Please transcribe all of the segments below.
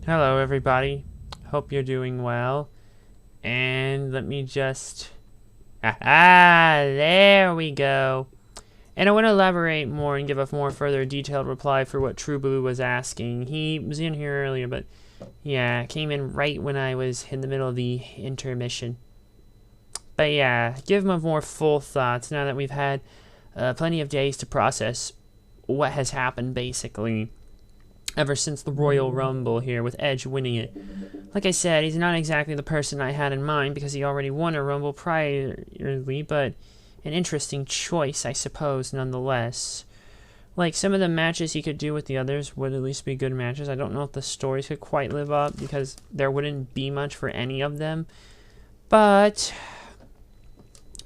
Hello everybody, hope you're doing well, and let me just, there we go. And I want to elaborate more and give a more further detailed reply for what True Blue was asking. He was in here earlier, but yeah, came in right when I was in the middle of the intermission. But yeah, give him a more full thoughts now that we've had plenty of days to process what has happened basically ever since the Royal Rumble here, with Edge winning it. Like I said, he's not exactly the person I had in mind because he already won a Rumble priorly, but an interesting choice, I suppose, nonetheless. Like, some of the matches he could do with the others would at least be good matches. I don't know if the stories could quite live up because there wouldn't be much for any of them. But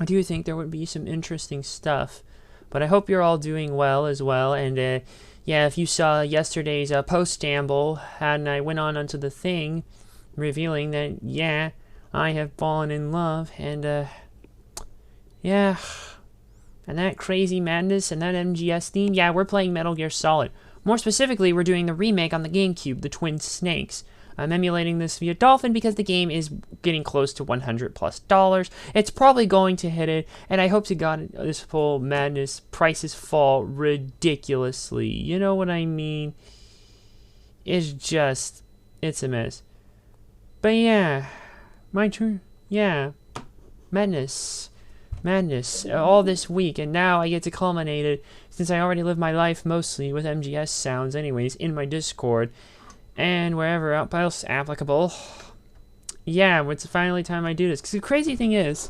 I do think there would be some interesting stuff. But I hope you're all doing well as well, and yeah, if you saw yesterday's post-stamble, and I went on onto the thing, revealing that, yeah, I have fallen in love, and, yeah, and that crazy madness and that MGS theme, yeah, we're playing Metal Gear Solid. More specifically, we're doing the remake on the GameCube, the Twin Snakes. I'm emulating this via Dolphin because the game is getting close to $100+. It's probably going to hit it, and I hope to God this whole madness prices fall ridiculously. You know what I mean? It's a mess. But yeah, my turn. Yeah, madness, all this week, and now I get to culminate it since I already live my life mostly with MGS sounds, anyways, in my Discord. And wherever else applicable. Yeah, it's finally time I do this. Because the crazy thing is,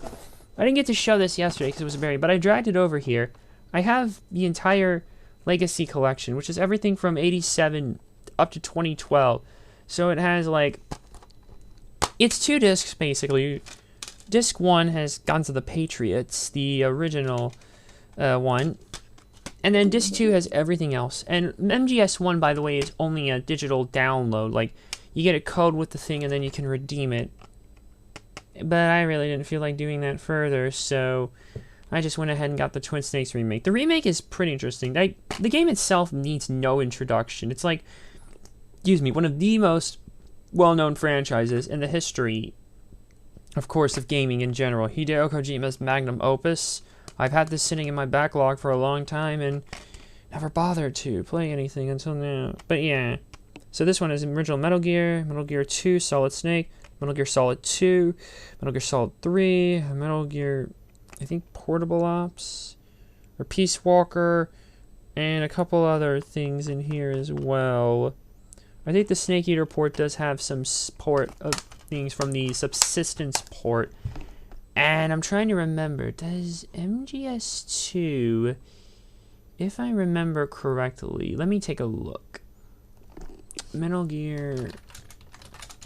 I didn't get to show this yesterday because it was buried, but I dragged it over here. I have the entire Legacy collection, which is everything from 87 up to 2012. So it has, like, it's 2 discs, basically. Disc 1 has Guns of the Patriots, the original one. And then Disc 2 has everything else. And MGS 1, by the way, is only a digital download. Like, you get a code with the thing and then you can redeem it. But I really didn't feel like doing that further, so I just went ahead and got the Twin Snakes remake. The remake is pretty interesting. The game itself needs no introduction. It's like, excuse me, one of the most well-known franchises in the history, of course, of gaming in general. Hideo Kojima's magnum opus. I've had this sitting in my backlog for a long time and never bothered to play anything until now. But yeah, so this one is original Metal Gear, Metal Gear 2, Solid Snake, Metal Gear Solid 2, Metal Gear Solid 3, Metal Gear, I think Portable Ops, or Peace Walker, and a couple other things in here as well. I think the Snake Eater port does have some port of things from the Subsistence port. And I'm trying to remember, does MGS2, if I remember correctly, let me take a look. Metal Gear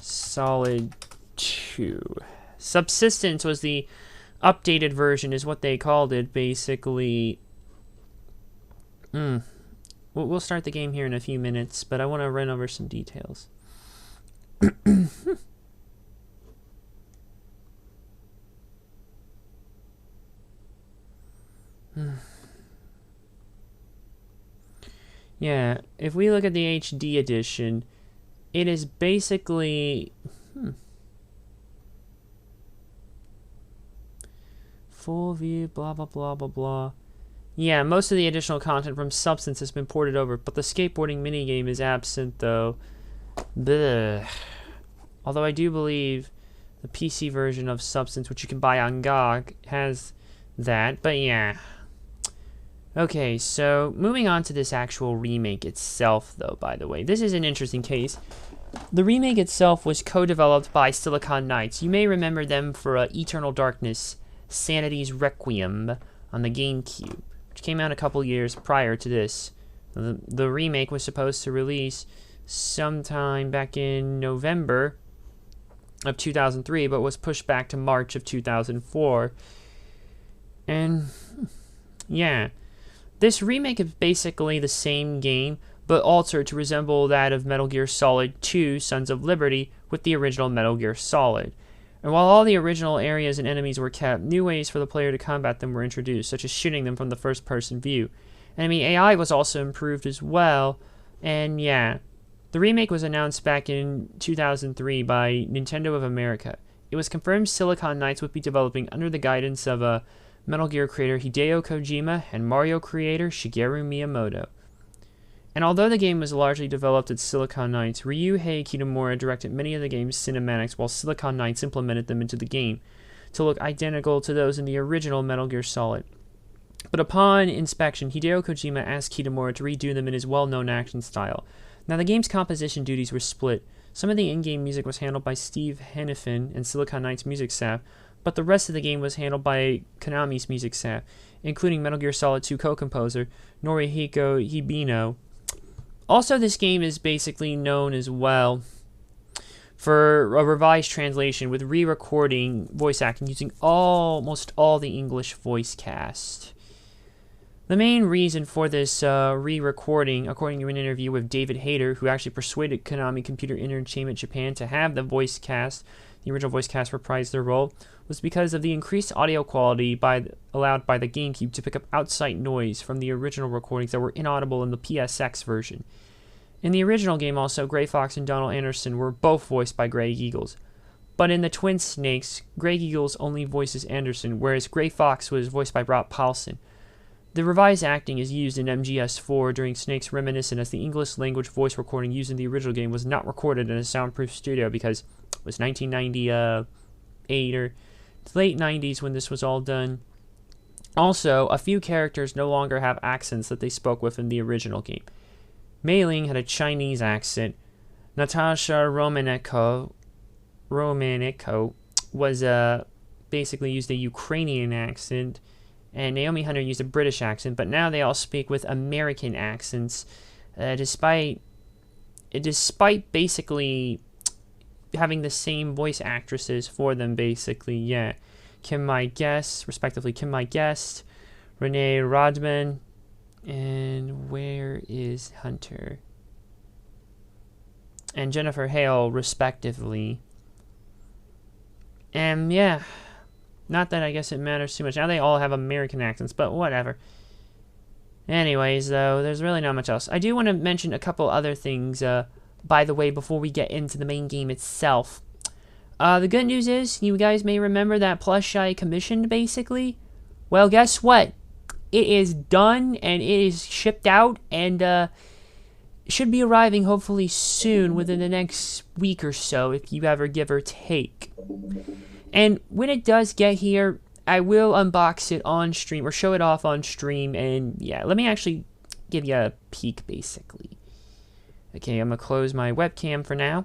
Solid 2. Subsistence was the updated version, is what they called it, basically. We'll start the game here in a few minutes, but I want to run over some details. Yeah, if we look at the HD edition, it is basically full view, blah blah blah blah blah. Yeah, most of the additional content from Substance has been ported over, but the skateboarding minigame is absent though. Blech. Although I do believe the PC version of Substance, which you can buy on GOG, has that, but yeah. Okay, so moving on to this actual remake itself, though, by the way. This is an interesting case. The remake itself was co-developed by Silicon Knights. You may remember them for Eternal Darkness, Sanity's Requiem on the GameCube, which came out a couple years prior to this. The remake was supposed to release sometime back in November of 2003, but was pushed back to March of 2004. And, yeah. This remake is basically the same game, but altered to resemble that of Metal Gear Solid 2, Sons of Liberty, with the original Metal Gear Solid. And while all the original areas and enemies were kept, new ways for the player to combat them were introduced, such as shooting them from the first-person view. Enemy AI was also improved as well, and yeah. The remake was announced back in 2003 by Nintendo of America. It was confirmed Silicon Knights would be developing under the guidance of Metal Gear creator Hideo Kojima and Mario creator Shigeru Miyamoto. And although the game was largely developed at Silicon Knights, Ryuhei Kitamura directed many of the game's cinematics while Silicon Knights implemented them into the game to look identical to those in the original Metal Gear Solid. But upon inspection, Hideo Kojima asked Kitamura to redo them in his well-known action style. Now, the game's composition duties were split. Some of the in-game music was handled by Steve Hennepin and Silicon Knights music staff, but the rest of the game was handled by Konami's music staff, including Metal Gear Solid 2 co-composer Norihiko Hibino. Also, this game is basically known as well for a revised translation with re-recording voice acting using almost all the English voice cast. The main reason for this re-recording, according to an interview with David Hayter, who actually persuaded Konami Computer Entertainment Japan to have the voice cast, the original voice cast reprise their role, was because of the increased audio quality allowed by the GameCube to pick up outside noise from the original recordings that were inaudible in the PSX version. In the original game also, Gray Fox and Donald Anderson were both voiced by Greg Eagles. But in the Twin Snakes, Greg Eagles only voices Anderson, whereas Gray Fox was voiced by Rob Paulson. The revised acting is used in MGS4 during Snake's Reminiscent, as the English language voice recording used in the original game was not recorded in a soundproof studio because it was 1998 or late 90s when this was all done. Also, a few characters no longer have accents that they spoke with in the original game. Mei Ling had a Chinese accent. Natasha Romanenko was basically used a Ukrainian accent. And Naomi Hunter used a British accent, but now they all speak with American accents, despite basically having the same voice actresses for them, basically, yeah. Kim Mai Guest, respectively, Kim Mai Guest, Renee Rodman, and where is Hunter? And Jennifer Hale, respectively. And, yeah. Not that I guess it matters too much. Now they all have American accents, but whatever. Anyways, though, there's really not much else. I do want to mention a couple other things, by the way, before we get into the main game itself. The good news is, you guys may remember that plush I commissioned, basically. Well, guess what? It is done, and it is shipped out, and, should be arriving hopefully soon, within the next week or so, if you ever give or take. And when it does get here, I will unbox it on stream, or show it off on stream, and yeah, let me actually give you a peek, basically. Okay, I'm going to close my webcam for now.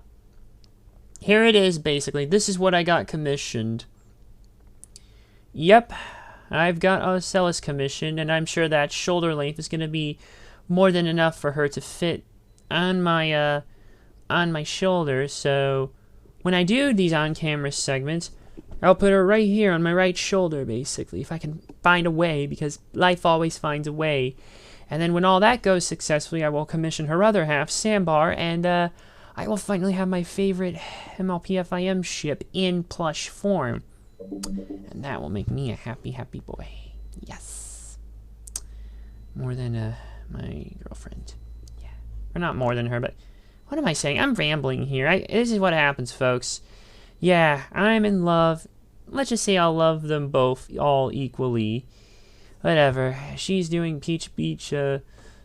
Here it is, basically. This is what I got commissioned. Yep, I've got Ocellus commissioned, and I'm sure that shoulder length is going to be more than enough for her to fit on my shoulders, so when I do these on-camera segments, I'll put her right here on my right shoulder, basically, if I can find a way, because life always finds a way. And then when all that goes successfully, I will commission her other half, Sambar, and I will finally have my favorite MLPFIM ship in plush form. And that will make me a happy, happy boy. Yes. More than my girlfriend. Yeah. Or not more than her, but what am I saying? I'm rambling here. This is what happens, folks. Yeah, I'm in love. Let's just say I'll love them both all equally. Whatever. She's doing Peach Beach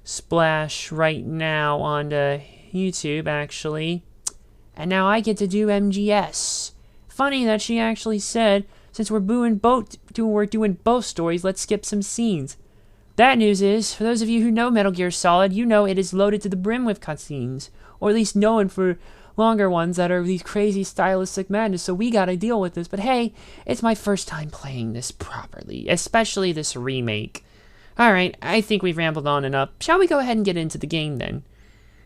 Splash right now on YouTube, actually. And now I get to do MGS. Funny that she actually said, since we're doing both stories, let's skip some scenes. Bad news is, for those of you who know Metal Gear Solid, you know it is loaded to the brim with cutscenes. Or at least known for longer ones that are these crazy stylistic madness, so we gotta deal with this. But hey, it's my first time playing this properly, especially this remake. Alright, I think we've rambled on enough. Shall we go ahead and get into the game then?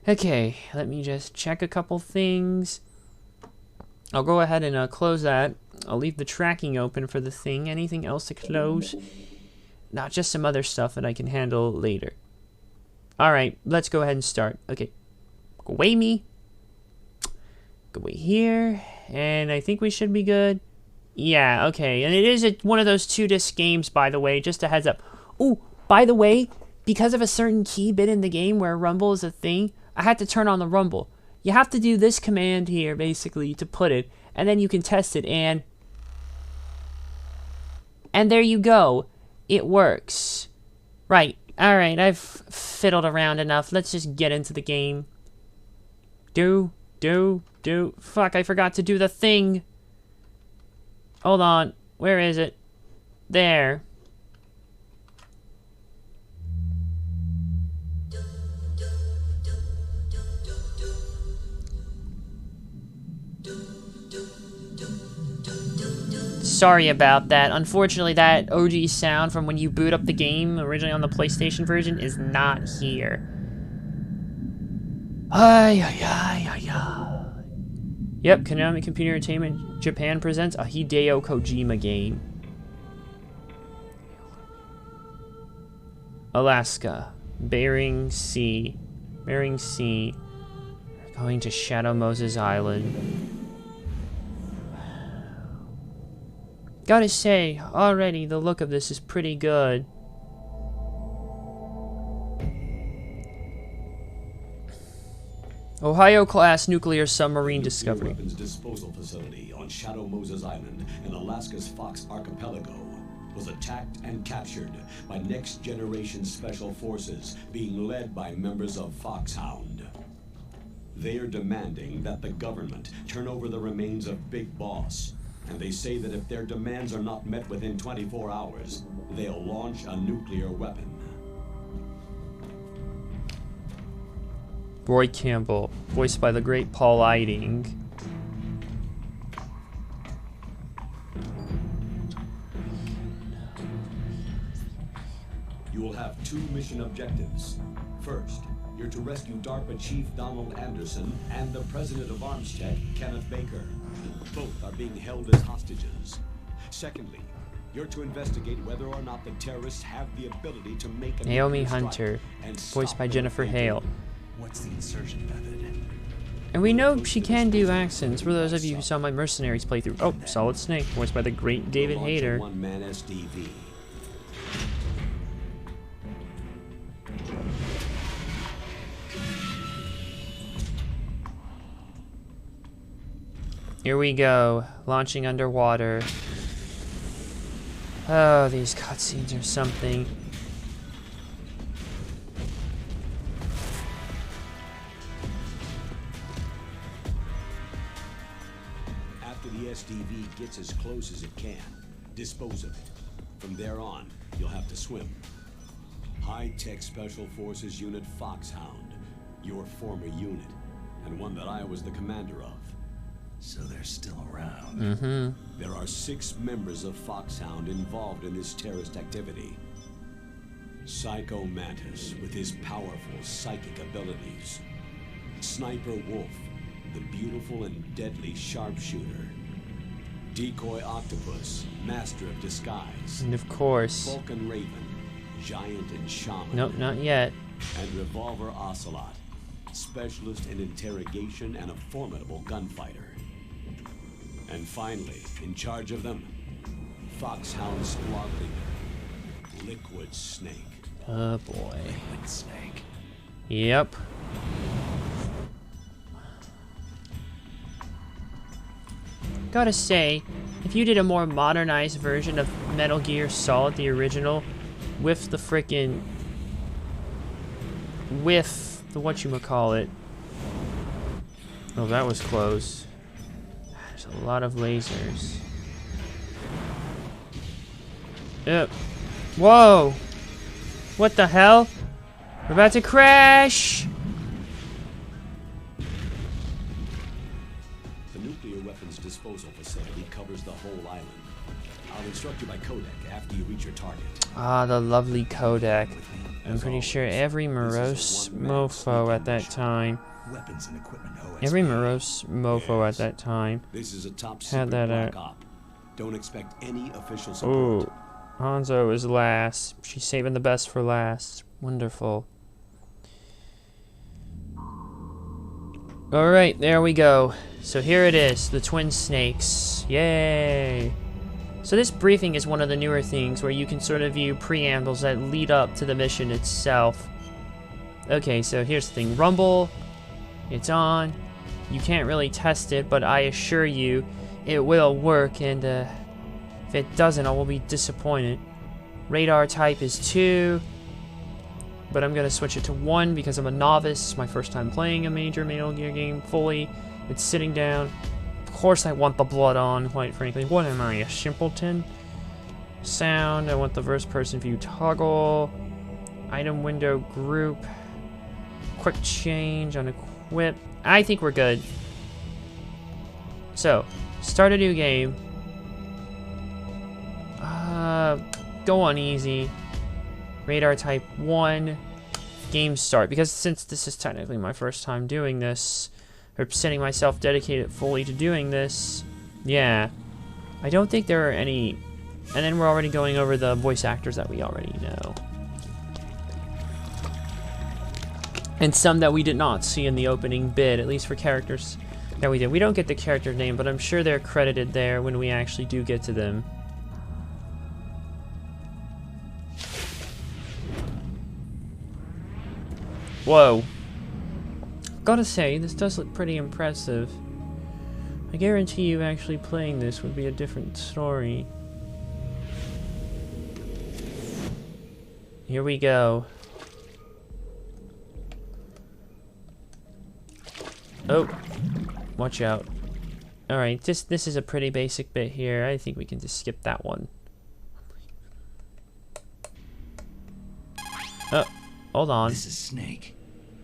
Okay, let me just check a couple things. I'll go ahead and close that. I'll leave the tracking open for the thing. Anything else to close? Not just some other stuff that I can handle later. Alright, let's go ahead and start. Okay, go away me. Go away here. And I think we should be good. Yeah, okay. And it is one of those 2-disc games, by the way, just a heads up. Oh, by the way, because of a certain key bit in the game where rumble is a thing, I had to turn on the rumble. You have to do this command here, basically, to put it, and then you can test it, and there you go. It works. Right. Alright, I've fiddled around enough. Let's just get into the game. Fuck, I forgot to do the thing. Hold on. Where is it? There. Sorry about that. Unfortunately, that OG sound from when you boot up the game, originally on the PlayStation version, is not here. Yep, Konami Computer Entertainment Japan presents a Hideo Kojima game. Alaska. Bering Sea. We're going to Shadow Moses Island. Gotta say, already the look of this is pretty good. Ohio-class nuclear submarine discovery. Weapons disposal facility on Shadow Moses Island in Alaska's Fox Archipelago was attacked and captured by next-generation special forces being led by members of Foxhound. They are demanding that the government turn over the remains of Big Boss, and they say that if their demands are not met within 24 hours, they'll launch a nuclear weapon. Roy Campbell, voiced by the great Paul Eiding. You will have 2 mission objectives. First, you're to rescue DARPA Chief Donald Anderson and the President of Armstech, Kenneth Baker. Both are being held as hostages. Secondly, you're to investigate whether or not the terrorists have the ability to make a Naomi Hunter, voiced by Jennifer Hale. What's the insertion method? And we know she can do accents, for those of you who saw my Mercenaries playthrough. Oh, Solid Snake, voiced by the great David Hayter. One-man SDV. Here we go, launching underwater. Oh, these cutscenes are something. After the SDV gets as close as it can, dispose of it. From there on, you'll have to swim. High-tech Special Forces Unit Foxhound, your former unit, and one that I was the commander of. So they're still around. Mm-hmm. There are 6 members of Foxhound involved in this terrorist activity. Psycho Mantis, with his powerful psychic abilities. Sniper Wolf, the beautiful and deadly sharpshooter. Decoy Octopus, master of disguise. And of course... Vulcan Raven, giant and shaman. Nope, not yet. And Revolver Ocelot, specialist in interrogation and a formidable gunfighter. And finally, in charge of them, Foxhound Squad Leader, Liquid Snake. Oh boy. Liquid Snake. Yep. Gotta say, if you did a more modernized version of Metal Gear Solid, the original, with the frickin'... with the whatchamacallit... Oh, that was close. There's a lot of lasers. Yep. Whoa! What the hell? We're about to crash! The nuclear weapons disposal facility covers the whole island. I'll instruct you by codec after you reach your target. Ah, the lovely codec. I'm pretty sure every morose mofo at that time. Weapons and equipment OSP. Every morose mofo at that time. This is a top Had secret that black op. Don't expect any official support. Ooh, Hanzo is last. She's saving the best for last. Wonderful. Alright, there we go. So here it is, the twin snakes. Yay! So this briefing is one of the newer things where you can sort of view preambles that lead up to the mission itself. Okay, so here's the thing. Rumble, it's on. You can't really test it, but I assure you it will work, and if it doesn't, I will be disappointed. Radar type is 2, but I'm gonna switch it to 1 because I'm a novice. It's my first time playing a major Metal Gear game fully. It's sitting down. Of course I want the blood on, quite frankly. What am I, a simpleton? Sound, I want the first person view toggle. Item window group. Quick change on equip. I think we're good. So, start a new game. Go on easy. Radar type 1. Game start. Because since this is technically my first time doing this, or setting myself dedicated fully to doing this, yeah. I don't think there are any... And then we're already going over the voice actors that we already know. And some that we did not see in the opening bid, at least for characters that we did. We don't get the character name, but I'm sure they're credited there when we actually do get to them. Whoa. Gotta say, this does look pretty impressive. I guarantee you actually playing this would be a different story. Here we go. Oh, watch out. Alright, this is a pretty basic bit here. I think we can just skip that one. Oh, hold on. This is Snake.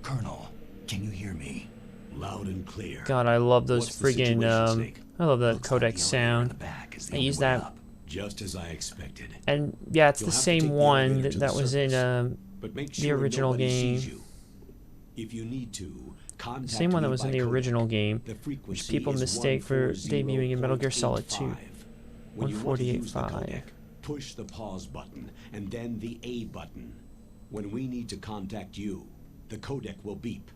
Colonel, can you hear me? Loud and clear. God, I love those What's the friggin', situation, Snake? I love that Looks like codec the elevator in sound. the back is the I only use way that. up. Just as I expected. And yeah, it's You'll the have to same take the one elevator to that the was in surface, but make the sure original nobody sees game. you. If you need to, contact Same one that me was in by the codec. original game, The which frequency people is mistake for debuting in Metal Gear Solid 2. 140.85. When you want to use the 148.5. codec, push the pause button and then the A button. When we need to contact you, the codec will beep.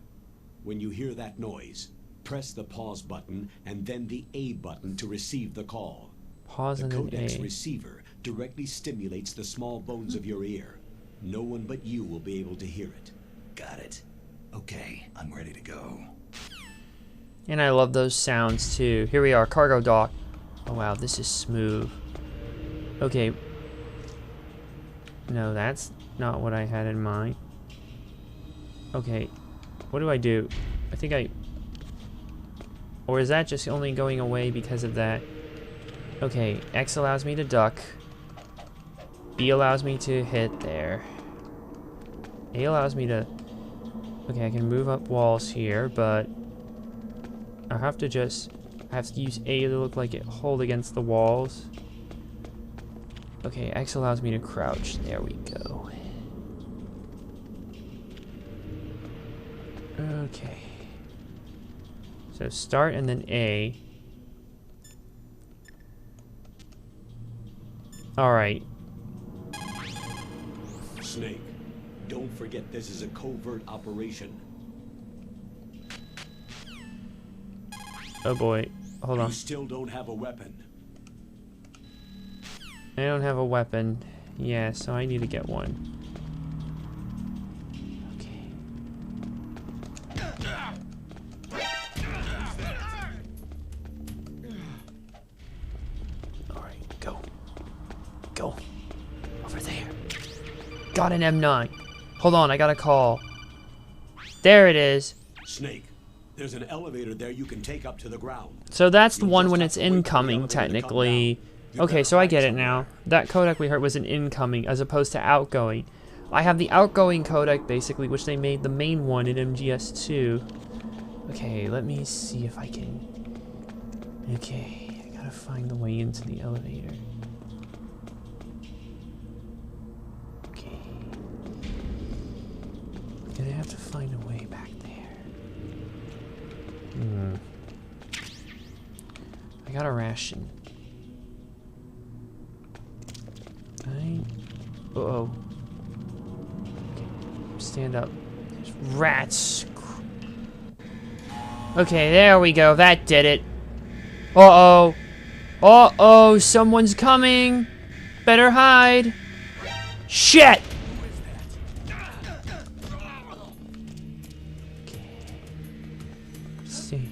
When you hear that noise, press the pause button and then the A button to receive the call. Pause The and then codec's A. receiver directly stimulates the small bones of your ear. No one but you will be able to hear it. Got it. Okay, I'm ready to go. And I love those sounds too. Here we are, cargo dock. Oh wow, this is smooth. Okay. No, that's not what I had in mind. Okay. What do I do? I think I... Or is that just only going away because of that? Okay, X allows me to duck. B allows me to hit there. A allows me to... Okay, I can move up walls here, but... I have to just... I have to use A to look like it hold against the walls. Okay, X allows me to crouch. There we go. Okay. So start and then A. Alright. Snake, don't forget this is a covert operation. Oh boy. Hold on. You still don't have a weapon. I don't have a weapon. Yeah, so I need to get one. Okay. Alright, go. Go. Over there. Got an M9. Hold on, I got a call. There it is. Snake, there's an elevator there you can take up to the ground. So that's the You one just when have it's to wait for the incoming, elevator to come technically. down. You Okay, better so I hide get it somewhere. now. That codec we heard was an incoming as opposed to outgoing. I have the outgoing codec, basically, which they made the main one in MGS2. Okay, let me see if I can... Okay, I gotta find the way into the elevator. Okay. Gonna have to find a way back there. I got a ration. Uh-oh. Okay, stand up. There's rats. Okay, there we go. That did it. Uh-oh. Uh-oh, someone's coming. Better hide. Shit! Okay. Let's see.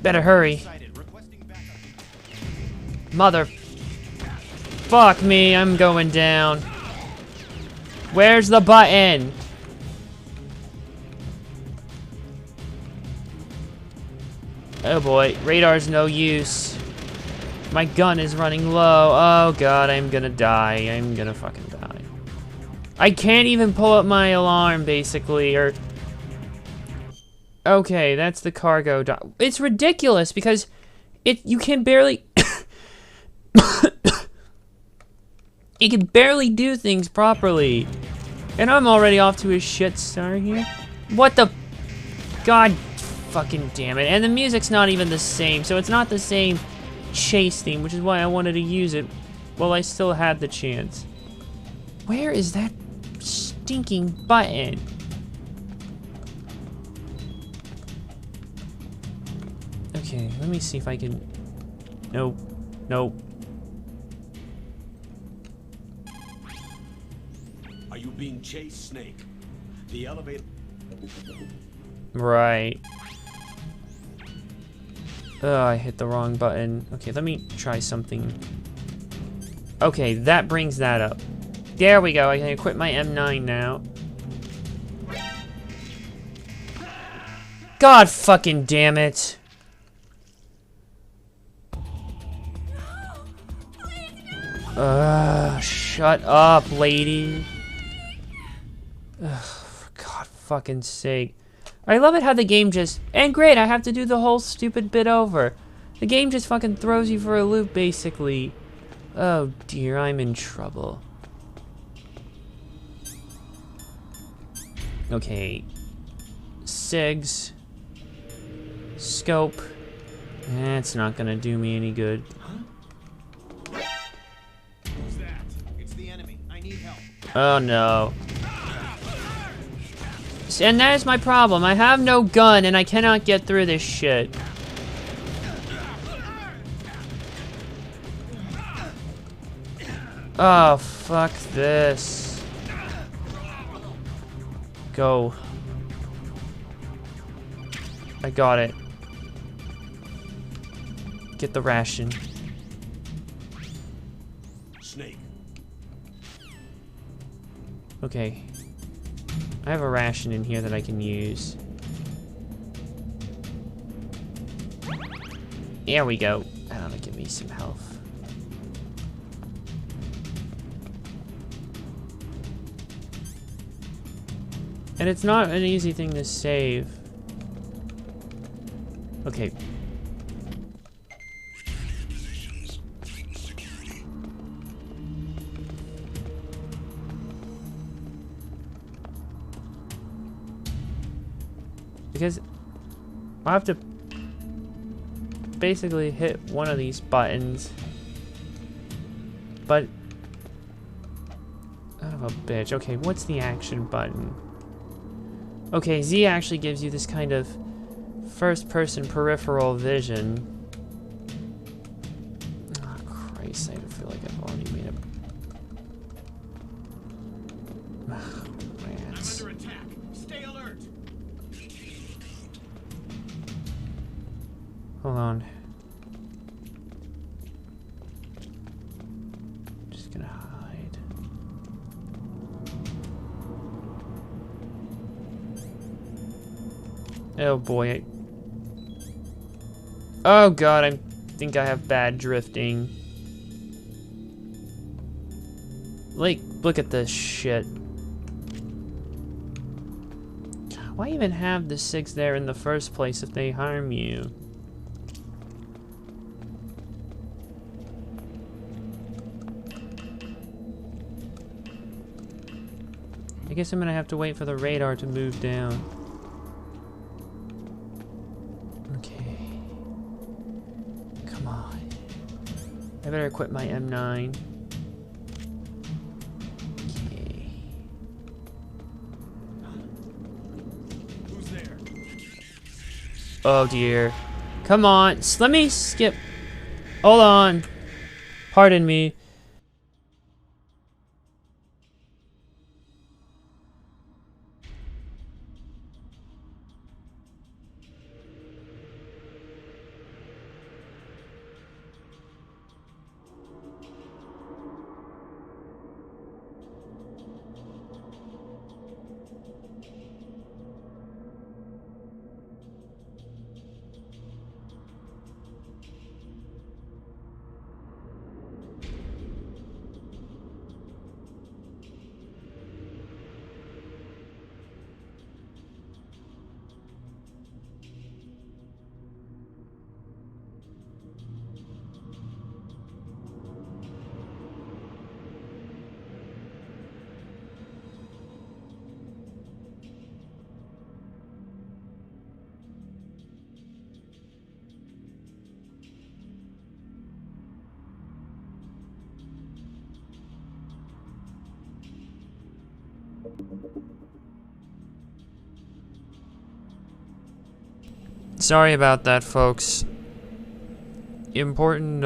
Better hurry. Mother. Fuck me, I'm going down. Where's the button? Oh boy, radar's no use. My gun is running low. Oh god, I'm gonna die. I'm gonna fucking die. I can't even pull up my alarm, basically, or... Okay, that's the cargo dock. It's ridiculous, because you can barely... you can barely do things properly. And I'm already off to a shit start here. What the... God fucking damn it. And the music's not even the same, so it's not the same chase theme, which is why I wanted to use it while I still had the chance. Where is that stinking button? Okay, let me see if I can... Nope. Nope. Are you being chased, Snake? The elevator... Right. Oh, I hit the wrong button. Okay, let me try something. Okay, that brings that up. There we go, I can equip my M9 now. God fucking damn it. Shut up, lady. Ugh, for God fucking sake. I love it how the game just... And great, I have to do the whole stupid bit over. The game just fucking throws you for a loop, basically. Oh dear, I'm in trouble. Okay. SIGs. Scope. That's not gonna do me any good. Who's that? It's the enemy. I need help. Oh no. And that is my problem. I have no gun and I cannot get through this shit. Oh, fuck this. Go. I got it. Get the ration. Snake. Okay. I have a ration in here that I can use. There we go. That'll give me some health. And it's not an easy thing to save. Okay. Because I have to basically hit one of these buttons. But son of a bitch. Okay, what's the action button? Okay, Z actually gives you this kind of first-person peripheral vision. Oh, Christ, I feel like I've already made a... Oh, I'm under attack. Stay alert. Hold on. Just gonna hide. Oh boy. Oh god, I think I have bad drifting. Like, look at this shit. Why even have the SIGs there in the first place if they harm you? I guess I'm gonna have to wait for the radar to move down. Okay. Come on. I better equip my M9. Okay. Who's there? Oh dear. Come on. Let me skip. Hold on. Pardon me. Sorry about that, folks. Important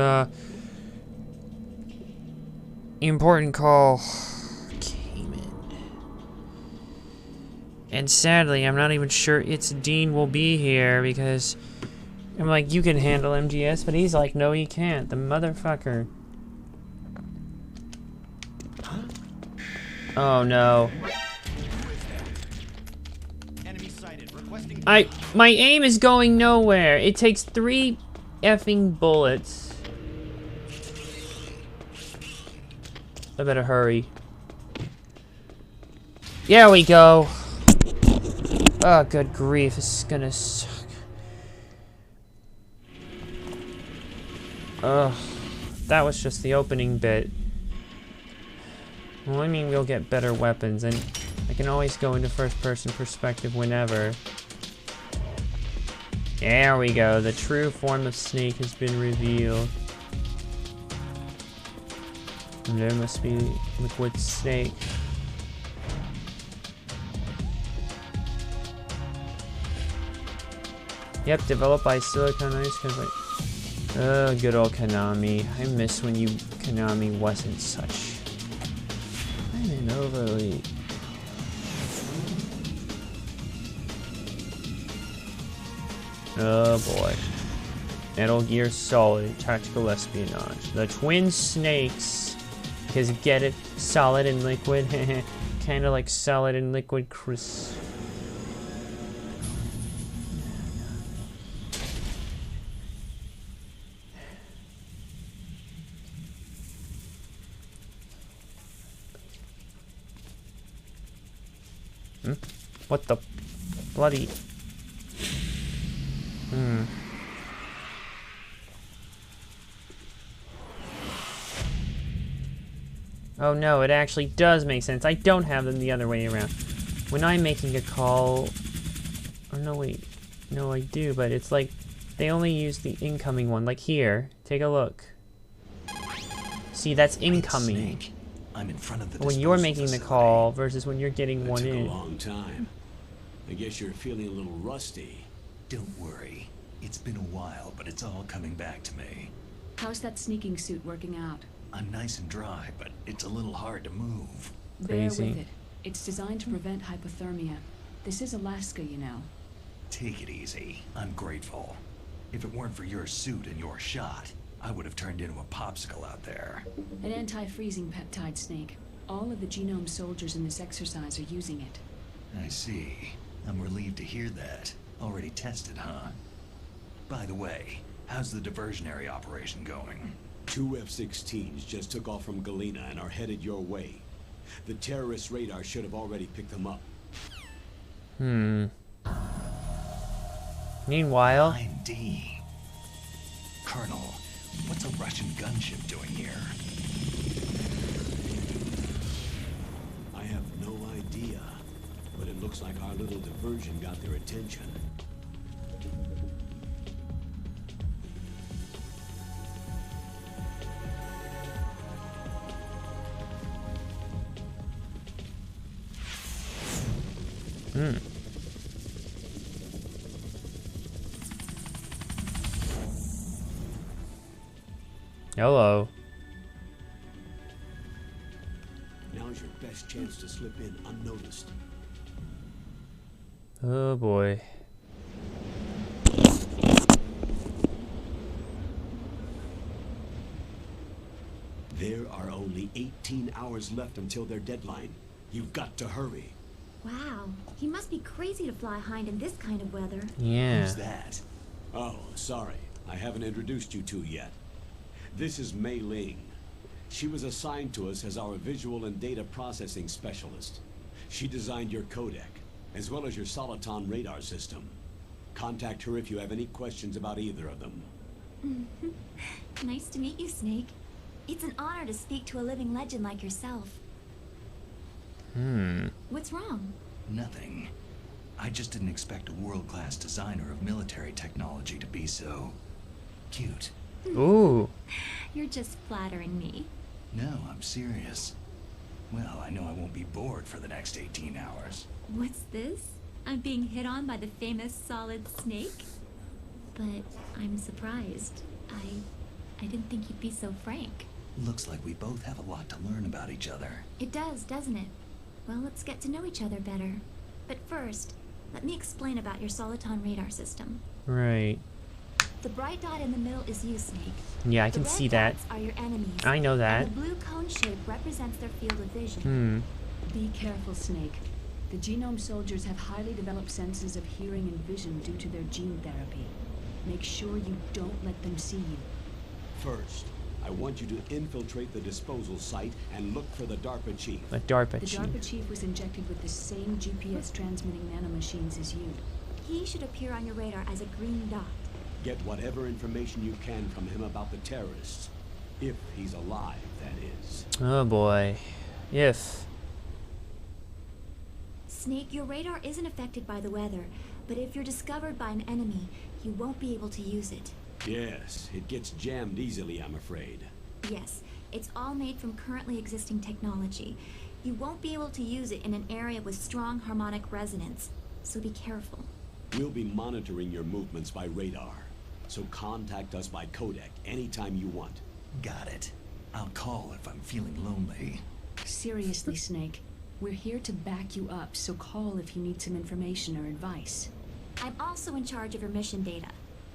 call came in. And sadly, I'm not even sure its Dean will be here because I'm like, you can handle MGS, but he's like, no, he can't. The motherfucker. Oh no. Enemy sighted. Requesting. My aim is going nowhere. It takes 3 effing bullets. I better hurry. There we go. Oh, good grief. This is gonna suck. Ugh. That was just the opening bit. Well, I mean, we'll get better weapons, and I can always go into first-person perspective whenever. There we go. The true form of Snake has been revealed. And there must be Liquid Snake. Yep, developed by Silicon Ice Company. Oh, good old Konami. I miss when Konami wasn't such an overly... Oh boy. Metal Gear Solid, Tactical Espionage. The Twin Snakes. Because get it? Solid and liquid. Kinda like solid and liquid crisp. What the bloody... Oh no, it actually does make sense. I don't have them the other way around. When I'm making a call... Oh no, wait. No, I do, but it's like... They only use the incoming one. Like here. Take a look. See, that's incoming. I'm in front of the When you're making the call versus when you're getting one in. That took a long time. I guess you're feeling a little rusty. Don't worry. It's been a while, but it's all coming back to me. How's that sneaking suit working out? I'm nice and dry, but it's a little hard to move. Crazy. Bear with it. It's designed to prevent hypothermia. This is Alaska, you know. Take it easy. I'm grateful. If it weren't for your suit and your shot, I would have turned into a popsicle out there. An anti-freezing peptide, Snake. All of the genome soldiers in this exercise are using it. I see. I'm relieved to hear that. Already tested, huh? By the way, how's the diversionary operation going? 2 F-16s just took off from Galena and are headed your way. The terrorist radar should have already picked them up. Meanwhile... I'm D. Colonel, what's a Russian gunship doing here? I have no idea, but it looks like our little diversion got their attention. Hello. Now's your best chance to slip in unnoticed. Oh boy. There are only 18 hours left until their deadline. You've got to hurry. Wow, he must be crazy to fly hind in this kind of weather. Yeah. Who's that? Oh, sorry. I haven't introduced you to yet. This is Mei Ling. She was assigned to us as our visual and data processing specialist. She designed your codec, as well as your Soliton radar system. Contact her if you have any questions about either of them. Nice to meet you, Snake. It's an honor to speak to a living legend like yourself. What's wrong? Nothing. I just didn't expect a world-class designer of military technology to be so... cute. Ooh. You're just flattering me. No, I'm serious. Well, I know I won't be bored for the next 18 hours. What's this? I'm being hit on by the famous Solid Snake? but I'm surprised. I didn't think you'd be so frank. Looks like we both have a lot to learn about each other. It does, doesn't it? Well, let's get to know each other better. But first, let me explain about your Soliton radar system. Right. The bright dot in the middle is you, Snake. Yeah, I can see that. The red dots are your enemies. I know that. And the blue cone shape represents their field of vision. Hmm. Be careful, Snake. The genome soldiers have highly developed senses of hearing and vision due to their gene therapy. Make sure you don't let them see you. First, I want you to infiltrate the disposal site and look for the DARPA chief. The DARPA The chief. DARPA chief was injected with the same GPS transmitting nanomachines as you. He should appear on your radar as a green dot. Get whatever information you can from him about the terrorists. If he's alive, that is. Oh boy. If. Snake, your radar isn't affected by the weather, but if you're discovered by an enemy, you won't be able to use it. Yes, it gets jammed easily, I'm afraid. Yes, it's all made from currently existing technology. You won't be able to use it in an area with strong harmonic resonance, so be careful. We'll be monitoring your movements by radar, so contact us by codec anytime you want. Got it. I'll call if I'm feeling lonely. Seriously, Snake. We're here to back you up, so call if you need some information or advice. I'm also in charge of your mission data.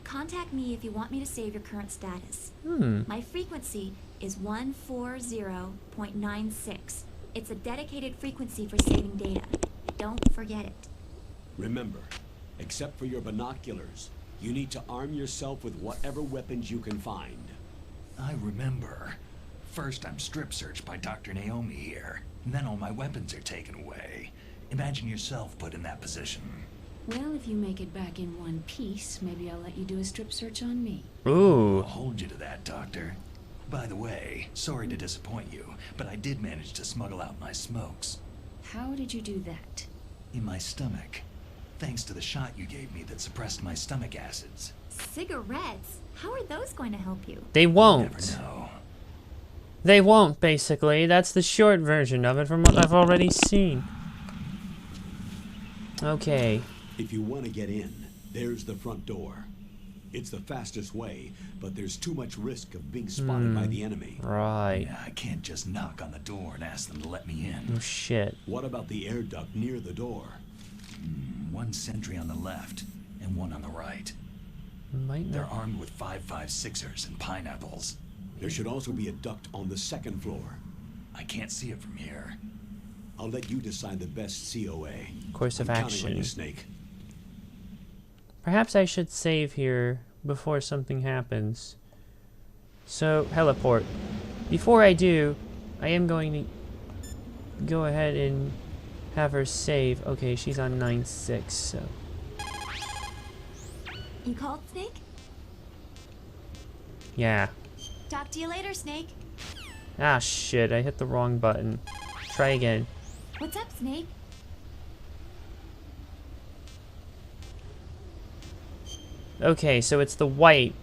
Contact me if you want me to save your current status. My frequency is 140.96. It's a dedicated frequency for saving data. Don't forget it. Remember, except for your binoculars, you need to arm yourself with whatever weapons you can find. I remember. First I'm strip searched by Dr. Naomi here, and then all my weapons are taken away. Imagine yourself put in that position. Well, if you make it back in one piece, maybe I'll let you do a strip search on me. Ooh. I'll hold you to that, Doctor. By the way, sorry to disappoint you, but I did manage to smuggle out my smokes. How did you do that? In my stomach. Thanks to the shot you gave me that suppressed my stomach acids. Cigarettes? How are those going to help you? They You won't. never know. They won't, basically. That's the short version of it from what I've already seen. Okay. If you want to get in, there's the front door. It's the fastest way, but there's too much risk of being spotted by the enemy. Right. Yeah, I can't just knock on the door and ask them to let me in. Oh shit. What about the air duct near the door? One sentry on the left and one on the right. Might They're not. armed with 5.56ers and pineapples. There should also be a duct on the second floor. I can't see it from here. I'll let you decide the best COA. Course of I'm counting on action. you, Snake. Perhaps I should save here before something happens. So, heliport. Before I do, I am going to go ahead and have her save. Okay, she's on 9.6, so. You called, Snake? Yeah. Talk to you later, Snake. Ah, shit, I hit the wrong button. Try again. What's up, Snake? Okay, so it's the white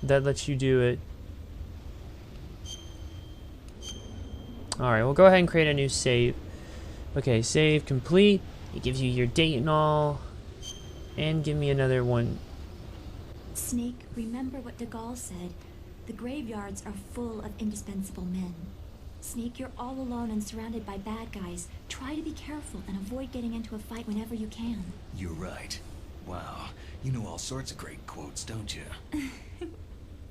that lets you do it. Alright, we'll go ahead and create a new save. Okay, save complete. It gives you your date and all. And give me another one. Snake, remember what de Gaulle said. The graveyards are full of indispensable men. Snake, you're all alone and surrounded by bad guys. Try to be careful and avoid getting into a fight whenever you can. You're right. Wow, you know all sorts of great quotes, don't you?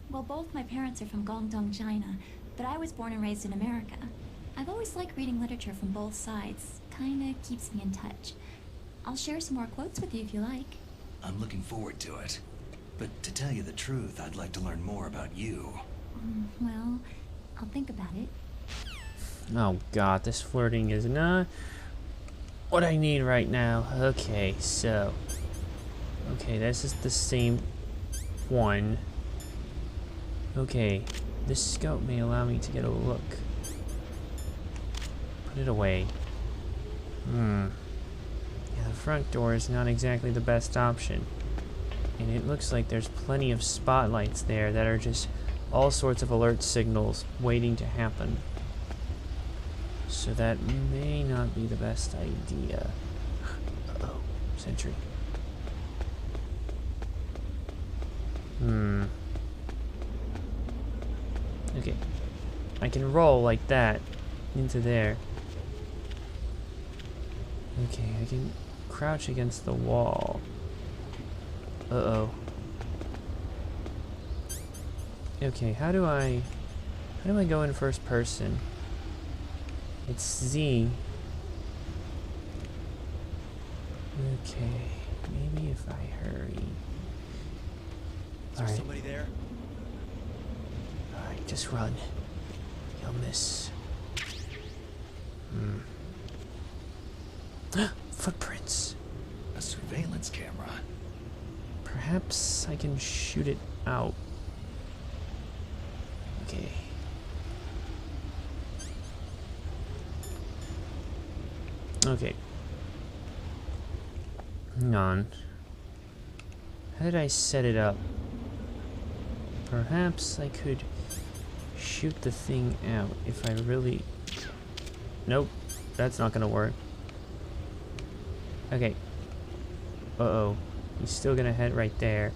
Well, both my parents are from Guangdong, China, but I was born and raised in America. I've always liked reading literature from both sides. Kinda keeps me in touch. I'll share some more quotes with you if you like. I'm looking forward to it. But to tell you the truth, I'd like to learn more about you. Well, I'll think about it. Oh god, this flirting is not what I need right now. Okay, so. Okay, this is the same one. Okay, this scope may allow me to get a look. Put it away. Yeah, the front door is not exactly the best option. And it looks like there's plenty of spotlights there that are just all sorts of alert signals waiting to happen. So that may not be the best idea. Uh-oh, sentry. Okay. I can roll like that into there. Okay, I can crouch against the wall. Uh-oh. Okay, how do I go in first person? It's Z. Okay, maybe if I hurry. Is there somebody there? Alright, just run. You'll miss. Footprints. A surveillance camera. Perhaps I can shoot it out. Okay. Okay. Hang on. How did I set it up? Perhaps I could shoot the thing out if I really... Nope. That's not gonna work. Okay. Uh-oh. He's still gonna head right there.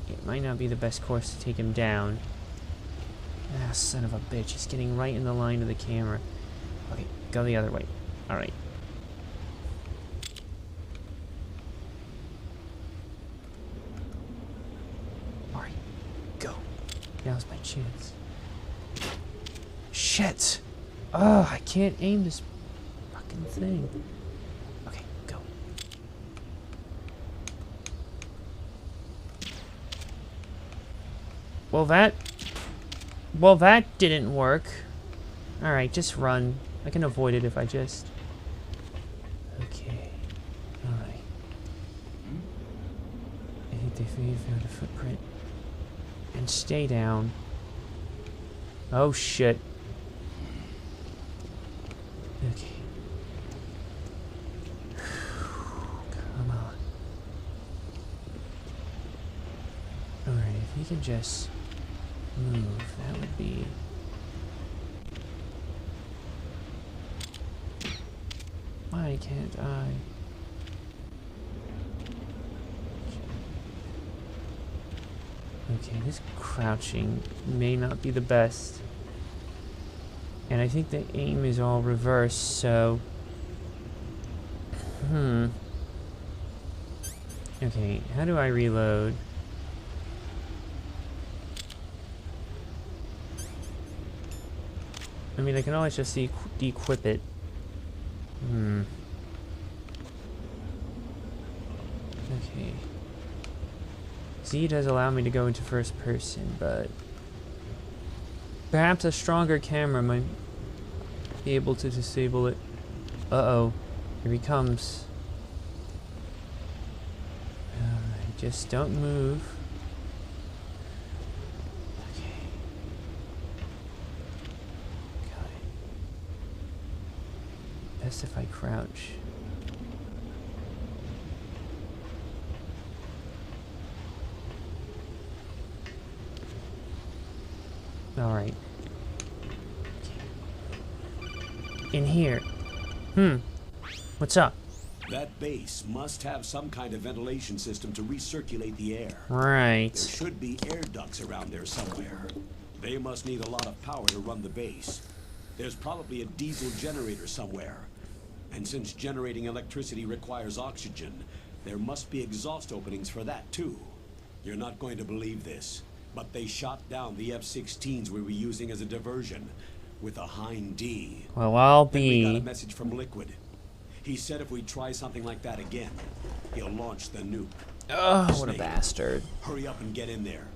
It might not be the best course to take him down. Ah, son of a bitch. He's getting right in the line of the camera. Okay, go the other way. Alright. Alright, go. Now's my chance. Shit! Oh, I can't aim this fucking thing. Okay, go. Well, that didn't work. Alright, just run. I can avoid it if I just... Okay. Alright. I think they found a footprint. And stay down. Oh, shit. Okay. Come on. Alright, if you could just move, that would be... Why can't I? Okay, this crouching may not be the best. And I think the aim is all reversed, so... Okay, how do I reload? I mean, I can always just de-equip it. Okay. Z does allow me to go into first person, but... Perhaps a stronger camera might be able to disable it. Uh-oh. Here he comes. Alright, just don't move. Okay. Got it. Best if I crouch. Alright. In here. What's up? That base must have some kind of ventilation system to recirculate the air. Right. There should be air ducts around there somewhere. They must need a lot of power to run the base. There's probably a diesel generator somewhere. And since generating electricity requires oxygen, there must be exhaust openings for that too. You're not going to believe this, but they shot down the F-16s we were using as a diversion with a Hind D. Well, I'll Then we got be... a message from Liquid. He said if we try something like that again, he'll launch the nuke. Oh, what a Snake, bastard. hurry up and get in there.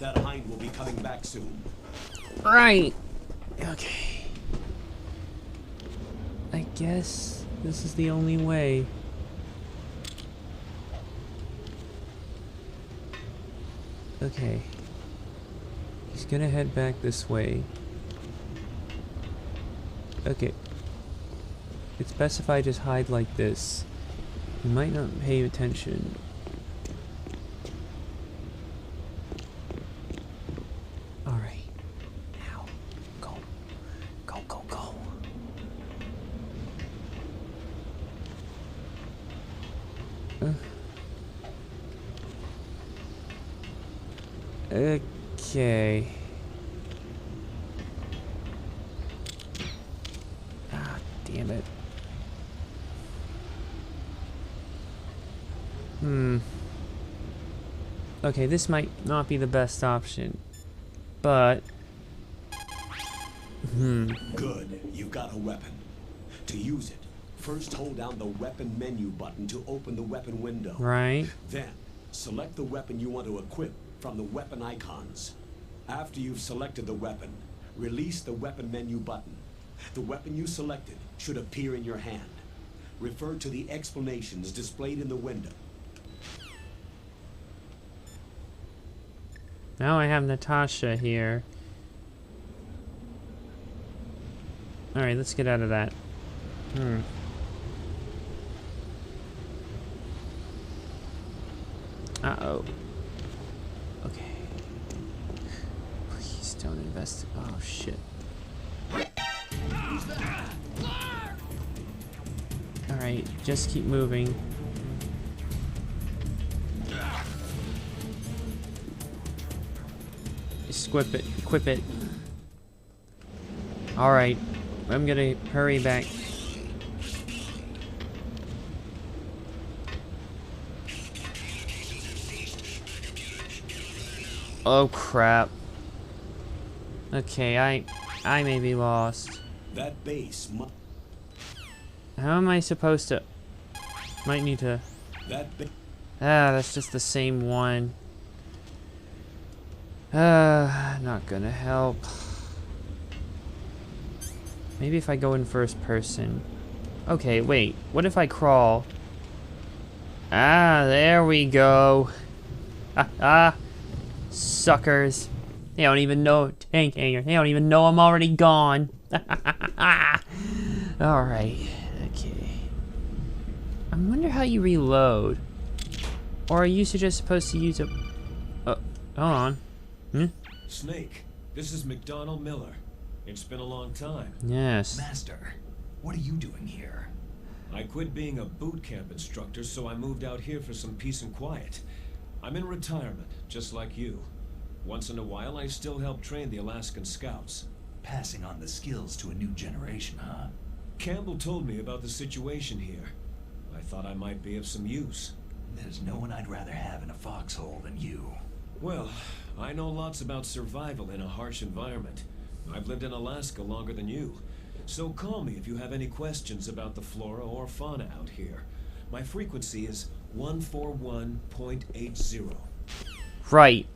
That Hind will be coming back soon. Right. Okay. I guess this is the only way. Okay. He's gonna head back this way. Okay. It's best if I just hide like this. He might not pay attention. Alright. Now. Go. Go, go, go. Okay. Ah, damn it. Okay, this might not be the best option, but... Good. You've got a weapon. To use it, first hold down the weapon menu button to open the weapon window. Right. Then, select the weapon you want to equip from the weapon icons. After you've selected the weapon, release the weapon menu button. The weapon you selected should appear in your hand. Refer to the explanations displayed in the window. Now I have Natasha here. Alright, let's get out of that. Uh-oh. Okay. Please don't invest. Oh, shit. Alright, just keep moving. Equip it. Alright, I'm gonna hurry back. Oh crap. Okay, I may be lost. That base How am I supposed to... Might need to... that's just the same one. Not gonna help. Maybe if I go in first person. Okay, wait. What if I crawl? Ah, there we go. Suckers. They don't even know tank hanger. They don't even know I'm already gone. Alright. Okay. I wonder how you reload. Or are you just supposed to use a... hold on. Snake, this is McDonald Miller. It's been a long time. Yes. Master, what are you doing here? I quit being a boot camp instructor, so I moved out here for some peace and quiet. I'm in retirement, just like you. Once in a while, I still help train the Alaskan Scouts. Passing on the skills to a new generation, huh? Campbell told me about the situation here. I thought I might be of some use. There's no one I'd rather have in a foxhole than you. Well, I know lots about survival in a harsh environment. I've lived in Alaska longer than you. So call me if you have any questions about the flora or fauna out here. My frequency is 141.80. Right.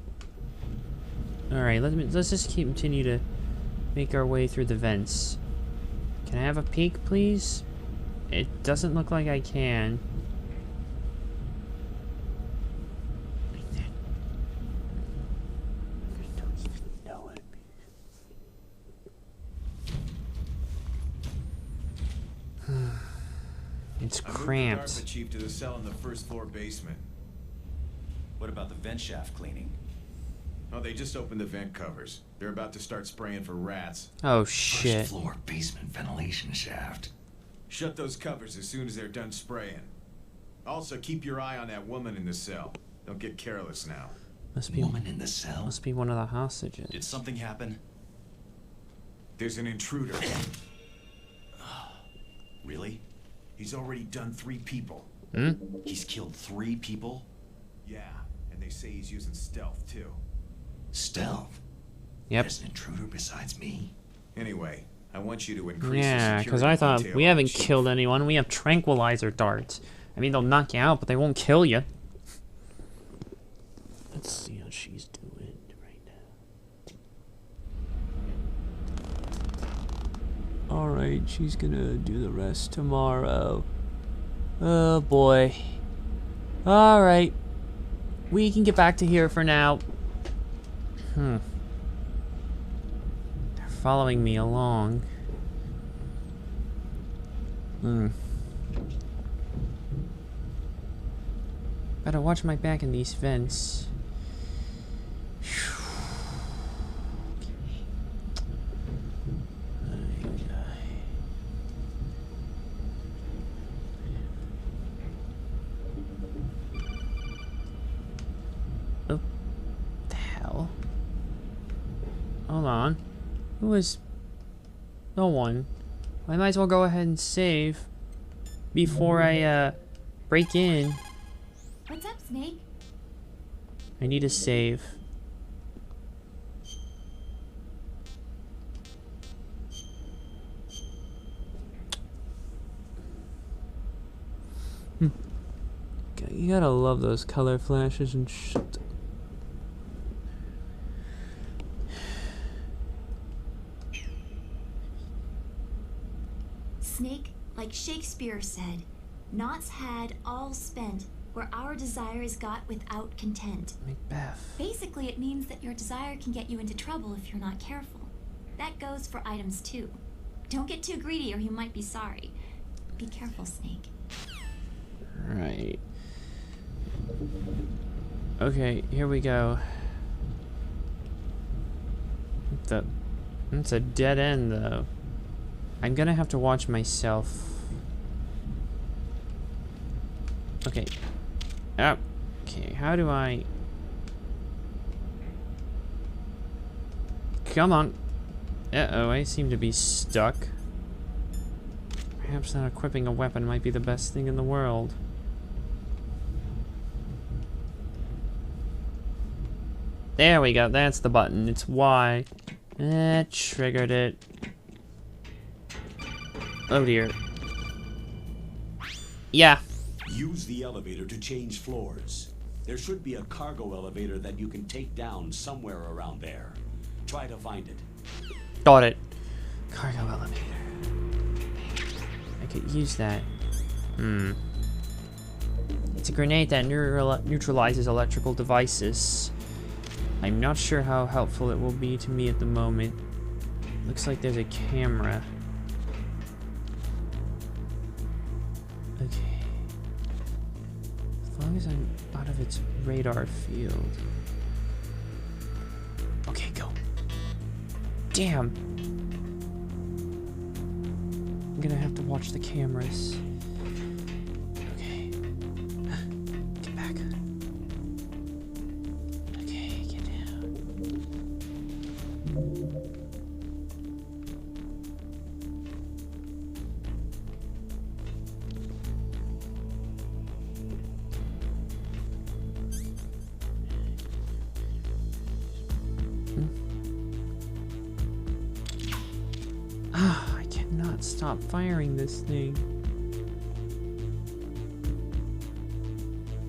Alright, let's just continue to make our way through the vents. Can I have a peek, please? It doesn't look like I can. I don't even know what it means. It's cramped. I moved the DARPA chief to the cell in the first floor basement. What about the vent shaft cleaning? Oh, they just opened the vent covers. They're about to start spraying for rats. Oh shit. First floor basement ventilation shaft. Shut those covers as soon as they're done spraying. Also, keep your eye on that woman in the cell. Don't get careless now. Must be Woman in the cell? Must be one of the hostages. Did something happen? There's an intruder. Really? He's already done 3 people. He's killed 3 people? Yeah, and they say he's using stealth, too. Stealth? Yep. There's an intruder besides me? Anyway, I want you to increase Yeah, the because security I thought detail we on haven't the chief. killed anyone. We have tranquilizer darts. I mean, they'll knock you out, but they won't kill you. Let's see how she's doing right now. Alright, she's gonna do the rest tomorrow. Oh boy. Alright. We can get back to here for now. They're following me along. Better watch my back in these vents. Oh, the hell. hell? Hold on. Who is... No one. I might as well go ahead and save before I, break in. What's up, Snake? I need a save. You gotta love those color flashes and shit. Snake, like Shakespeare said, naught's had, all spent, where our desire is got without content. Macbeth. Basically, it means that your desire can get you into trouble if you're not careful. That goes for items too. Don't get too greedy or you might be sorry. Be careful, Snake. Right. Okay, here we go. It's a dead end, though. I'm gonna have to watch myself. Okay. Okay, how do I... Come on. Uh-oh, I seem to be stuck. Perhaps not equipping a weapon might be the best thing in the world. There we go, that's the button. It's Y. That triggered it. Oh dear. Yeah. Use the elevator to change floors. There should be a cargo elevator that you can take down somewhere around there. Try to find it. Got it. Cargo elevator. I could use that. It's a grenade that neutralizes electrical devices. I'm not sure how helpful it will be to me at the moment. Looks like there's a camera. Okay. As long as I'm out of its radar field. Okay, go. Damn. I'm gonna have to watch the cameras. Okay. Get back. Okay, get down. I cannot stop firing this thing.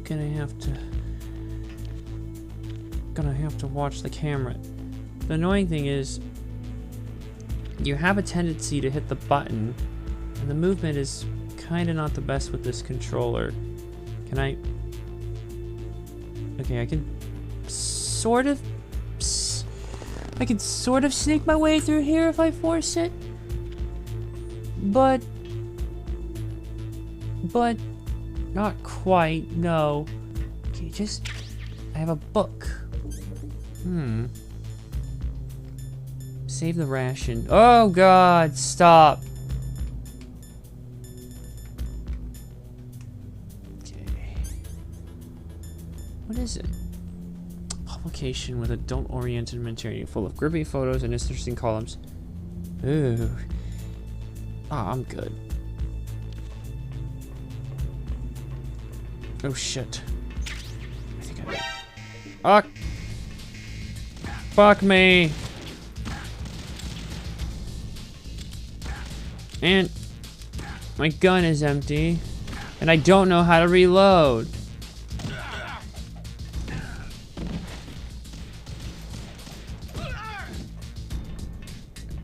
Gonna have to watch the camera. The annoying thing is, you have a tendency to hit the button, and the movement is kind of not the best with this controller. Can I? Okay, I can sort of sneak my way through here if I force it. But not quite, no. Okay, I have a book. Save the ration. Oh God, stop. Okay. What is it? Publication with adult-oriented material full of grippy photos and interesting columns. Ooh. Ah, I'm good. Oh shit. I think I did. Fuck! Fuck me! And my gun is empty, and I don't know how to reload.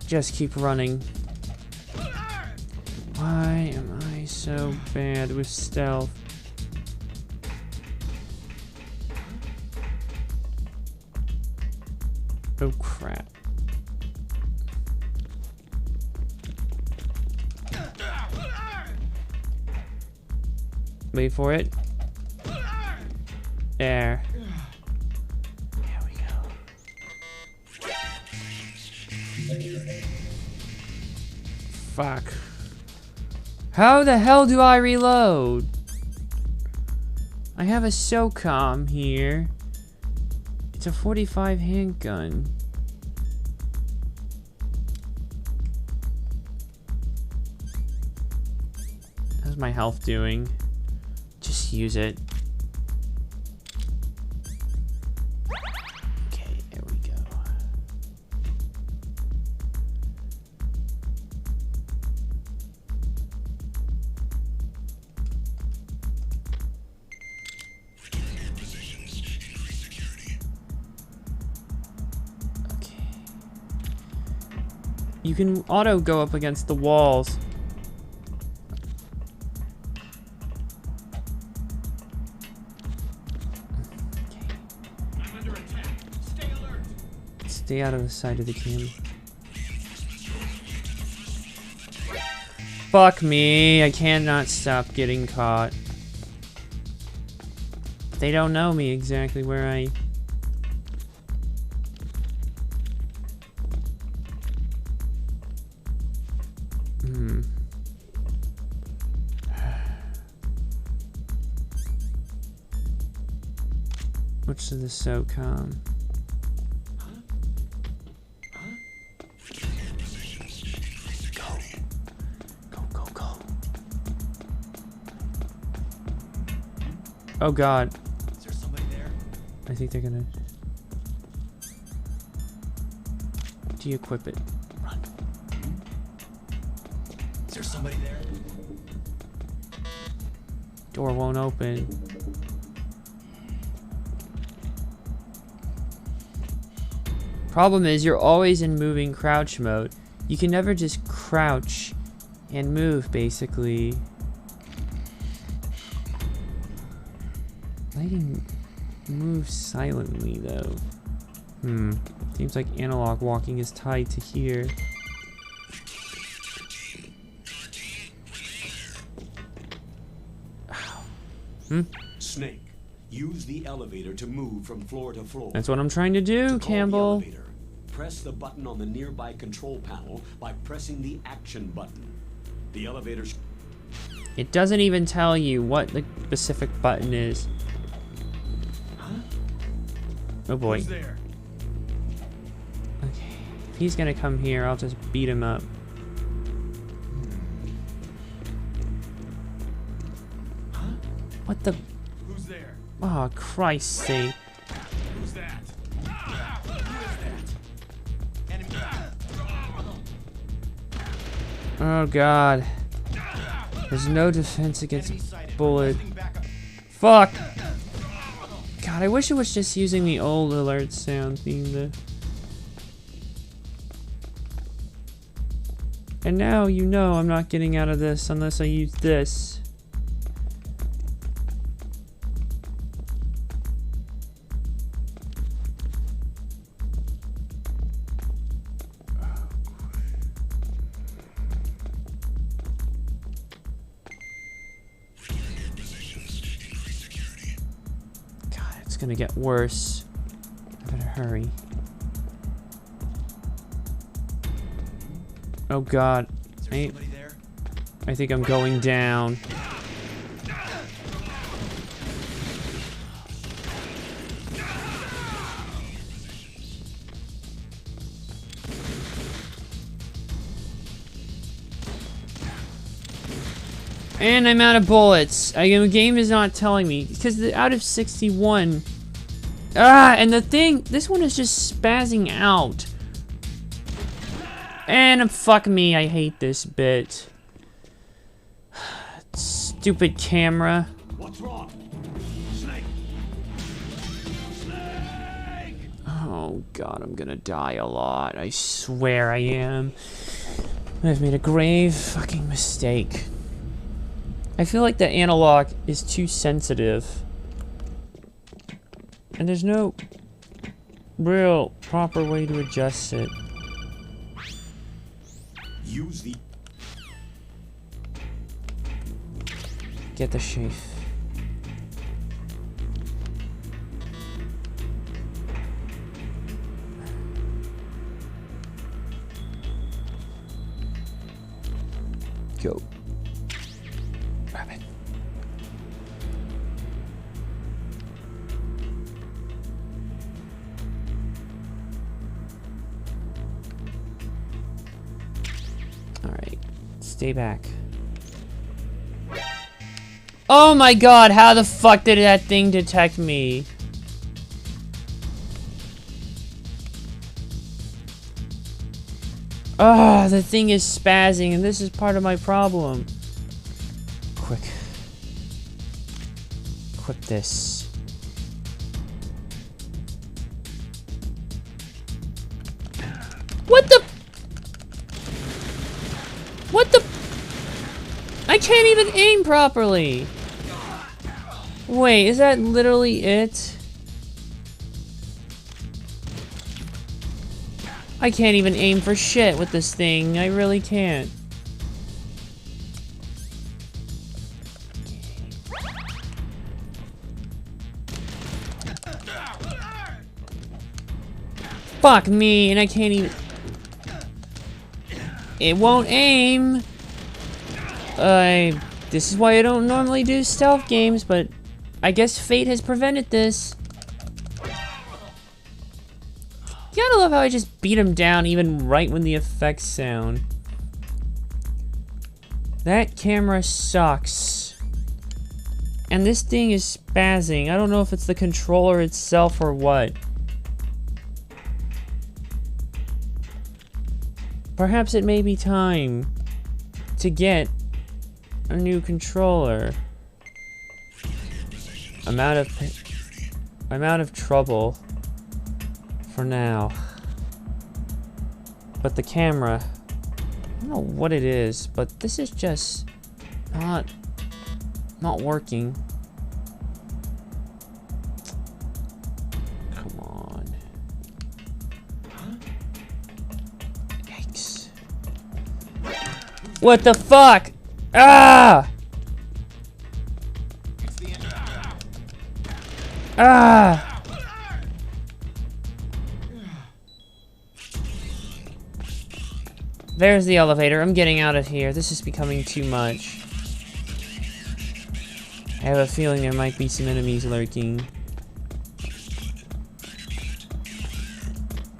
Just keep running. Why am I so bad with stealth? Oh crap. Wait for it. There. There we go. Fuck. How the hell do I reload? I have a SOCOM here. It's a 45 handgun. How's my health doing? Just use it. Okay, there we go. Okay. You can auto go up against the walls. Stay out of the side of the camera. Fuck me, I cannot stop getting caught. They don't know me exactly where I... Which of the SOCOM? Oh god. Is there somebody there? I think they're gonna de-equip it. Run. Is there somebody there? Door won't open. Problem is, you're always in moving crouch mode. You can never just crouch and move, basically. Lighting moves silently, though. Seems like analog walking is tied to here. Snake, use the elevator to move from floor to floor. That's what I'm trying to do, Campbell. The elevator, press the button on the nearby control panel by pressing the action button. The elevator... It doesn't even tell you what the specific button is. Oh boy. Who's there? Okay. If he's gonna come here, I'll just beat him up. What the? Who's there? Oh, Christ's sake. Who's that? Oh god. There's no defense against bullet. Fuck! God, I wish it was just using the old alert sound theme though. And now you know I'm not getting out of this unless I use this. Gonna get worse. I better hurry. Oh god. I think I'm going down. And I'm out of bullets. The game is not telling me. Because out of 61... and the thing... This one is just spazzing out. And fuck me, I hate this bit. Stupid camera. What's wrong? Snake! Snake! Oh god, I'm gonna die a lot. I swear I am. I've made a grave fucking mistake. I feel like the analog is too sensitive. And there's no real proper way to adjust it. Use the... Get the sheath. Go. Grab it. Alright. Stay back. Oh my god, how the fuck did that thing detect me? Ah, the thing is spazzing, and this is part of my problem. Quick. Equip this. What the? What the? I can't even aim properly. Wait, is that literally it? I can't even aim for shit with this thing. I really can't. Fuck me, and I can't even... It won't aim. This is why I don't normally do stealth games, but I guess fate has prevented this. You gotta love how I just beat him down even right when the effects sound. That camera sucks. And this thing is spazzing. I don't know if it's the controller itself or what. Perhaps it may be time to get a new controller. I'm out of trouble for now. But the camera, I don't know what it is, but this is just not working. Come on. Yikes. What the fuck? Ah! Ah! There's the elevator. I'm getting out of here. This is becoming too much. I have a feeling there might be some enemies lurking.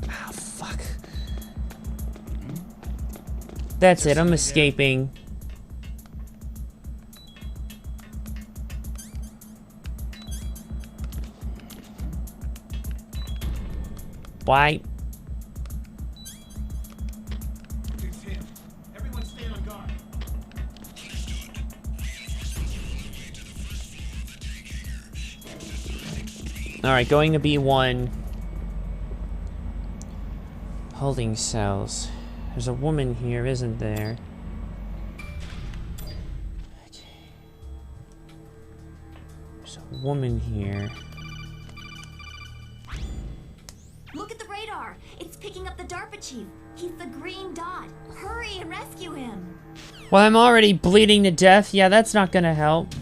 Ah, fuck. That's it. I'm escaping. Why? Alright, going to B1. Holding cells. There's a woman here, isn't there? Okay. There's a woman here. Look at the radar! It's picking up the DARPA chief. He's the green dot. Hurry and rescue him! Well, I'm already bleeding to death. Yeah, that's not gonna help.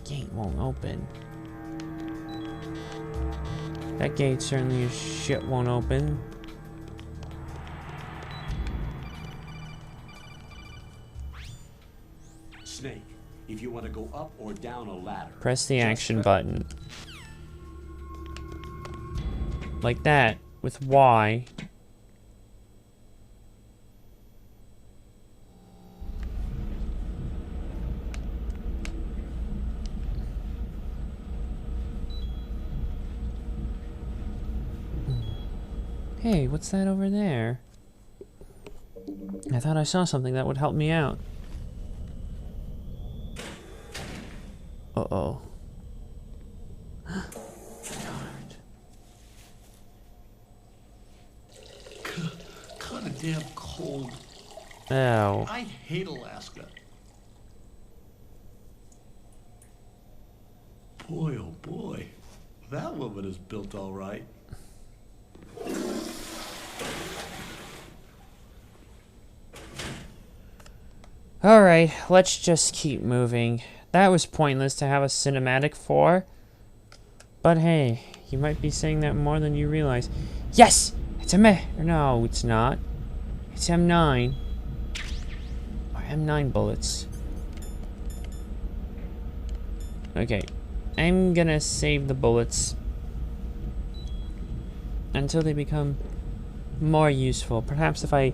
Gate won't open. That gate certainly as shit won't open. Snake, if you want to go up or down a ladder, Press the action button. Like that, with Y. Hey, what's that over there? I thought I saw something that would help me out. Uh-oh. Kind of damn cold. Ow. I hate Alaska. Boy, oh boy. That woman is built all right. Alright, let's just keep moving. That was pointless to have a cinematic for. But hey, you might be saying that more than you realize. Yes! It's a meh. No, it's not. It's M9. Or M9 bullets. Okay. I'm gonna save the bullets until they become more useful. Perhaps if I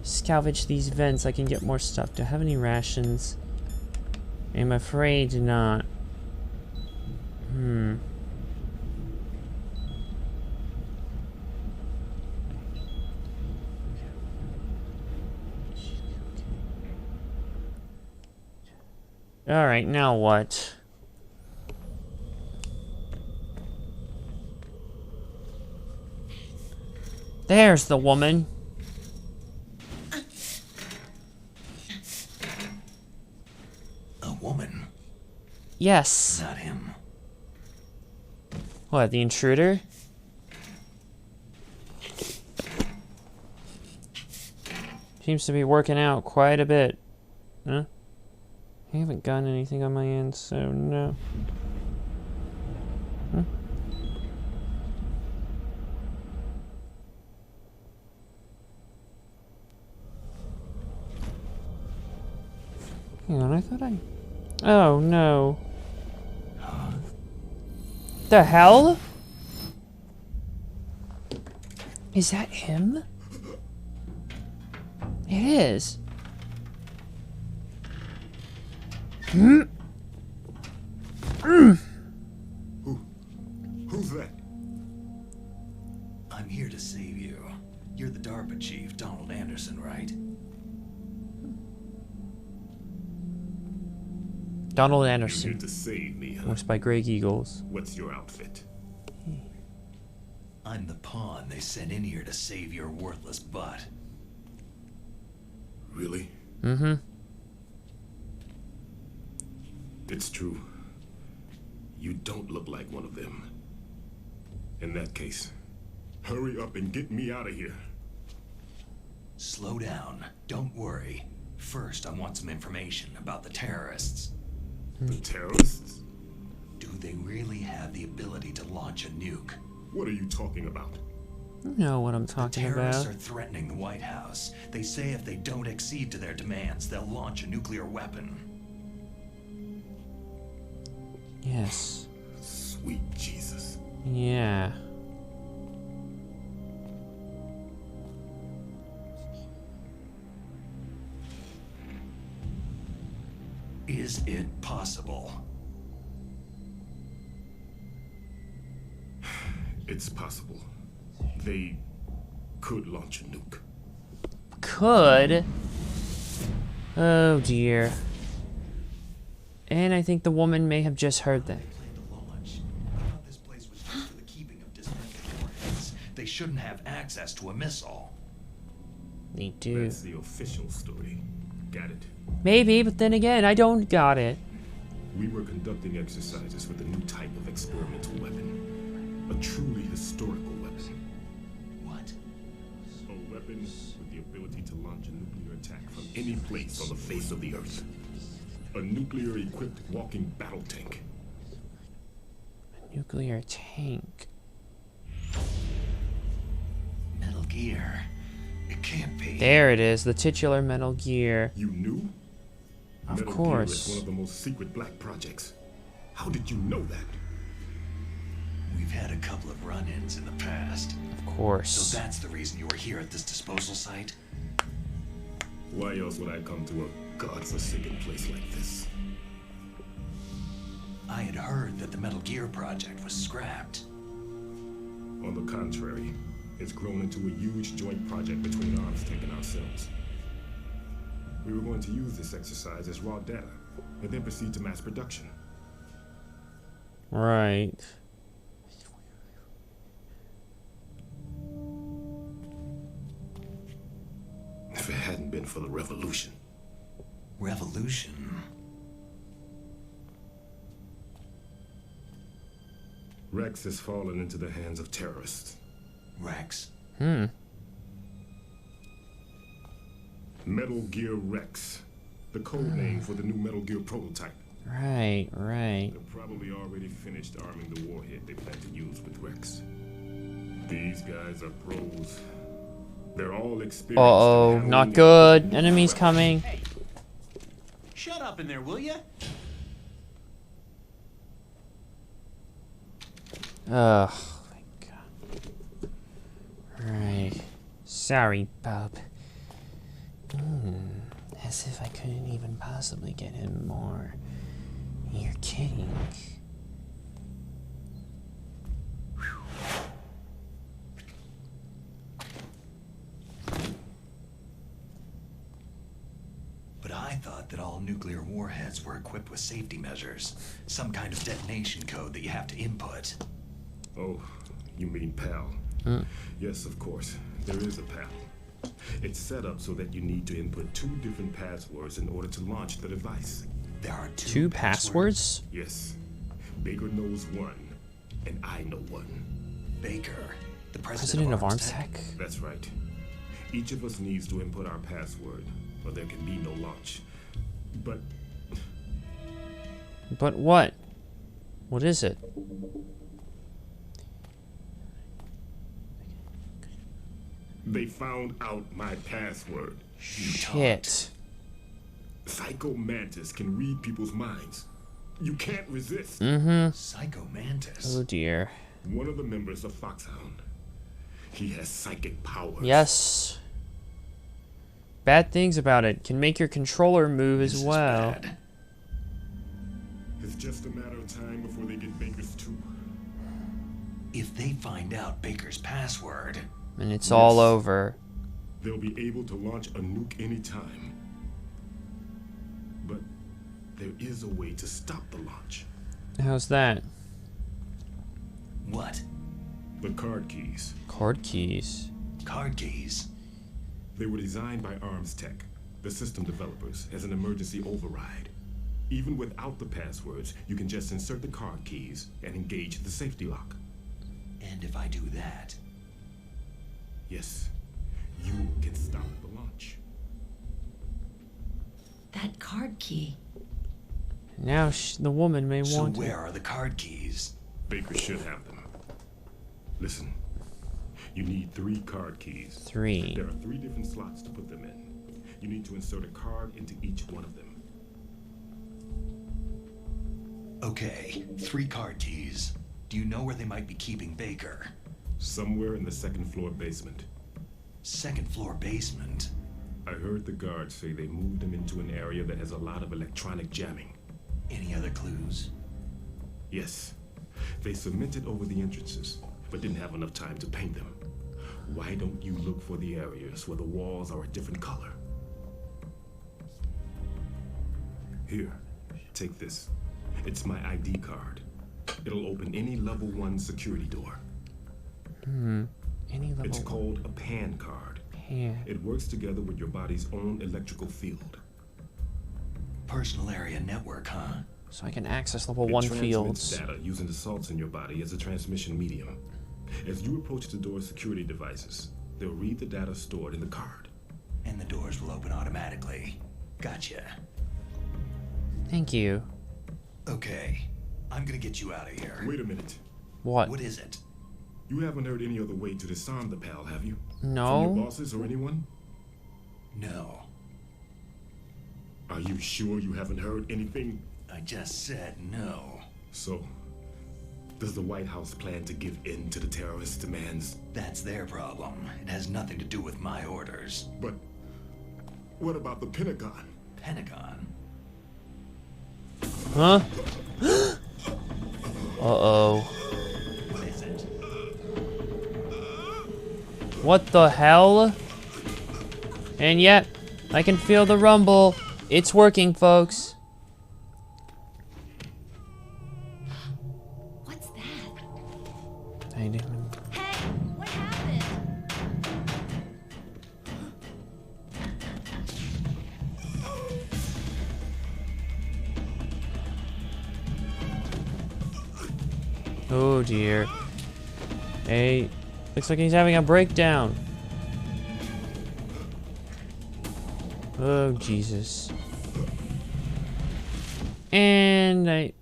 salvage these vents, I can get more stuff. Do I have any rations? I'm afraid not. Alright, now what? There's the woman. A woman? Yes. Not him. What, the intruder? Seems to be working out quite a bit. Huh? I haven't gotten anything on my end, so no. Hang on, I thought I... Oh, no. The hell? Is that him? It is. Who's that? I'm here to save you. You're the DARPA chief, Donald Anderson, right? Donald You're Anderson. here to save me, huh? Voiced by Greg Eagles. What's your outfit? I'm the pawn they sent in here to save your worthless butt. Really? Mm-hmm. It's true. You don't look like one of them. In that case, hurry up and get me out of here. Slow down. Don't worry. First, I want some information about the terrorists. The terrorists? Do they really have the ability to launch a nuke? What are you talking about? You know what I'm talking Terrorists about. are threatening the White House. They say if they don't accede to their demands, they'll launch a nuclear weapon. Yes. Sweet Jesus. Yeah. Is it possible? It's possible. They could launch a nuke. Could. Oh dear. And I think the woman may have just heard that. Plan to launch. I thought this place was just for the keeping of dismantled warheads. They shouldn't have access to a missile. They do. That's the official story. Got it. Maybe, but then again, I don't got it. We were conducting exercises with a new type of experimental weapon. A truly historical weapon. What? A weapon with the ability to launch a nuclear attack from any place on the face of the Earth. A nuclear-equipped walking battle tank. A nuclear tank. Metal Gear. It can't be. There it is, the titular Metal Gear. You knew? Of Metal course. Gear is one of the most secret black projects. How did you know that? We've had a couple of run-ins in the past. Of course. So that's the reason you were here at this disposal site? Why else would I come to a godforsaken place like this? I had heard that the Metal Gear project was scrapped. On the contrary, it's grown into a huge joint project between Armstech and ourselves. We were going to use this exercise as raw data, and then proceed to mass production. Right. If it hadn't been for the revolution. Revolution? Rex has fallen into the hands of terrorists. Rex? Metal Gear Rex. The code name for the new Metal Gear prototype. Right. They've probably already finished arming the warhead they plan to use with Rex. These guys are pros. They're all experienced. Uh-oh, not good. Enemies coming. Hey, shut up in there, will ya? Ugh, my God. Right. Sorry, bub. As if I couldn't even possibly get him more. You're kidding. But I thought that all nuclear warheads were equipped with safety measures. Some kind of detonation code that you have to input. Oh, you mean PAL? Yes, of course. There is a PAL. It's set up so that you need to input 2 different passwords in order to launch the device. There are 2 passwords? Yes. Baker knows one, and I know one. Baker, the President of Arms Tech? That's right. Each of us needs to input our password, or there can be no launch. But what? What is it? they found out my password. Shit. Psycho Mantis can read people's minds. You can't resist. Psycho Mantis? Oh dear. One of the members of Foxhound. He has psychic powers. Yes. Bad things about it. Can make your controller move as well. Bad. It's just a matter of time before they get Baker's too. If they find out Baker's password... And it's all over. They'll be able to launch a nuke anytime. But there is a way to stop the launch. How's that? What? The card keys. Card keys. Card keys? They were designed by Arms Tech, the system developers, as an emergency override. Even without the passwords, you can just insert the card keys and engage the safety lock. And if I do that? Yes, you can stop the launch. That card key. Now the woman may So want it. where are the card keys? Baker should have them. Listen, you need 3 card keys. 3. There are 3 different slots to put them in. You need to insert a card into each one of them. Okay, 3 card keys. Do you know where they might be keeping Baker? Somewhere in the 2nd floor basement. 2nd floor basement? I heard the guards say they moved him into an area that has a lot of electronic jamming. Any other clues? Yes. They cemented over the entrances, but didn't have enough time to paint them. Why don't you look for the areas where the walls are a different color? Here, take this. It's my ID card. It'll open any level 1 security door. Any level. It's called a PAN card. PAN. It works together with your body's own electrical field. Personal area network, huh? So I can access level It 1 transmits fields. data using the salts in your body as a transmission medium. As you approach the door's security devices, they'll read the data stored in the card. And the doors will open automatically. Gotcha. Thank you. Okay, I'm gonna get you out of here. Wait a minute. What? What is it? You haven't heard any other way to disarm the PAL, have you? No. From your bosses or anyone? No. Are you sure you haven't heard anything? I just said no. So, does the White House plan to give in to the terrorists' demands? That's their problem. It has nothing to do with my orders. But what about the Pentagon? Pentagon? Huh? Uh-oh. What is it? What the hell? And yet, I can feel the rumble. It's working, folks. What's that? I didn't. Hey, what happened? Oh dear. Hey, looks like he's having a breakdown. Oh Jesus. And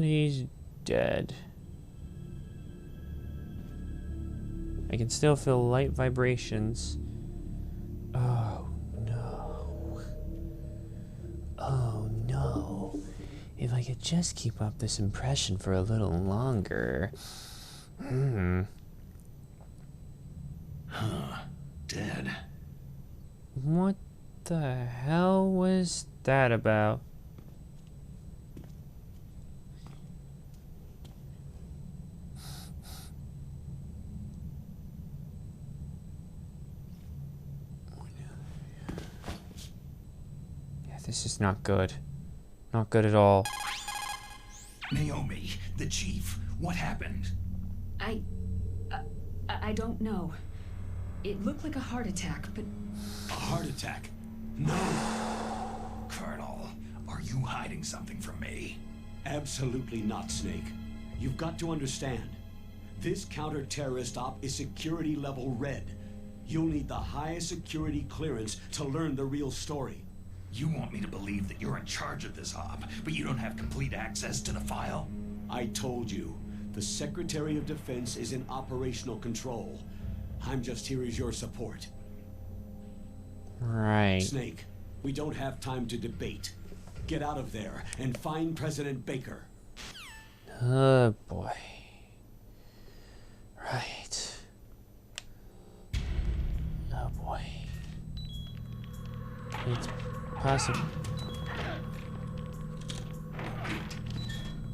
he's dead. I can still feel light vibrations. Oh no. Oh no. If I could just keep up this impression for a little longer. Huh. Dead. What the hell was that about? Yeah, this is not good. Not good at all. Naomi, the chief, what happened? I don't know. It looked like a heart attack, but... A heart attack? No. Colonel, are you hiding something from me? Absolutely not, Snake. You've got to understand. This counter-terrorist op is security level red. You'll need the highest security clearance to learn the real story. You want me to believe that you're in charge of this op, but you don't have complete access to the file? I told you. The Secretary of Defense is in operational control. I'm just here as your support. Right. Snake, we don't have time to debate. Get out of there and find President Baker. Oh boy. Right. Oh boy. It's possible.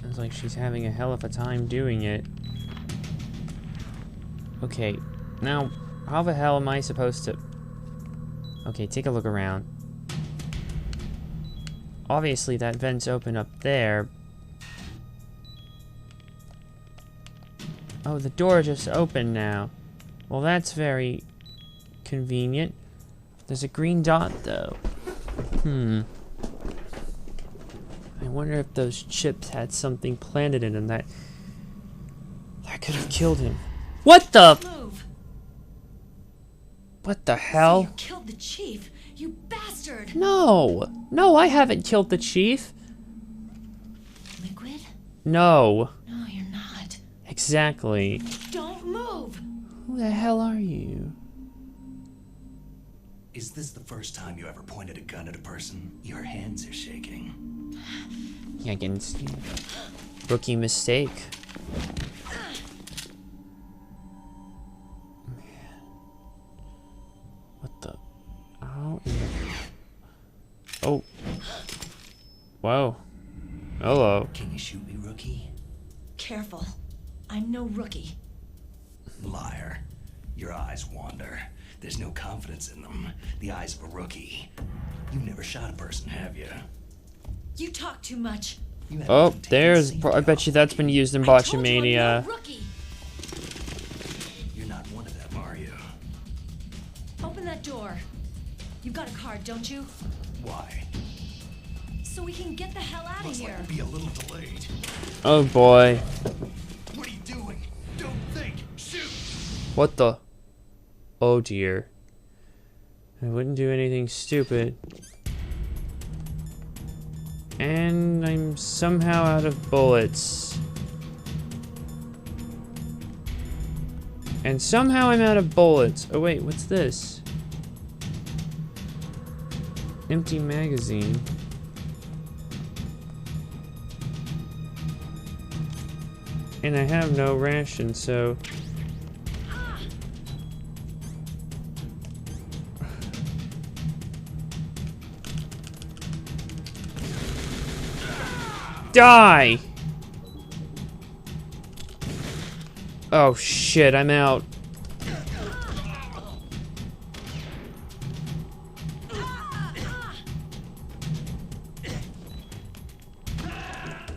Sounds like she's having a hell of a time doing it. Okay, now how the hell am I supposed to... Okay, take a look around. Obviously that vent's open up there. Oh, the door just opened now. Well, that's very convenient. There's a green dot, though. I wonder if those chips had something planted in them that could have killed him. What the? Move! What the hell? You killed the chief, you bastard! No! No, I haven't killed the chief. Liquid? No. No, you're not. Exactly. Don't move! Who the hell are you? Is this the first time you ever pointed a gun at a person? Your hands are shaking. Yeah, again, it's rookie mistake. What the? Oh. Oh. Whoa. Hello. Can you shoot me, rookie? Careful. I'm no rookie. Liar. Your eyes wander. There's no confidence in them. The eyes of a rookie. You've never shot a person, have you? You talk too much. You haven't Oh, even taken there's... safety I bet you that's been used in Botchamania. Rookie. You're not one of them, are you? Open that door. You got a card, don't you? Why? So we can get the hell out of Looks here. like we'll be a little delayed. Oh boy. What are you doing? Don't think. Shoot! What the? Oh dear. I wouldn't do anything stupid. And I'm somehow out of bullets. And somehow I'm out of bullets. Oh wait, what's this? Empty magazine. And I have no ration, so... Die! Oh shit, I'm out.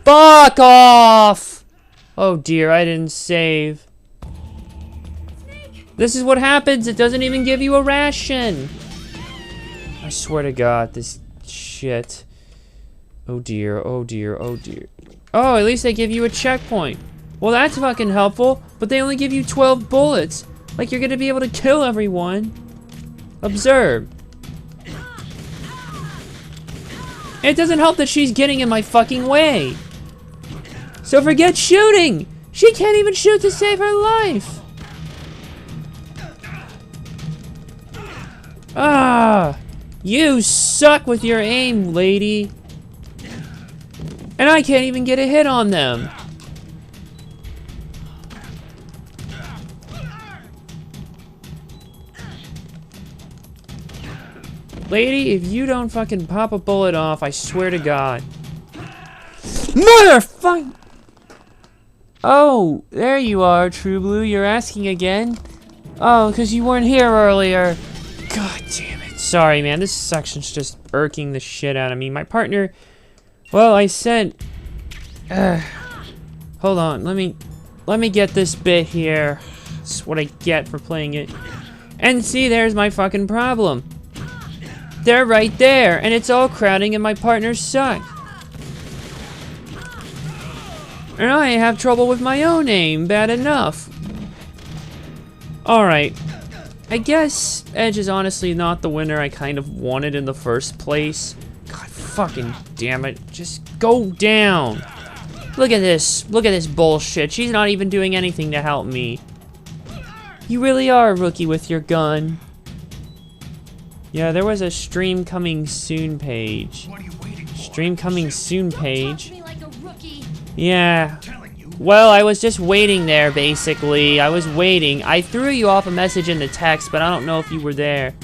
Fuck off! Oh dear, I didn't save. This is what happens, it doesn't even give you a ration. I swear to God, this shit. Oh dear, oh dear, oh dear. Oh, at least they give you a checkpoint. Well, that's fucking helpful, but they only give you 12 bullets. Like you're gonna be able to kill everyone. Observe. It doesn't help that she's getting in my fucking way. So forget shooting! She can't even shoot to save her life! Ah! You suck with your aim, lady! And I can't even get a hit on them! Lady, if you don't fucking pop a bullet off, I swear to God. Motherfucker! Oh, there you are, True Blue. You're asking again? Oh, because you weren't here earlier. God damn it. Sorry, man. This section's just irking the shit out of me. My partner... Well, I sent... hold on. Let me get this bit here. That's what I get for playing it. And see, there's my fucking problem. They're right there, and it's all crowding in my partner's side. And I have trouble with my own aim, bad enough. Alright. I guess Edge is honestly not the winner I kind of wanted in the first place. God fucking damn it. Just go down. Look at this. Look at this bullshit. She's not even doing anything to help me. You really are a rookie with your gun. Yeah, there was a stream coming soon page. Stream coming soon page. Yeah. Well, I was just waiting there, basically. I was waiting. I threw you off a message in the text, but I don't know if you were there.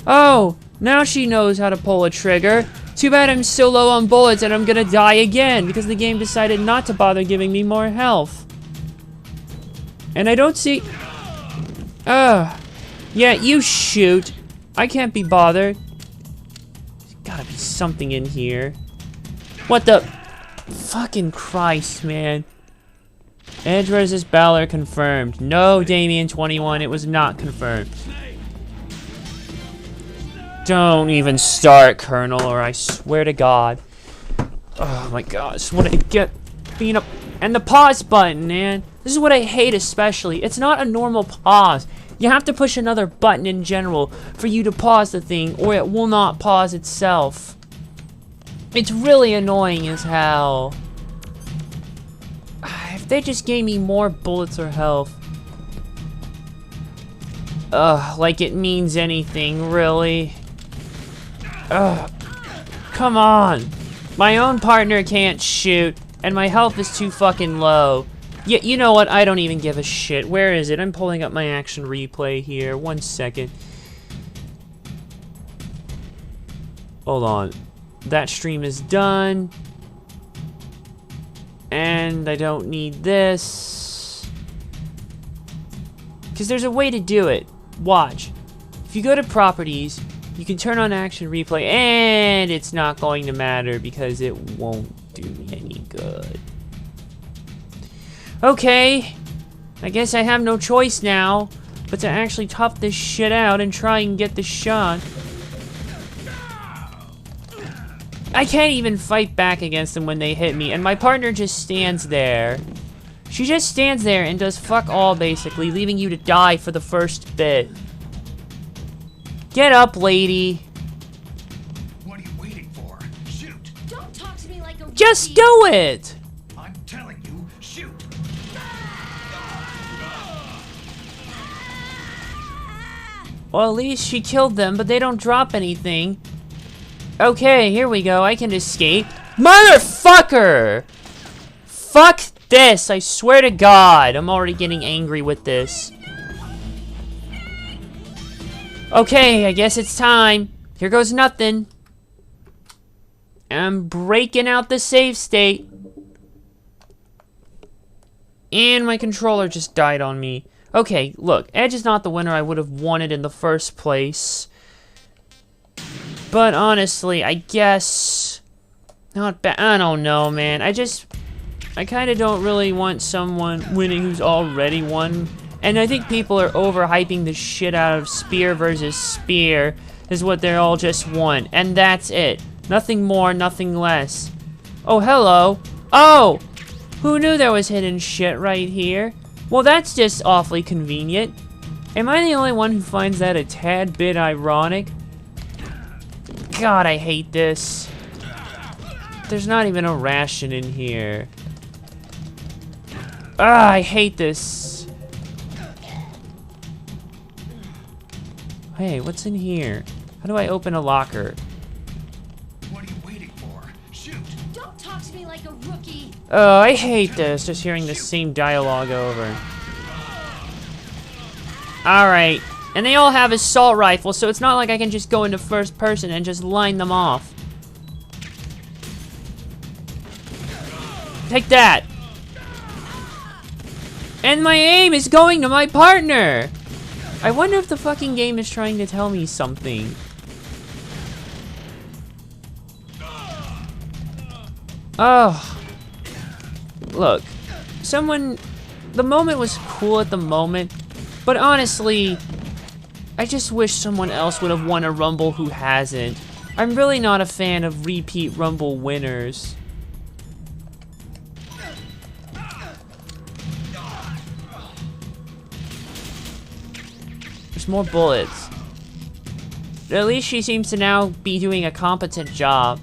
Oh, now she knows how to pull a trigger. Too bad I'm still low on bullets and I'm gonna die again because the game decided not to bother giving me more health. And I don't see... Yeah, you shoot. I can't be bothered. There's gotta be something in here. What the... Fucking Christ, man. Edge versus Balor confirmed. No, Damien21, it was not confirmed. Don't even start, Colonel, or I swear to God. Oh my God, this is what I get being up. And the pause button, man. This is what I hate especially. It's not a normal pause. You have to push another button in general for you to pause the thing, or it will not pause itself. It's really annoying as hell. If they just gave me more bullets or health. Like it means anything, really. Come on. My own partner can't shoot, and my health is too fucking low. Yeah, you know what? I don't even give a shit. Where is it? I'm pulling up my action replay here. 1 second. Hold on. That stream is done. And I don't need this. Because there's a way to do it. Watch. If you go to properties, you can turn on action replay, and it's not going to matter because it won't do me any good. Okay. I guess I have no choice now but to actually tough this shit out and try and get the shot. I can't even fight back against them when they hit me, and my partner just stands there. She just stands there and does fuck all, basically, leaving you to die for the first bit. Get up, lady. What are you waiting for? Shoot! Don't talk to me like a Just do it! I'm telling you, shoot! Well, at least she killed them, but they don't drop anything. Okay, here we go. I can escape. Motherfucker! Fuck this, I swear to God. I'm already getting angry with this. Okay, I guess it's time. Here goes nothing. I'm breaking out the save state. And my controller just died on me. Okay, look, Edge is not the winner I would have wanted in the first place. But honestly, I guess... Not bad. I don't know, man. I kind of don't really want someone winning who's already won. And I think people are overhyping the shit out of spear versus spear is what they're all just want. And that's it. Nothing more, nothing less. Oh, hello. Oh! Who knew there was hidden shit right here? Well, that's just awfully convenient. Am I the only one who finds that a tad bit ironic? God, I hate this. There's not even a ration in here. Ah, I hate this. Hey, what's in here? How do I open a locker? What are you waiting for? Shoot! Don't talk to me like a rookie. Oh, I hate this. Just hearing the same dialogue over. Alright. And they all have assault rifles, so it's not like I can just go into first person and just line them off. Take that! And my aim is going to my partner! I wonder if the fucking game is trying to tell me something. Oh. Look. The moment was cool at the moment, but honestly, I just wish someone else would have won a Rumble who hasn't. I'm really not a fan of repeat Rumble winners. There's more bullets. At least she seems to now be doing a competent job.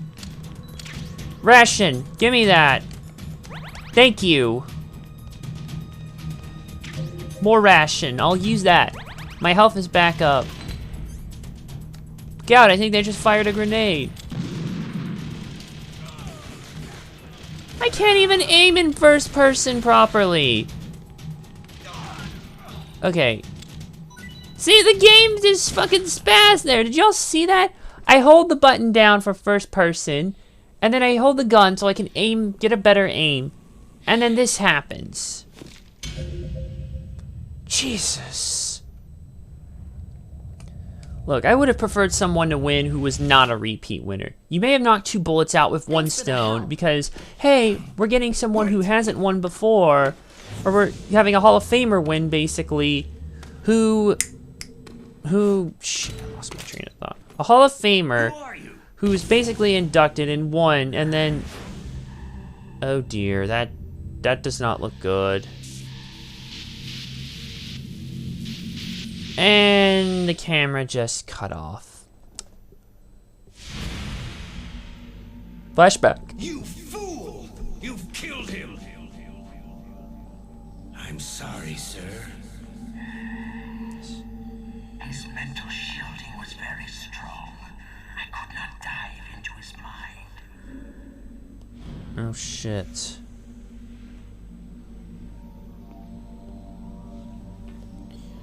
Ration, give me that. Thank you. More ration, I'll use that. My health is back up. God, I think they just fired a grenade. I can't even aim in first person properly. Okay. See, the game just fucking spazzed there. Did y'all see that? I hold the button down for first person, and then I hold the gun so I can aim, get a better aim. And then this happens. Jesus. Look, I would have preferred someone to win who was not a repeat winner. You may have knocked 2 bullets out with 1 stone because, hey, we're getting someone who hasn't won before, or we're having a Hall of Famer win, basically, shit, I lost my train of thought. A Hall of Famer who's basically inducted and won, and then, oh dear, that does not look good. And the camera just cut off. Flashback. You fool! You've killed him! I'm sorry, sir. His mental shielding was very strong. I could not dive into his mind. Oh shit.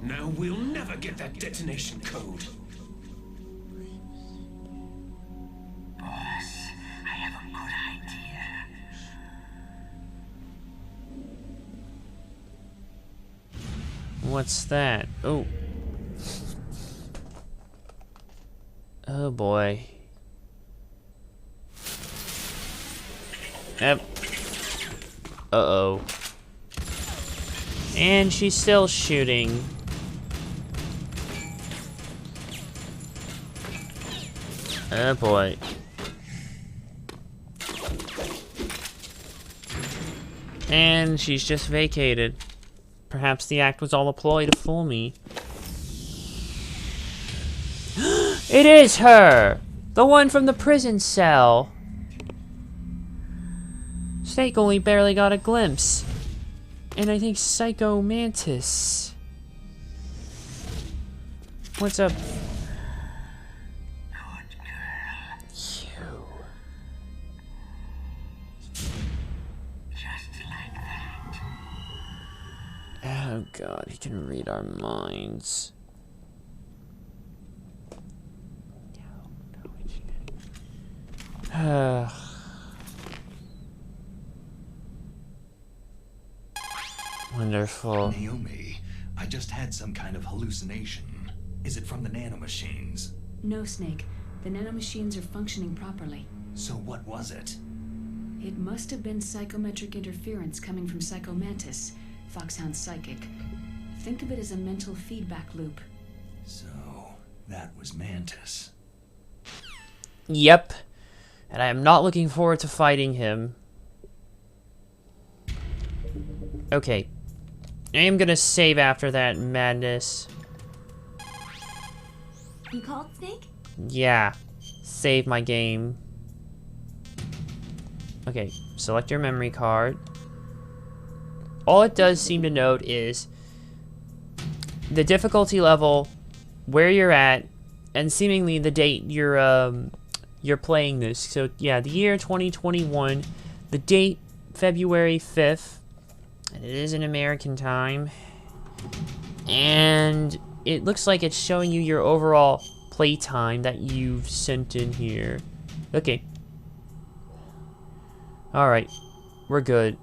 Now we'll never get that detonation code. Boss, I have a good idea. What's that? Oh. Oh boy. Yep. Uh-oh. And she's still shooting. Oh boy. And she's just vacated. Perhaps the act was all a ploy to fool me. It is her! The one from the prison cell! Snake only barely got a glimpse. And I think Psycho Mantis. What's up? Oh god, he can read our minds. Wonderful. Naomi, I just had some kind of hallucination. Is it from the nanomachines? No, Snake. The nanomachines are functioning properly. So what was it? It must have been psychometric interference coming from Psycho Mantis, Foxhound's psychic. Think of it as a mental feedback loop. So, that was Mantis. Yep. And I am not looking forward to fighting him. Okay. I am gonna save after that madness. You called, Snake? Yeah. Save my game. Okay, select your memory card. All it does seem to note is the difficulty level, where you're at, and seemingly the date you're playing this. So yeah, the year 2021, the date February 5th, and it is in American time. And it looks like it's showing you your overall playtime that you've sent in here. Okay. Alright. We're good.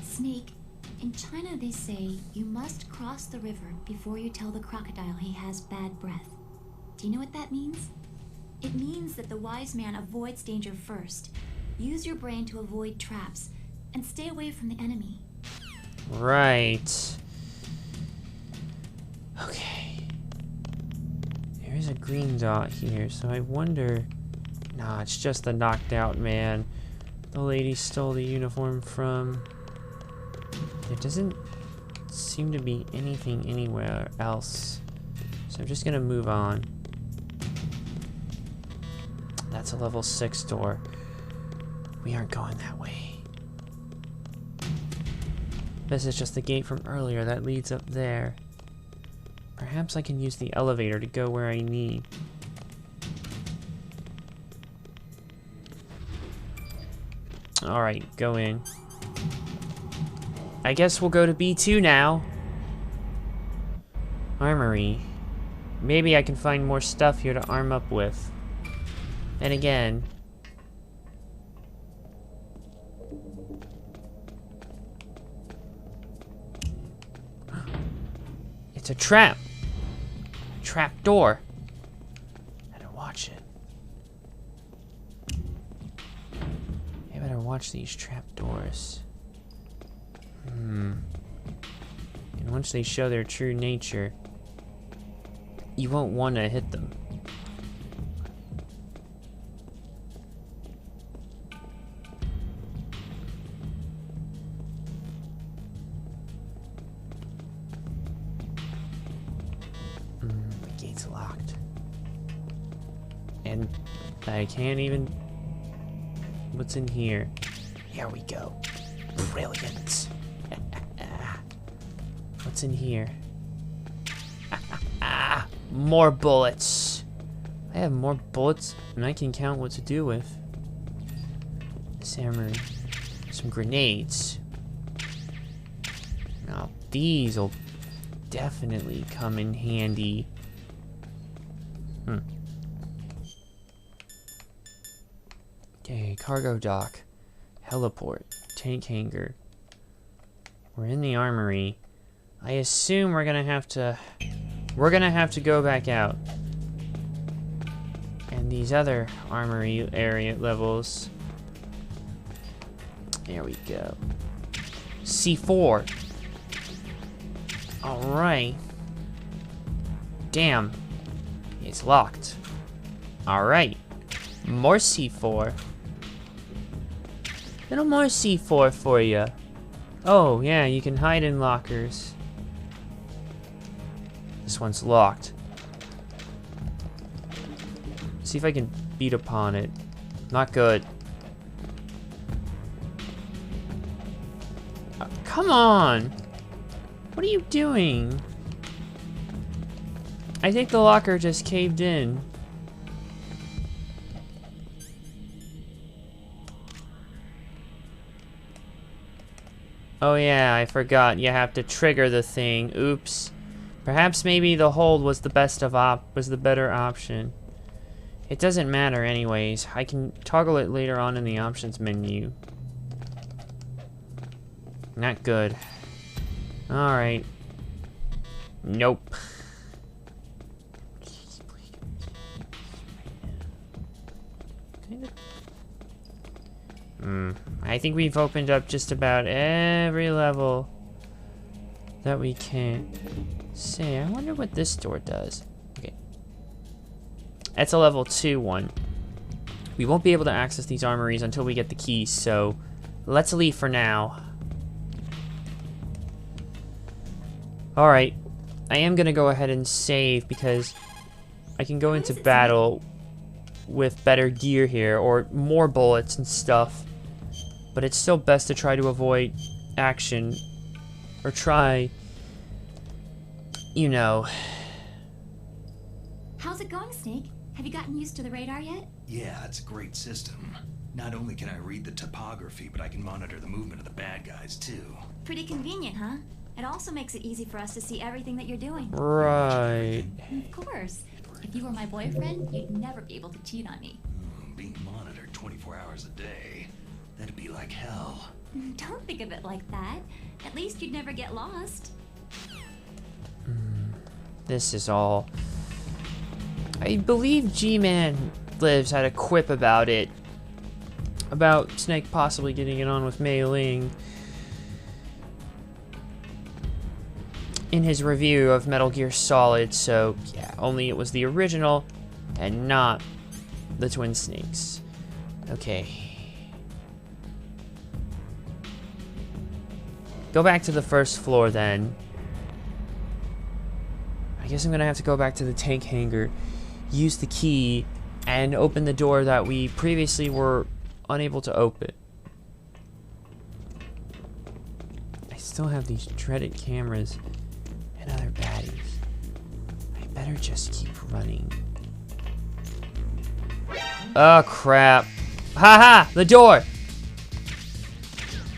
Snake, in China they say you must cross the river before you tell the crocodile he has bad breath. Do you know what that means? It means that the wise man avoids danger first. Use your brain to avoid traps, and stay away from the enemy. Right. Okay. There's a green dot here, so I wonder... Nah, it's just the knocked out man the lady stole the uniform from. There doesn't seem to be anything anywhere else. So I'm just gonna move on. That's a level 6 door. We aren't going that way. This is just the gate from earlier that leads up there. Perhaps I can use the elevator to go where I need. Alright, go in. I guess we'll go to B2 now. Armory. Maybe I can find more stuff here to arm up with. And again... It's a trap! Trap door. Better watch it. I better watch these trap doors. And once they show their true nature, you won't want to hit them. The gate's locked. And I can't even... What's in here? Here we go. Brilliant. What's in here? More bullets. I have more bullets than I can count what to do with. This armory. Some grenades. Now these will definitely come in handy. Okay, cargo dock. Heliport. Tank hangar. We're in the armory. I assume we're gonna have to go back out. And these other armory area levels. There we go. C4. Alright. Damn. It's locked. Alright. More C4. Little more C4 for you. Oh, yeah, you can hide in lockers. This one's locked. See if I can beat upon it. Not good. Come on! What are you doing? I think the locker just caved in. Oh yeah, I forgot. You have to trigger the thing. Oops. Perhaps maybe the hold was the better option. It doesn't matter anyways. I can toggle it later on in the options menu. Not good. Alright. Nope. I think we've opened up just about every level that we can. Say, I wonder what this door does. Okay. That's a level 2 one. We won't be able to access these armories until we get the keys, so let's leave for now. Alright. I am gonna go ahead and save because I can go into battle with better gear here, or more bullets and stuff. But it's still best to try to avoid action, or try, you know. How's it going, Snake? Have you gotten used to the radar yet? Yeah, it's a great system. Not only can I read the topography, but I can monitor the movement of the bad guys, too. Pretty convenient, huh? It also makes it easy for us to see everything that you're doing. Right. Of course. If you were my boyfriend, you'd never be able to cheat on me. Being monitored 24 hours a day, that'd be like hell. Don't think of it like that. At least you'd never get lost. This is all... I believe G-Man Lives had a quip about it. About Snake possibly getting it on with Mei Ling. In his review of Metal Gear Solid, so yeah, only it was the original and not the Twin Snakes. Okay. Go back to the first floor then. I guess I'm gonna have to go back to the tank hangar, use the key, and open the door that we previously were unable to open. I still have these dreaded cameras and other baddies. I better just keep running. Oh crap. Haha! The door!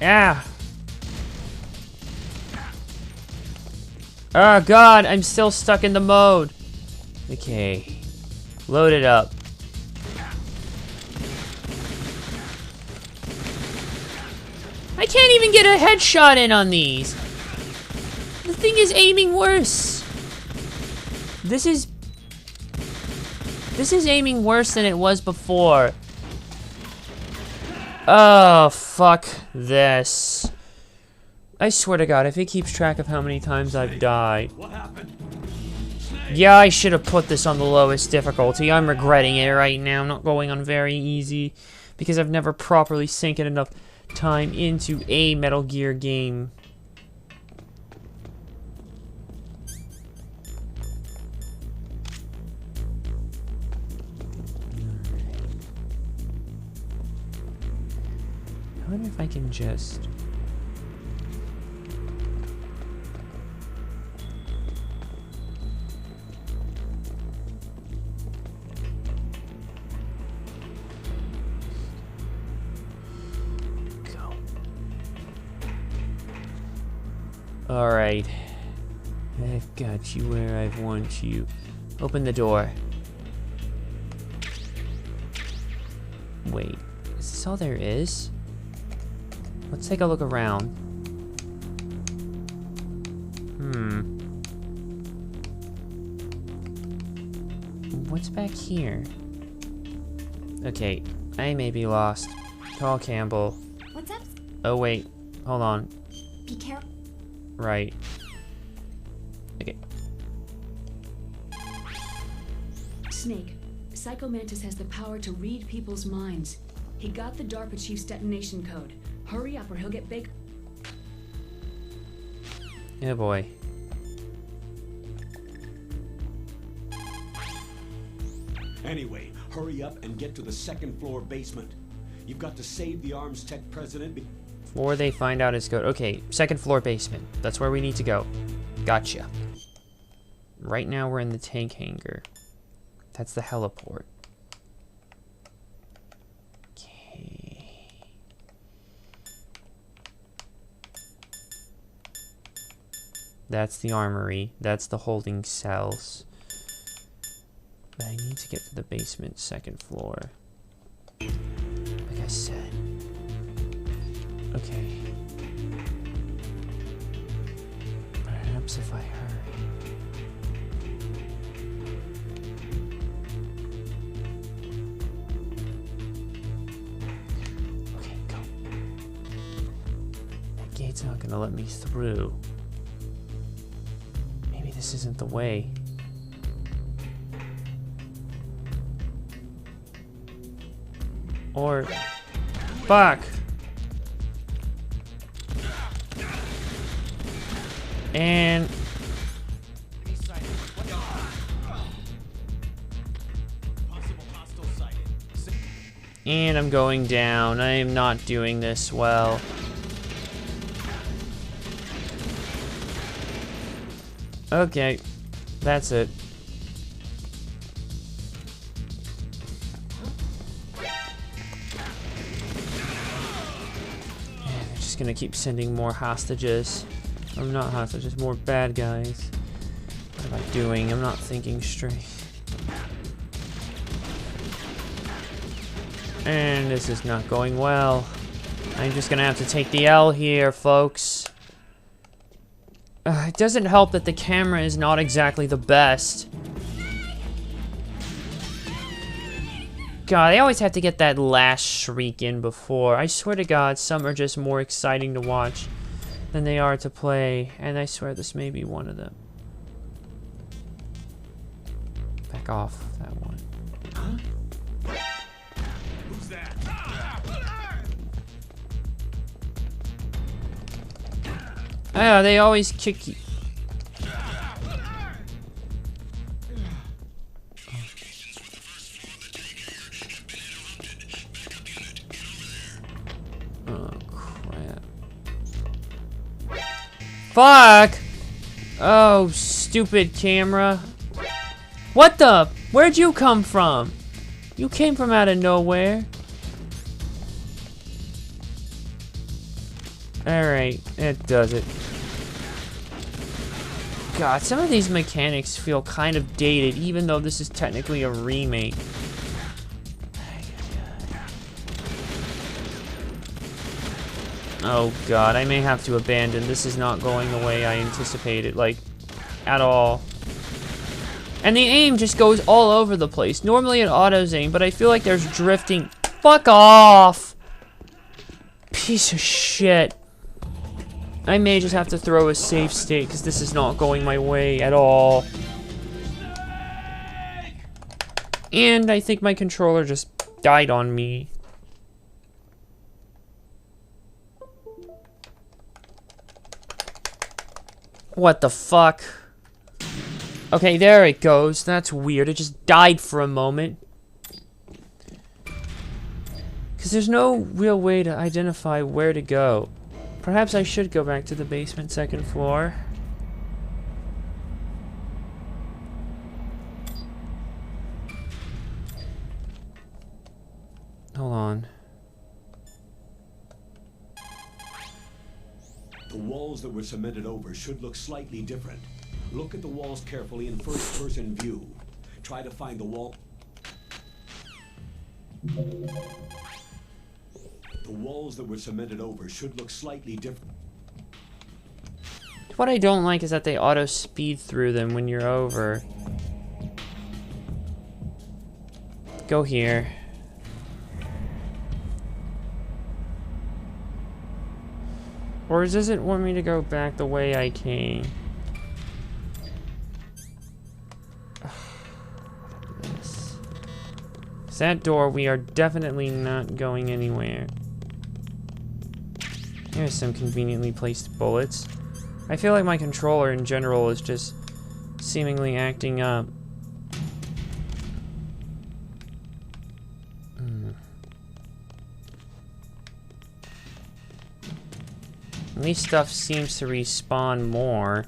Yeah. Oh god, I'm still stuck in the mode. Okay. Load it up. I can't even get a headshot in on these. The thing is aiming worse. This is aiming worse than it was before. Oh, fuck this. I swear to God, if it keeps track of how many times I've died. What happened? Yeah, I should have put this on the lowest difficulty. I'm regretting it right now. I'm not going on very easy because I've never properly sunk enough time into a Metal Gear game. I wonder if I can just... go. Alright. I've got you where I want you. Open the door. Wait, is this all there is? Let's take a look around. What's back here? Okay, I may be lost. Call Campbell. What's up? Oh wait, hold on. Be careful. Right. Okay. Snake, Psycho Mantis has the power to read people's minds. He got the DARPA chief's detonation code. Hurry up or he'll get baked. Yeah, boy. Anyway, hurry up and get to the second floor basement. You've got to save the Arms Tech president Before they find out his code. Okay, second floor basement. That's where we need to go. Gotcha. Right now we're in the tank hangar. That's the heliport. Okay. That's the armory. That's the holding cells. But I need to get to the basement, second floor. Like I said. Okay. Perhaps if I hurry. Okay, go. That gate's not gonna let me through. Maybe this isn't the way. Or... fuck! And... and I'm going down. I am not doing this well. Okay. That's it. And they're just gonna keep sending more hostages. I'm not hostile, just more bad guys. What am I doing? I'm not thinking straight. And this is not going well. I'm just gonna have to take the L here, folks. It doesn't help that the camera is not exactly the best. God, I always have to get that last shriek in before. I swear to God, some are just more exciting to watch than they are to play. And I swear this may be one of them. Back off that one. Huh? Who's that? Ah, they always kick you. Oh, crap. Fuck! Oh, stupid camera. What the? Where'd you come from? You came from out of nowhere. Alright, that does it. God, some of these mechanics feel kind of dated, even though this is technically a remake. Oh God, I may have to abandon. This is not going the way I anticipated, like, at all. And the aim just goes all over the place. Normally it autos aim, but I feel like there's drifting. Fuck off! Piece of shit. I may just have to throw a safe state, because this is not going my way at all. And I think my controller just died on me. What the fuck? Okay, there it goes. That's weird. It just died for a moment. Because there's no real way to identify where to go. Perhaps I should go back to the basement, second floor. Hold on. The walls that were cemented over should look slightly different. Look at the walls carefully in first-person view. Try to find the wall. The walls that were cemented over should look slightly different. What I don't like is that they auto speed through them when you're over. Go here. Or does it want me to go back the way I came? That door, we are definitely not going anywhere. Here's some conveniently placed bullets. I feel like my controller in general is just seemingly acting up. At least stuff seems to respawn more.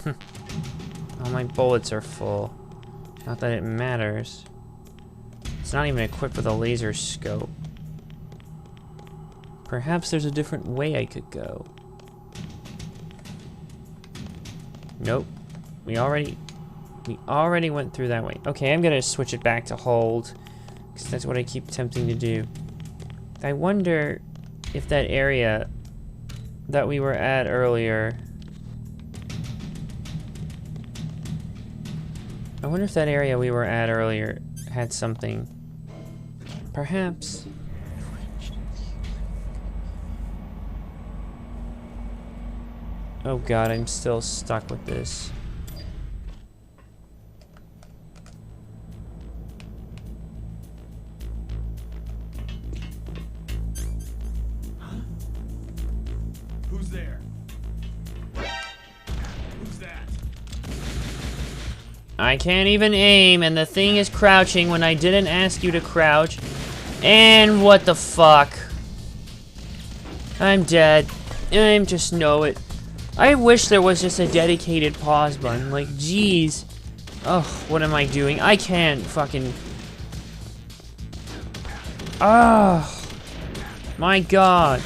All my bullets are full. Not that it matters. It's not even equipped with a laser scope. Perhaps there's a different way I could go. Nope. We already went through that way. Okay, I'm gonna switch it back to hold, because that's what I keep attempting to do. I wonder if that area that we were at earlier... I wonder if that area we were at earlier had something. Perhaps. Oh God, I'm still stuck with this. Huh? Who's there? Who's that? I can't even aim, and the thing is crouching when I didn't ask you to crouch. And what the fuck? I'm dead. I just know it. I wish there was just a dedicated pause button. Like, jeez. Oh, what am I doing? I can't fucking... Ah, my God.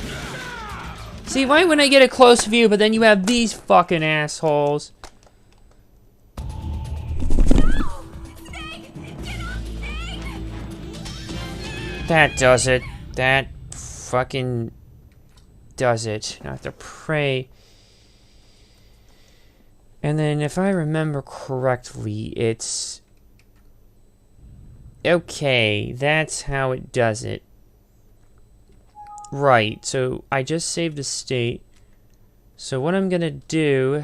See, why when I get a close view, but then you have these fucking assholes? That does it. That fucking does it. Now I have to pray. And then if I remember correctly, it's... Okay, that's how it does it. Right, so I just saved a state. So what I'm gonna do...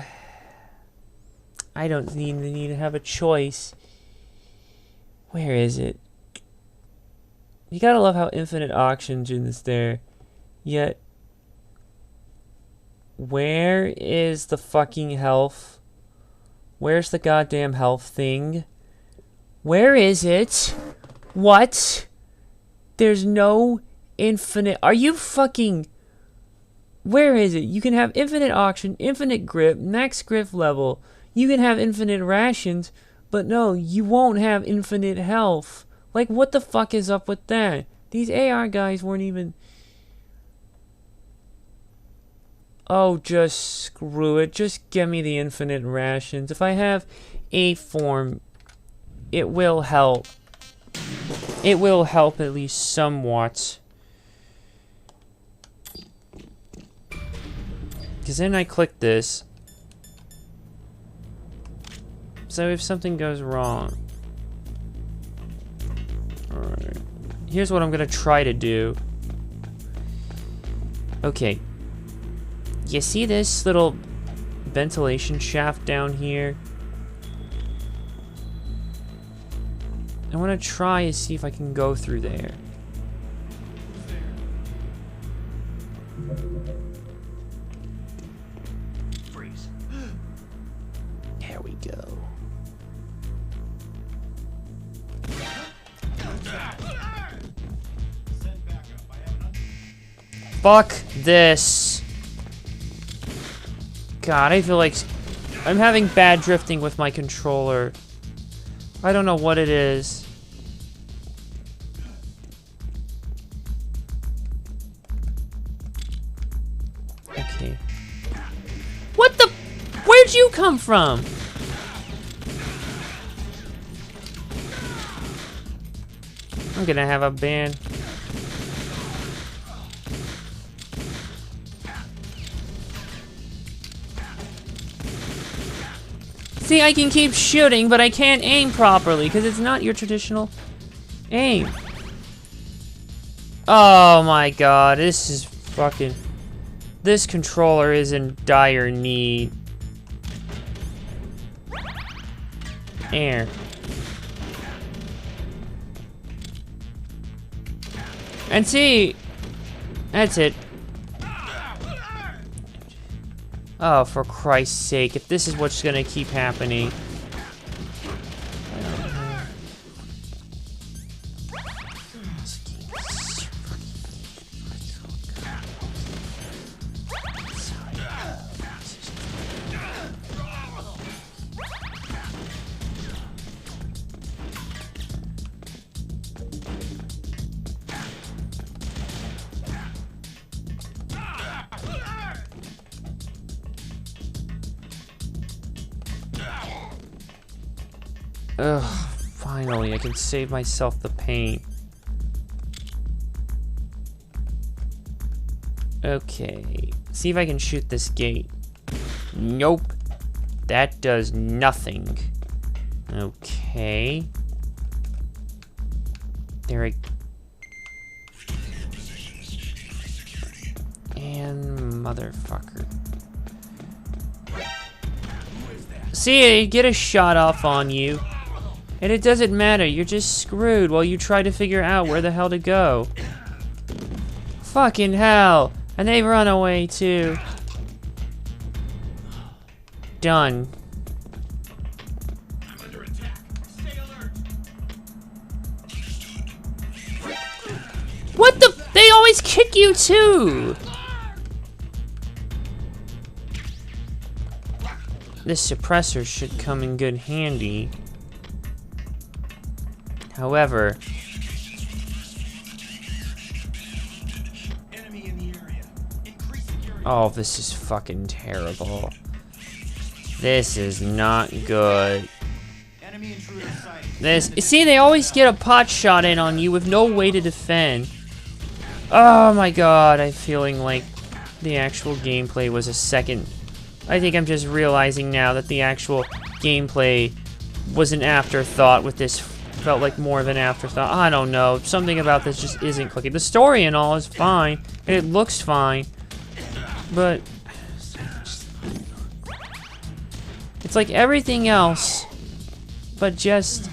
I don't need to have a choice. Where is it? You gotta love how infinite oxygen is there. Yet... Where is the fucking health? Where's the goddamn health thing? Where is it? What? There's no infinite... Are you fucking... Where is it? You can have infinite oxygen, infinite grip, max grip level. You can have infinite rations, but no, you won't have infinite health. Like, what the fuck is up with that? These AR guys weren't even... Oh, just screw it. Just give me the infinite rations. If I have a form, it will help. It will help at least somewhat. Because then I click this. So if something goes wrong... Alright. Here's what I'm gonna try to do. Okay. You see this little ventilation shaft down here? I want to try and see if I can go through there. Freeze. There we go. Fuck this. God, I feel like I'm having bad drifting with my controller. I don't know what it is. Okay. What the? Where'd you come from? I'm gonna have a band. See, I can keep shooting, but I can't aim properly because it's not your traditional aim. Oh my god, this is fucking... This controller is in dire need. Air. And see, that's it. Oh, for Christ's sake, if this is what's gonna keep happening. Ugh, finally, I can save myself the pain. Okay, see if I can shoot this gate. Nope, that does nothing. Okay. There I... And motherfucker. See, get a shot off on you. And it doesn't matter, you're just screwed while you try to figure out where the hell to go. Fucking hell! And they run away too. Done. I'm under attack. Stay alert. What the? They always kick you too! This suppressor should come in good handy. However, Enemy in the area. Increase security. Oh, this is fucking terrible. This is not good. Enemy intruder sighted. This, see, they always get a pot shot in on you with no way to defend. Oh my god, I'm feeling like the actual gameplay was a second. I think I'm just realizing now that the actual gameplay was an afterthought with this. Felt like more of an afterthought. I don't know. Something about this just isn't clicking. The story and all is fine, and it looks fine, but it's like everything else, but just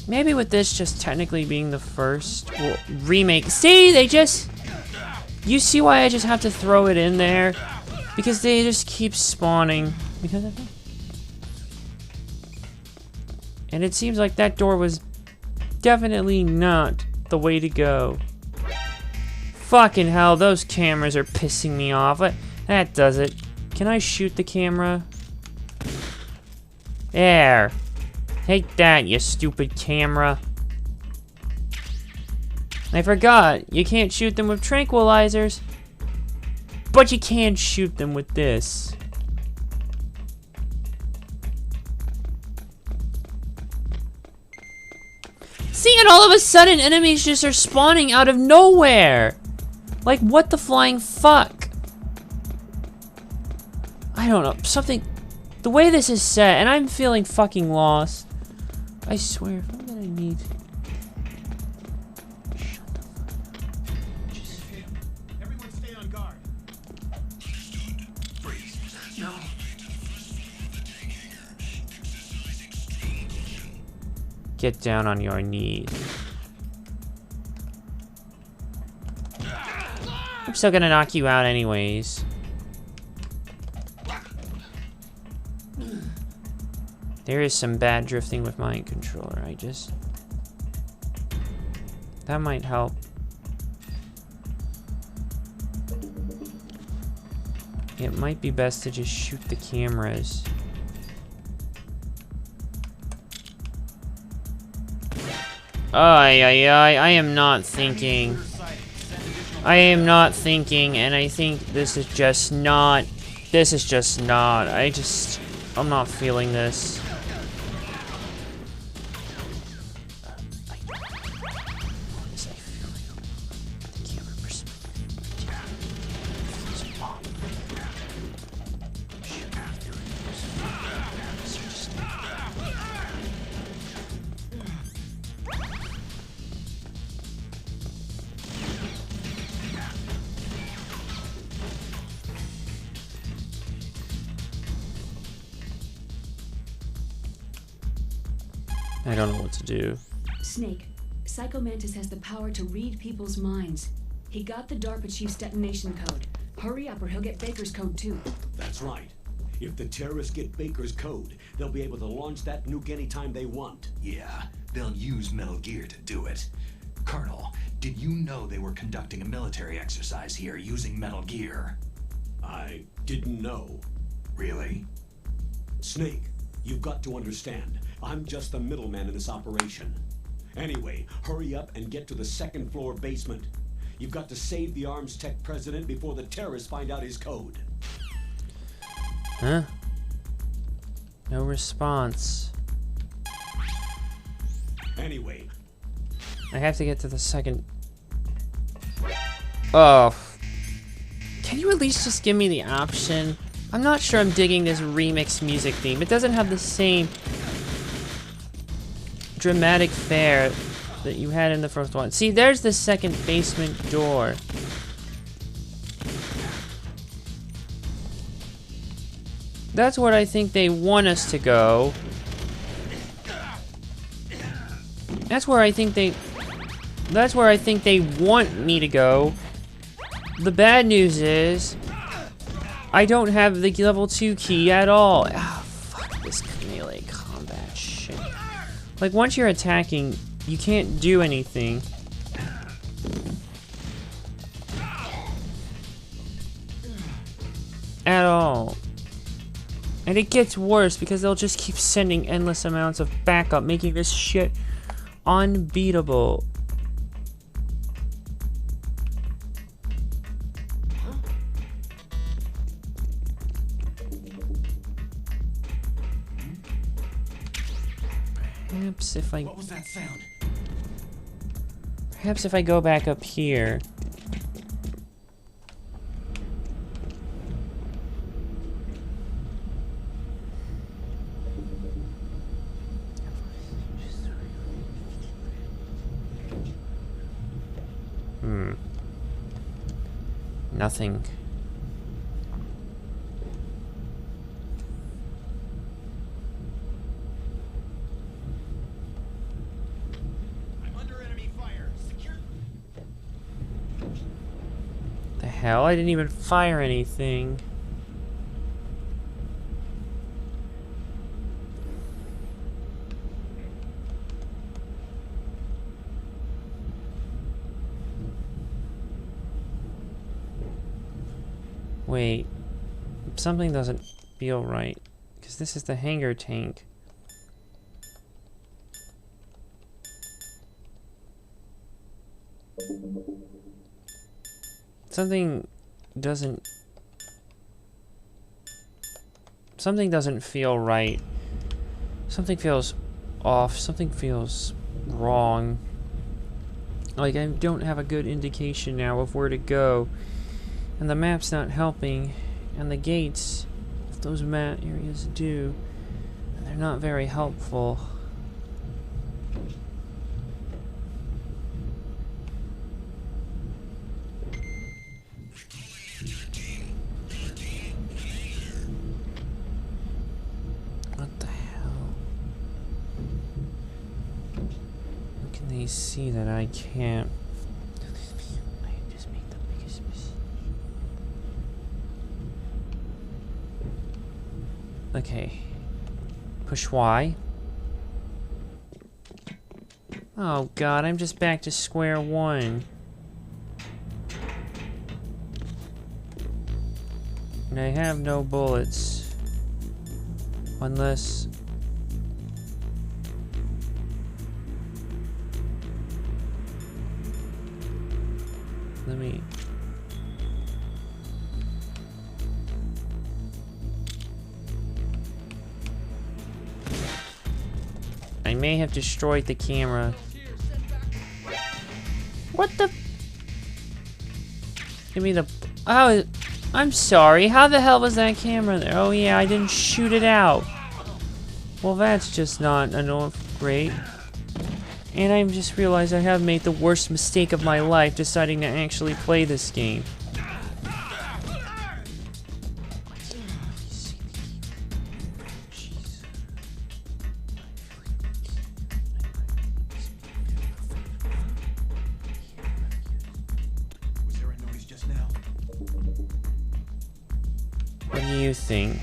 maybe with this just technically being the first remake. See, they just, you see why I just have to throw it in there? Because they just keep spawning. Because of that. And it seems like that door was definitely not the way to go. Fucking hell, those cameras are pissing me off. That does it. Can I shoot the camera? There. Take that, you stupid camera. I forgot, you can't shoot them with tranquilizers. But you can shoot them with this. See, and all of a sudden, enemies just are spawning out of nowhere. Like, what the flying fuck? I don't know, something... The way this is set, and I'm feeling fucking lost. I swear, if I'm gonna need... Shut the fuck up. Just... Everyone stay on guard. No. Get down on your knees. I'm still gonna knock you out anyways. There is some bad drifting with my controller. That might help. It might be best to just shoot the cameras. I am not thinking. I am not thinking, and I think this is just not. I'm not feeling this. I don't know what to do. Snake, Psycho Mantis has the power to read people's minds. He got the DARPA chief's detonation code. Hurry up or he'll get Baker's code too. That's right. If the terrorists get Baker's code, they'll be able to launch that nuke anytime they want. Yeah, they'll use Metal Gear to do it. Colonel, did you know they were conducting a military exercise here using Metal Gear? I didn't know. Really? Snake, you've got to understand. I'm just the middleman in this operation. Anyway, hurry up and get to the second floor basement. You've got to save the Arms Tech president before the terrorists find out his code. Huh? No response. Anyway. I have to get to the second... Oh. Can you at least just give me the option? I'm not sure I'm digging this remix music theme. It doesn't have the same dramatic fare that you had in the first one. See, there's the second basement door. That's where I think they want us to go. That's where I think they want me to go. The bad news is I don't have the level 2 key at all. Ah, fuck this melee combat shit. Like, once you're attacking, you can't do anything. At all. And it gets worse because they'll just keep sending endless amounts of backup, making this shit unbeatable. Perhaps if I... What was that sound? Perhaps if I go back up here... Nothing. I'm under enemy fire. Secure. The hell? I didn't even fire anything. Wait, something doesn't feel right, because this is the hangar tank. Something doesn't feel right. Something feels off, something feels wrong. Like, I don't have a good indication now of where to go. And the map's not helping, and the gates, if those map areas do, they're not very helpful. What the hell? How can they see that I can't? Okay. Push Y. Oh god, I'm just back to square one. And I have no bullets. Unless... Let me... I may have destroyed the camera. What the? Give me the... Oh, I'm sorry. How the hell was that camera there? Oh yeah, I didn't shoot it out. Well, that's just not great. And I just realized I have made the worst mistake of my life deciding to actually play this game. What do you think?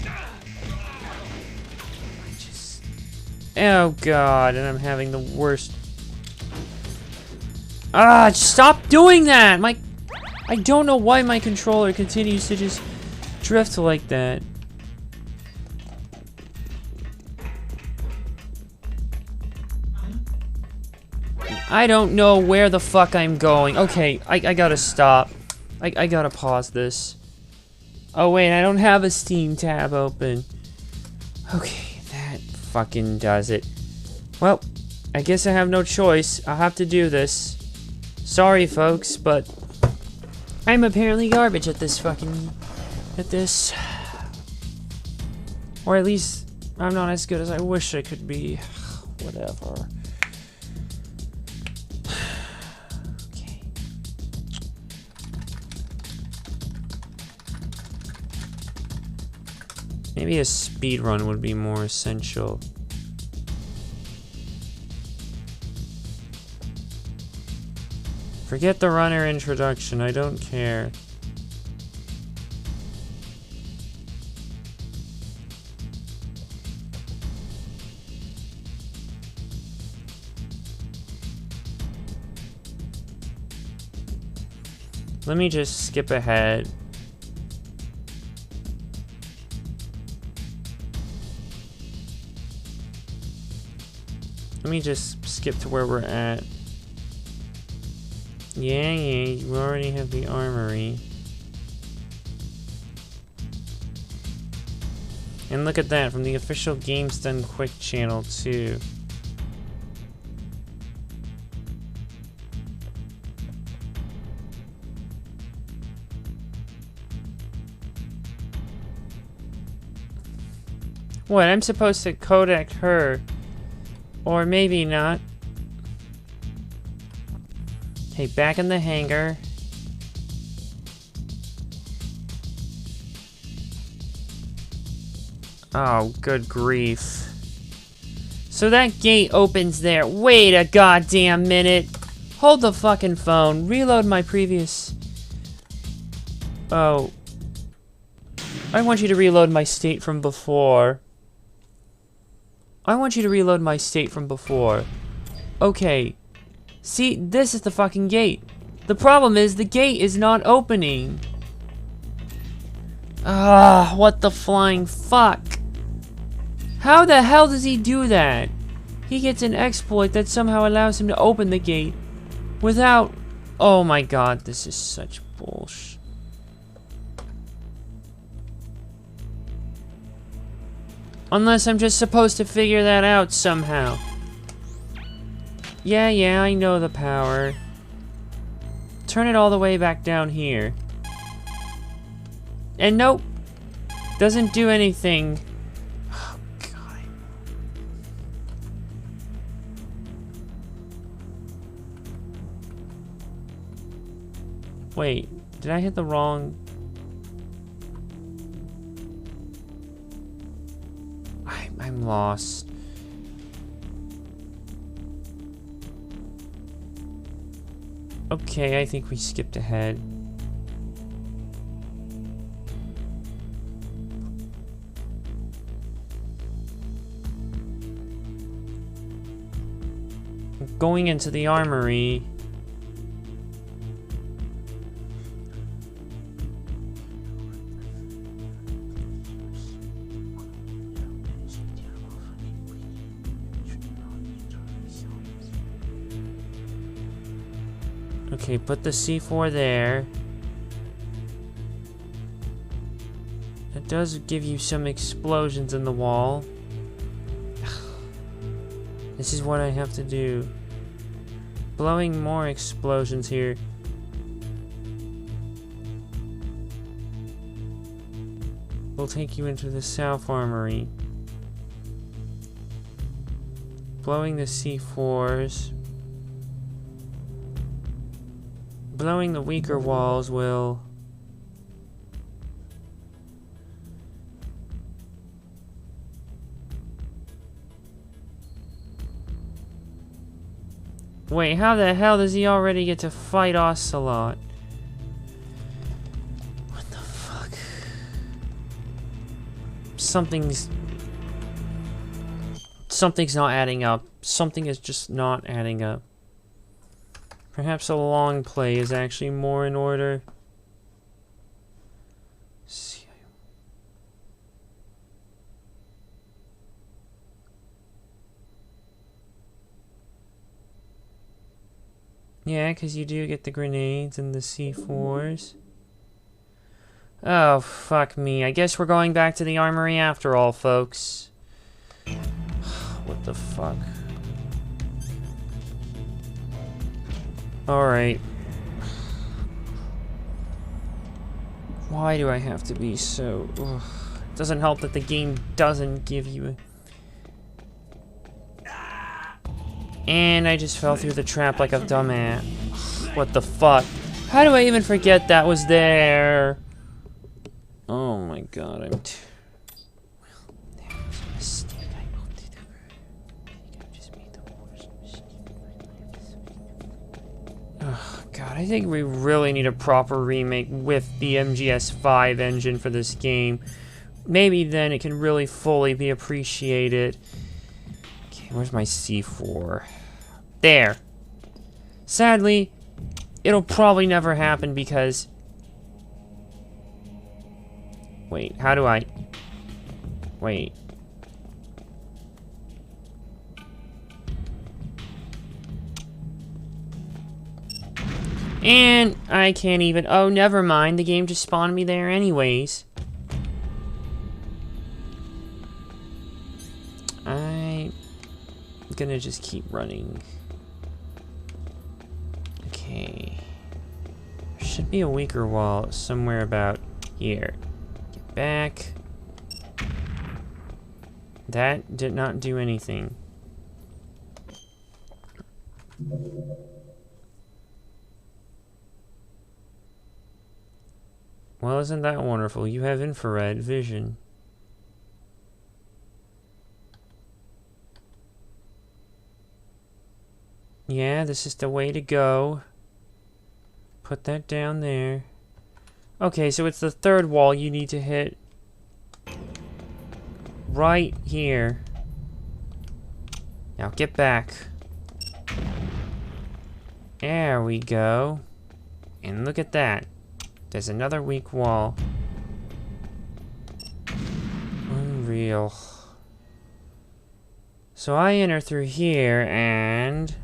Oh god, and I'm having the worst... Ah, stop doing that! I don't know why my controller continues to just drift like that. I don't know where the fuck I'm going. Okay, I gotta stop. I gotta pause this. Oh wait, I don't have a Steam tab open. Okay, that fucking does it. Well, I guess I have no choice. I'll have to do this. Sorry, folks, but I'm apparently garbage at this fucking... Or at least, I'm not as good as I wish I could be. Whatever. Okay. Maybe a speed run would be more essential. Forget the runner introduction, I don't care. Let me just skip ahead. Let me just skip to where we're at. Yeah, you already have the armory. And look at that, from the official Games Done Quick channel, too. What, I'm supposed to codec her. Or maybe not. Okay, back in the hangar. Oh, good grief. So that gate opens there. Wait a goddamn minute. Hold the fucking phone. Reload my previous... Oh. I want you to reload my state from before. I want you to reload my state from before. Okay. See, this is the fucking gate. The problem is the gate is not opening. Ah, what the flying fuck? How the hell does he do that? He gets an exploit that somehow allows him to open the gate without... Oh my god, this is such bullshit. Unless I'm just supposed to figure that out somehow. Yeah, I know the power. Turn it all the way back down here. And nope. Doesn't do anything. Oh, God. Wait, did I hit the wrong... I'm lost. Okay, I think we skipped ahead. Going into the armory. Okay, put the C4 there. It does give you some explosions in the wall. This is what I have to do. Blowing more explosions here. Will take you into the South Armory. Blowing the C4s. Blowing the weaker walls will... Wait, how the hell does he already get to fight Ocelot? What the fuck? Something's not adding up. Something is just not adding up. Perhaps a long play is actually more in order. Yeah, because you do get the grenades and the C4s. Oh, fuck me. I guess we're going back to the armory after all, folks. What the fuck? Alright. Why do I have to be so... Ugh. It doesn't help that the game doesn't give you a... And I just fell through the trap like a dumbass. What the fuck? How do I even forget that was there? Oh my god, I'm too... Well, there was a mistake. I opened it up. I think I just made the worst mistake of my life. Oh god, I think we really need a proper remake with the MGS5 engine for this game. Maybe then it can really fully be appreciated. Okay, where's my C4? There. Sadly, it'll probably never happen because... Wait, how do I... Wait. And I can't even... Oh, never mind. The game just spawned me there anyways. I'm gonna just keep running. Okay. There should be a weaker wall somewhere about here. Get back. That did not do anything. Well, isn't that wonderful? You have infrared vision. Yeah, this is the way to go. Put that down there. Okay, so it's the third wall you need to hit. Right here. Now get back. There we go. And look at that. There's another weak wall. Unreal. So I enter through here and...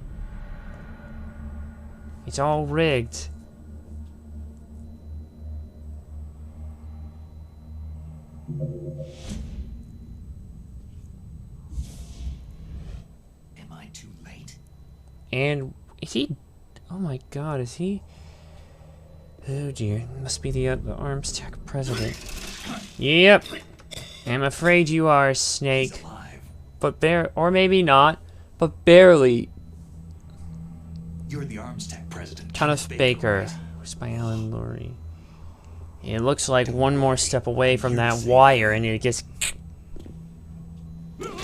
it's all rigged. Am I too late? And is he... oh my god, is he... oh dear, must be the Arms Tech president. Yep. I'm afraid you are, Snake. But or maybe not, but barely. You're the Arms Tech president. Kenneth Baker. Voiced by Alan Lurie. It looks like one more step away from that wire and it gets... No!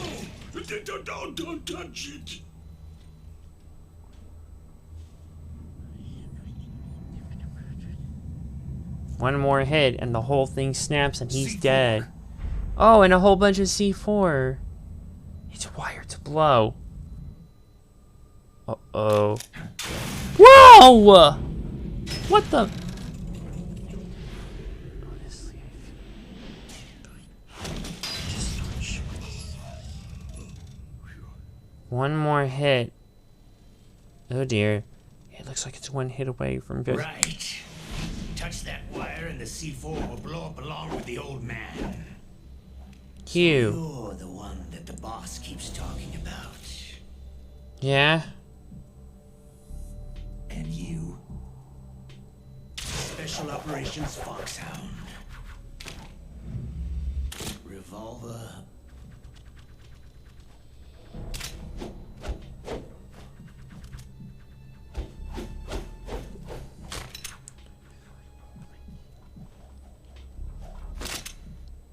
Don't touch it! one more hit and the whole thing snaps and he's dead. Oh, and a whole bunch of C4. It's wired to blow. Uh-oh. Whoa! What the... one more hit. Oh dear. It looks like it's one hit away from good. Right. Touch that wire and the C4 will blow up along with the old man. Hugh. You're the one that the boss keeps talking about. Yeah? And you? Special Operations Foxhound. Revolver.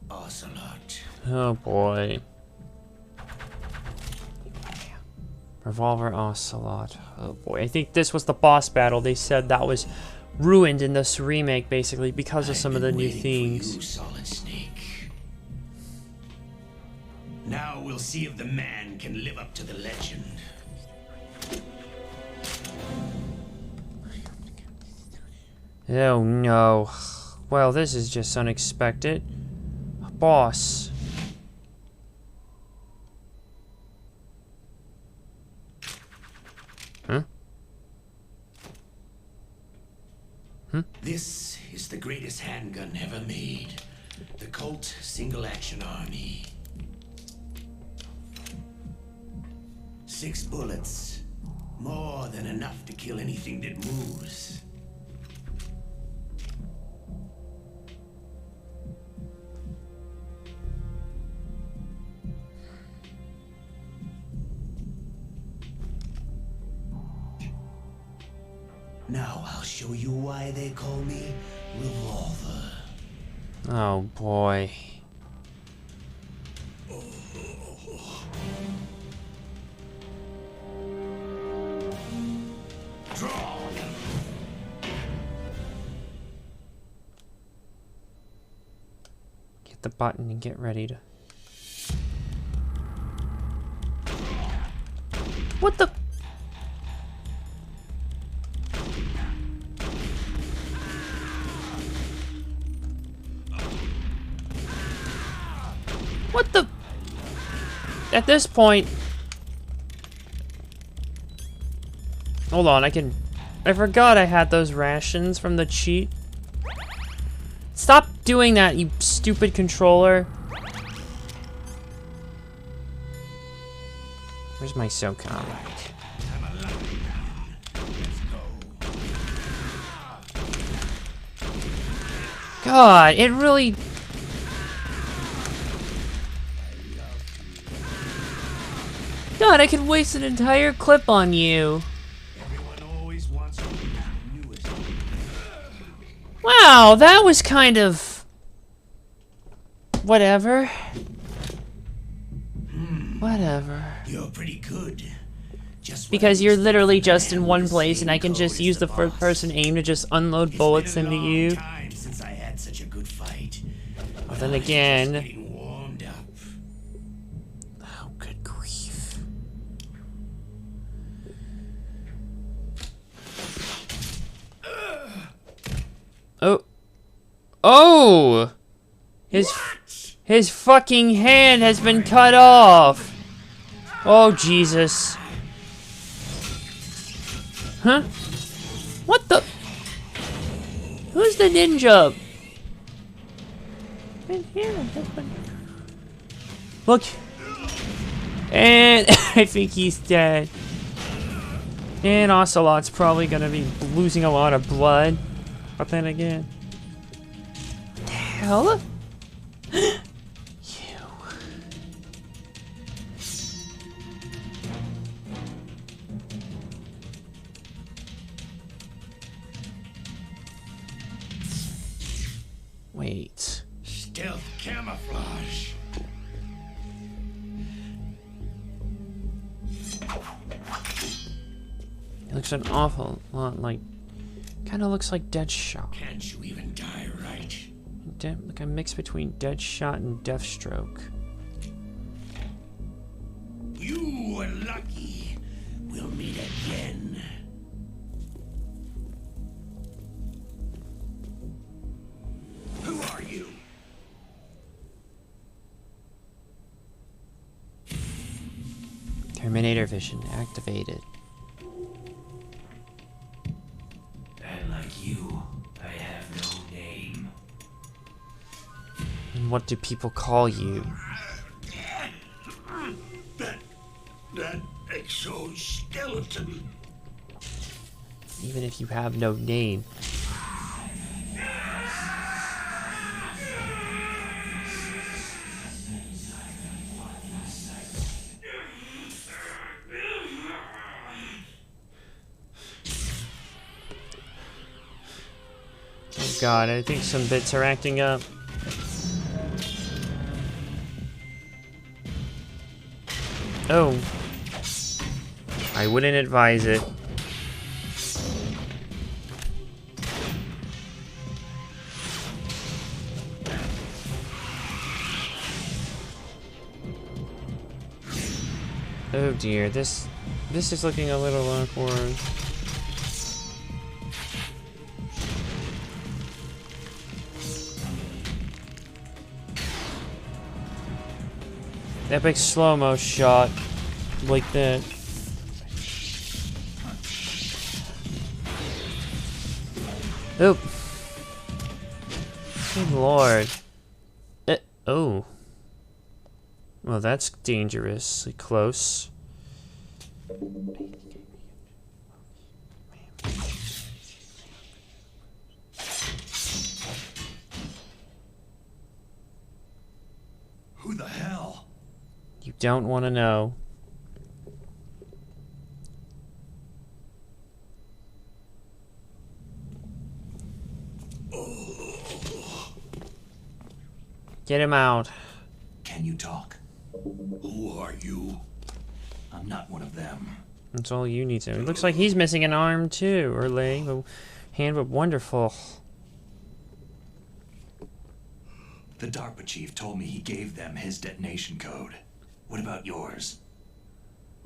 Ocelot. Oh boy. Revolver Ocelot. Oh boy. I think this was the boss battle. They said that was ruined in this remake, basically, because of some of the new things. You, Solid Snake. Now we'll see if the man can live up to the legend. Oh no. Well, this is just unexpected. Boss. Huh? This is the greatest handgun ever made. The Colt Single Action Army. 6 bullets. More than enough to kill anything that moves. Now I'll show you why they call me Revolver. Oh boy. Draw. Hit the button and get ready to... what the... what the... at this point... hold on, I forgot I had those rations from the cheat. Stop doing that, you stupid controller. Where's my SOCOM? God, it really... God, I can waste an entire clip on you. Everyone always wants to be the newest. Wow, that was kind of... whatever. Whatever. You're pretty good. Just Because you're literally just in one place and I can just use the first person aim to just unload bullets into you. time since I had such a good fight. But then again... Getting warmed up. Oh, good grief. Oh. Oh! His fucking hand has been cut off! Oh, Jesus. Huh? What the? Who's the ninja? Look. And I think he's dead. And Ocelot's probably gonna be losing a lot of blood. But then again. What the hell? Wait. Stealth camouflage. It looks an awful lot like... kind of looks like Deadshot. Can't you even die right? Like a mix between Deadshot and Deathstroke. You were lucky. We'll meet again. Who are you? Terminator vision activated. And like you, I have no name. And what do people call you? That exoskeleton. Even if you have no name. Oh God, I think some bits are acting up. Oh. I wouldn't advise it. Oh dear, this is looking a little awkward. Epic slow-mo shot like that. Oop. Good lord. Oh. Well, that's dangerously close. Who the hell? You don't want to know. Get him out. Can you talk? Who are you? I'm not one of them. That's all you need to know. It looks like he's missing an arm too, or leg, a hand, but wonderful. The DARPA chief told me he gave them his detonation code. What about yours?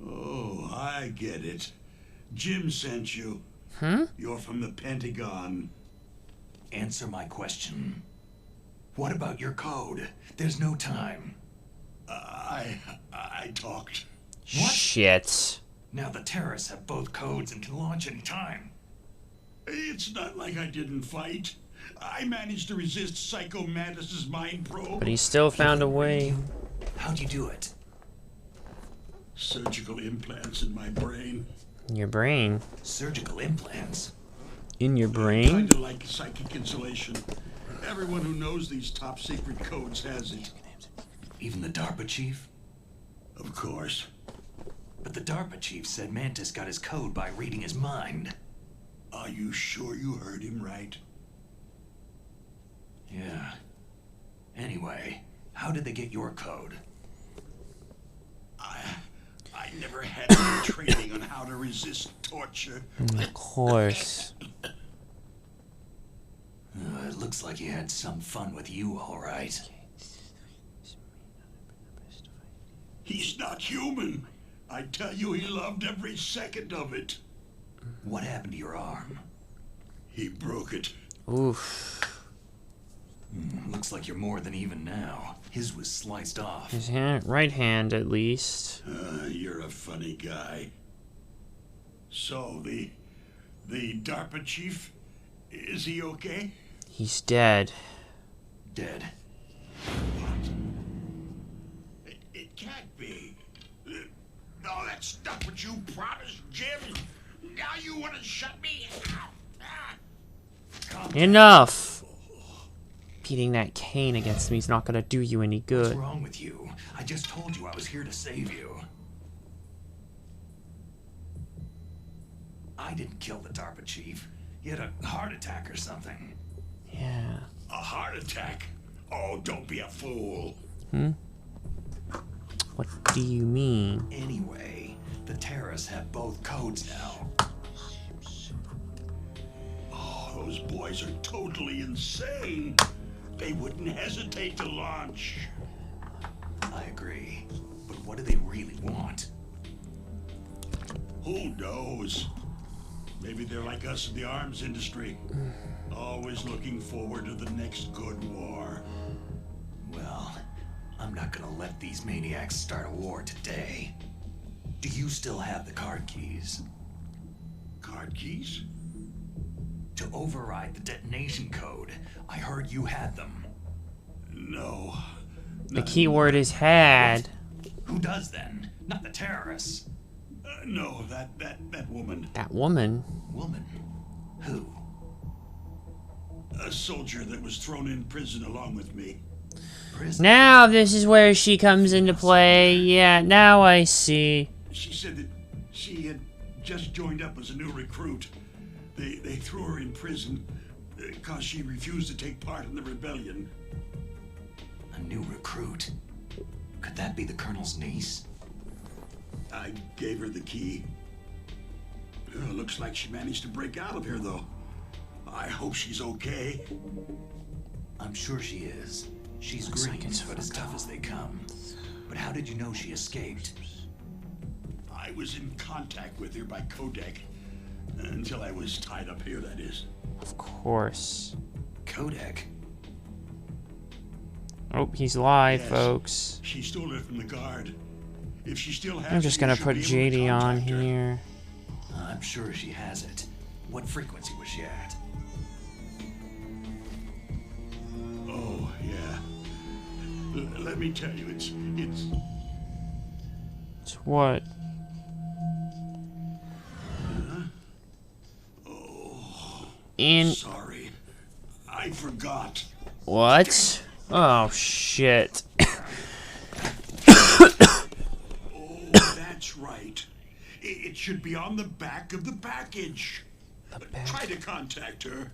Oh, I get it. Jim sent you. Hmm? You're from the Pentagon. Answer my question. What about your code? There's no time. I talked. What? Shit. Now the terrorists have both codes and can launch any time. It's not like I didn't fight. I managed to resist Psycho Mantis's mind probe. But he still found a way. How'd you do it? Surgical implants in my brain. In your brain? Surgical implants? In your brain? Kinda like psychic insulation. Everyone who knows these top secret codes has it. Even the DARPA chief? Of course. But the DARPA chief said Mantis got his code by reading his mind. Are you sure you heard him right? Yeah. Anyway, how did they get your code? I never had any training on how to resist torture. Of course. It looks like you had some fun with you, all right. He's not human. I tell you, he loved every second of it. What happened to your arm? He broke it. Oof. Looks like you're more than even now. His was sliced off. His right hand, at least. You're a funny guy. So, the DARPA chief, is he okay? He's dead. Dead. What? It can't be. No, that's not what you promised, Jim. Now you want to shut me out. Enough! Beating that cane against me is not gonna do you any good. What's wrong with you? I just told you I was here to save you. I didn't kill the DARPA chief. He had a heart attack or something. Yeah. A heart attack? Oh, don't be a fool. What do you mean? Anyway, the terrorists have both codes now. Oh, those boys are totally insane. They wouldn't hesitate to launch. I agree. But what do they really want? Who knows? Maybe they're like us in the arms industry. Always looking forward to the next good war. Well, I'm not gonna let these maniacs start a war today. Do you still have the card keys? Card keys? To override the detonation code. I heard you had them. No. The key word is had. Who does then? Not the terrorists. No, that woman. That woman? Woman? Who? A soldier that was thrown in prison along with me. Prison? Now this is where she comes into play. Yeah, now I see. She said that she had just joined up as a new recruit. They threw her in prison because she refused to take part in the rebellion. A new recruit? Could that be the Colonel's niece? I gave her the key. Looks like she managed to break out of here, though. I hope she's okay. I'm sure she is. She's Looks green, like it's but as tough as they come. But how did you know she escaped? I was in contact with her by codec. Until I was tied up here, that is. Of course. Codec? Oh, he's live, Yes. folks. She stole it from the guard. If she still has I'm just it, gonna you should put be able to JD on contact her. here. I'm sure she has it. What frequency was she at? Oh, yeah. Let me tell you, it's... It's what? In Sorry. I forgot. what? Oh shit. Oh, that's right. It should be on the back of the package. Try to contact her.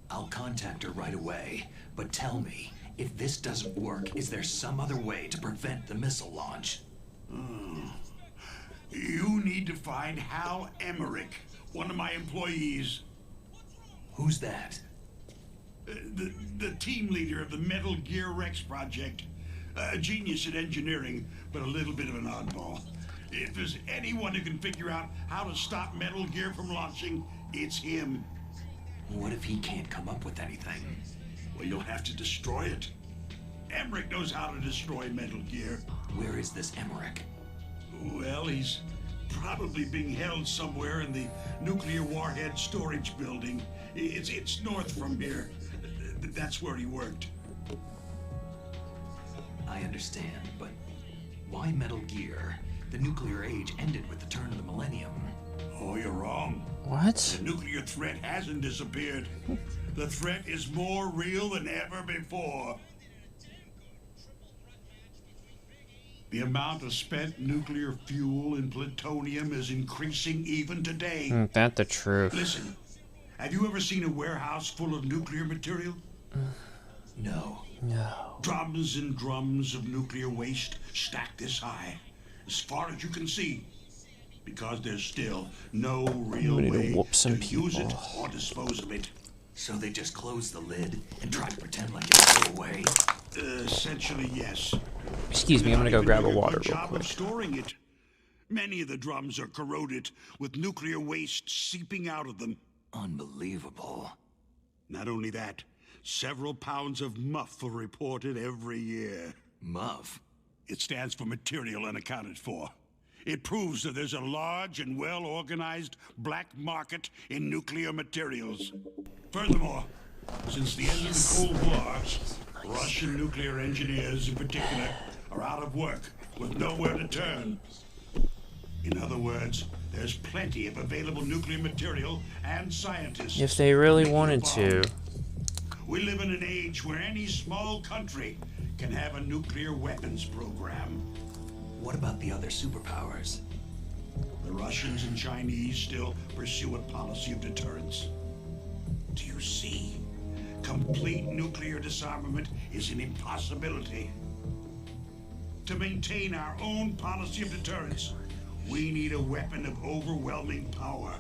I'll contact her right away. But tell me, if this doesn't work, is there some other way to prevent the missile launch? You need to find Hal Emmerich, one of my employees. Who's that? The team leader of the Metal Gear Rex project. A genius at engineering, but a little bit of an oddball. If there's anyone who can figure out how to stop Metal Gear from launching, it's him. What if he can't come up with anything? Well, you'll have to destroy it. Emmerich knows how to destroy Metal Gear. Where is this Emmerich? Well, he's probably being held somewhere in the nuclear warhead storage building. It's north from here. That's where he worked. I understand, but why Metal Gear? The nuclear age ended with the turn of the millennium. Oh, you're wrong. What? The nuclear threat hasn't disappeared. The threat is more real than ever before. The amount of spent nuclear fuel and plutonium is increasing even today. Ain't that the truth? Listen, have you ever seen a warehouse full of nuclear material? No. No. Drums and drums of nuclear waste stacked this high, as far as you can see. Because there's still no real way to use it or dispose of it. So they just closed the lid and tried to pretend like it would go away? Essentially, yes. Excuse me, I'm gonna go grab a water real Job quick. of storing it. Many of the drums are corroded with nuclear waste seeping out of them. Unbelievable. Not only that, several pounds of muff are reported every year. Muff? It stands for material unaccounted for. It proves that there's a large and well-organized black market in nuclear materials. Furthermore, since the end of the Cold War, Russian nuclear engineers in particular are out of work with nowhere to turn. In other words, there's plenty of available nuclear material and scientists. If they really wanted to. We live in an age where any small country can have a nuclear weapons program. What about the other superpowers? The Russians and Chinese still pursue a policy of deterrence. Do you see? Complete nuclear disarmament is an impossibility. To maintain our own policy of deterrence, we need a weapon of overwhelming power.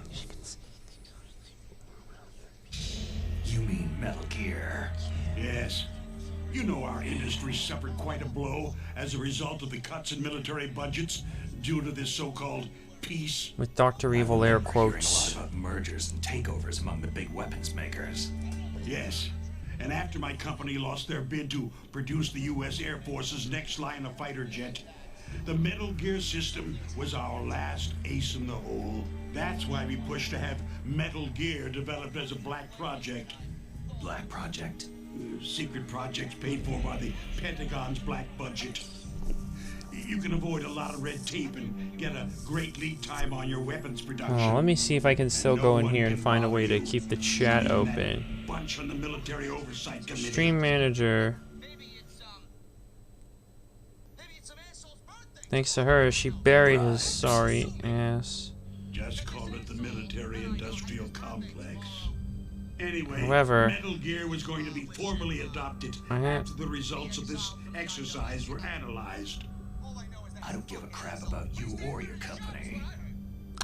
You mean Metal Gear? Yes. You know our industry suffered quite a blow as a result of the cuts in military budgets due to this so-called peace. With Dr. Evil air Hearing quotes. a lot about mergers and takeovers among the big weapons makers. Yes. And after my company lost their bid to produce the U.S. Air Force's next line of fighter jet, the Metal Gear system was our last ace in the hole. That's why we pushed to have Metal Gear developed as a black project. Black project? Secret projects paid for by the Pentagon's black budget. You can avoid a lot of red tape and get a great lead time on your weapons production. Oh, let me see if I can still go in here and find a way to keep the chat open. Bunch on the military oversight committee. Stream manager. Thanks to her, she buried his sorry ass. Just call it the military-industrial complex. Anyway, However, Metal Gear was going to be formally adopted after the results of this exercise were analyzed. I don't give a crap about you or your company.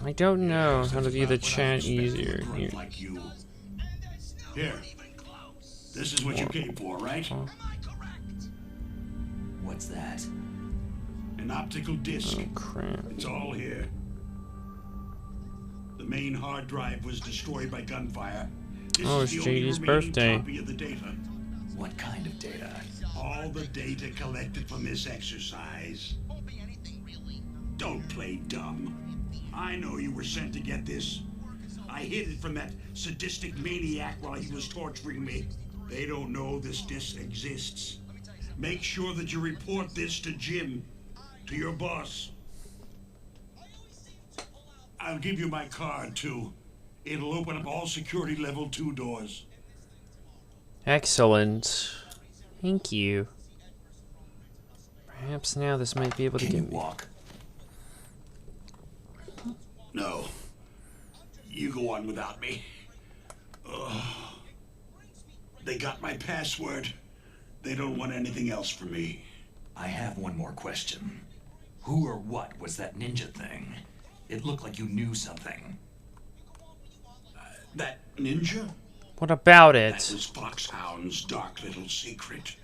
I don't know how to view the chat easier here. Like you. Here. This is what you came for, right? What's that? An optical disc. Oh, crap. It's all here. The main hard drive was destroyed by gunfire. This Oh, is it's the only JD's remaining birthday. copy of the data. What kind of data? All the data collected from this exercise. Don't play dumb. I know you were sent to get this. I hid it from that sadistic maniac while he was torturing me. They don't know this disc exists. Make sure that you report this to Jim, to your boss. I'll give you my card, too. It'll open up all security level 2 doors. Excellent. Thank you. Perhaps now this might be able to Can you get me. walk? No. You go on without me. They got my password. They don't want anything else from me. I have one more question. Who or what was that ninja thing? It looked like you knew something. That ninja? What about That it? was Foxhound's dark little secret.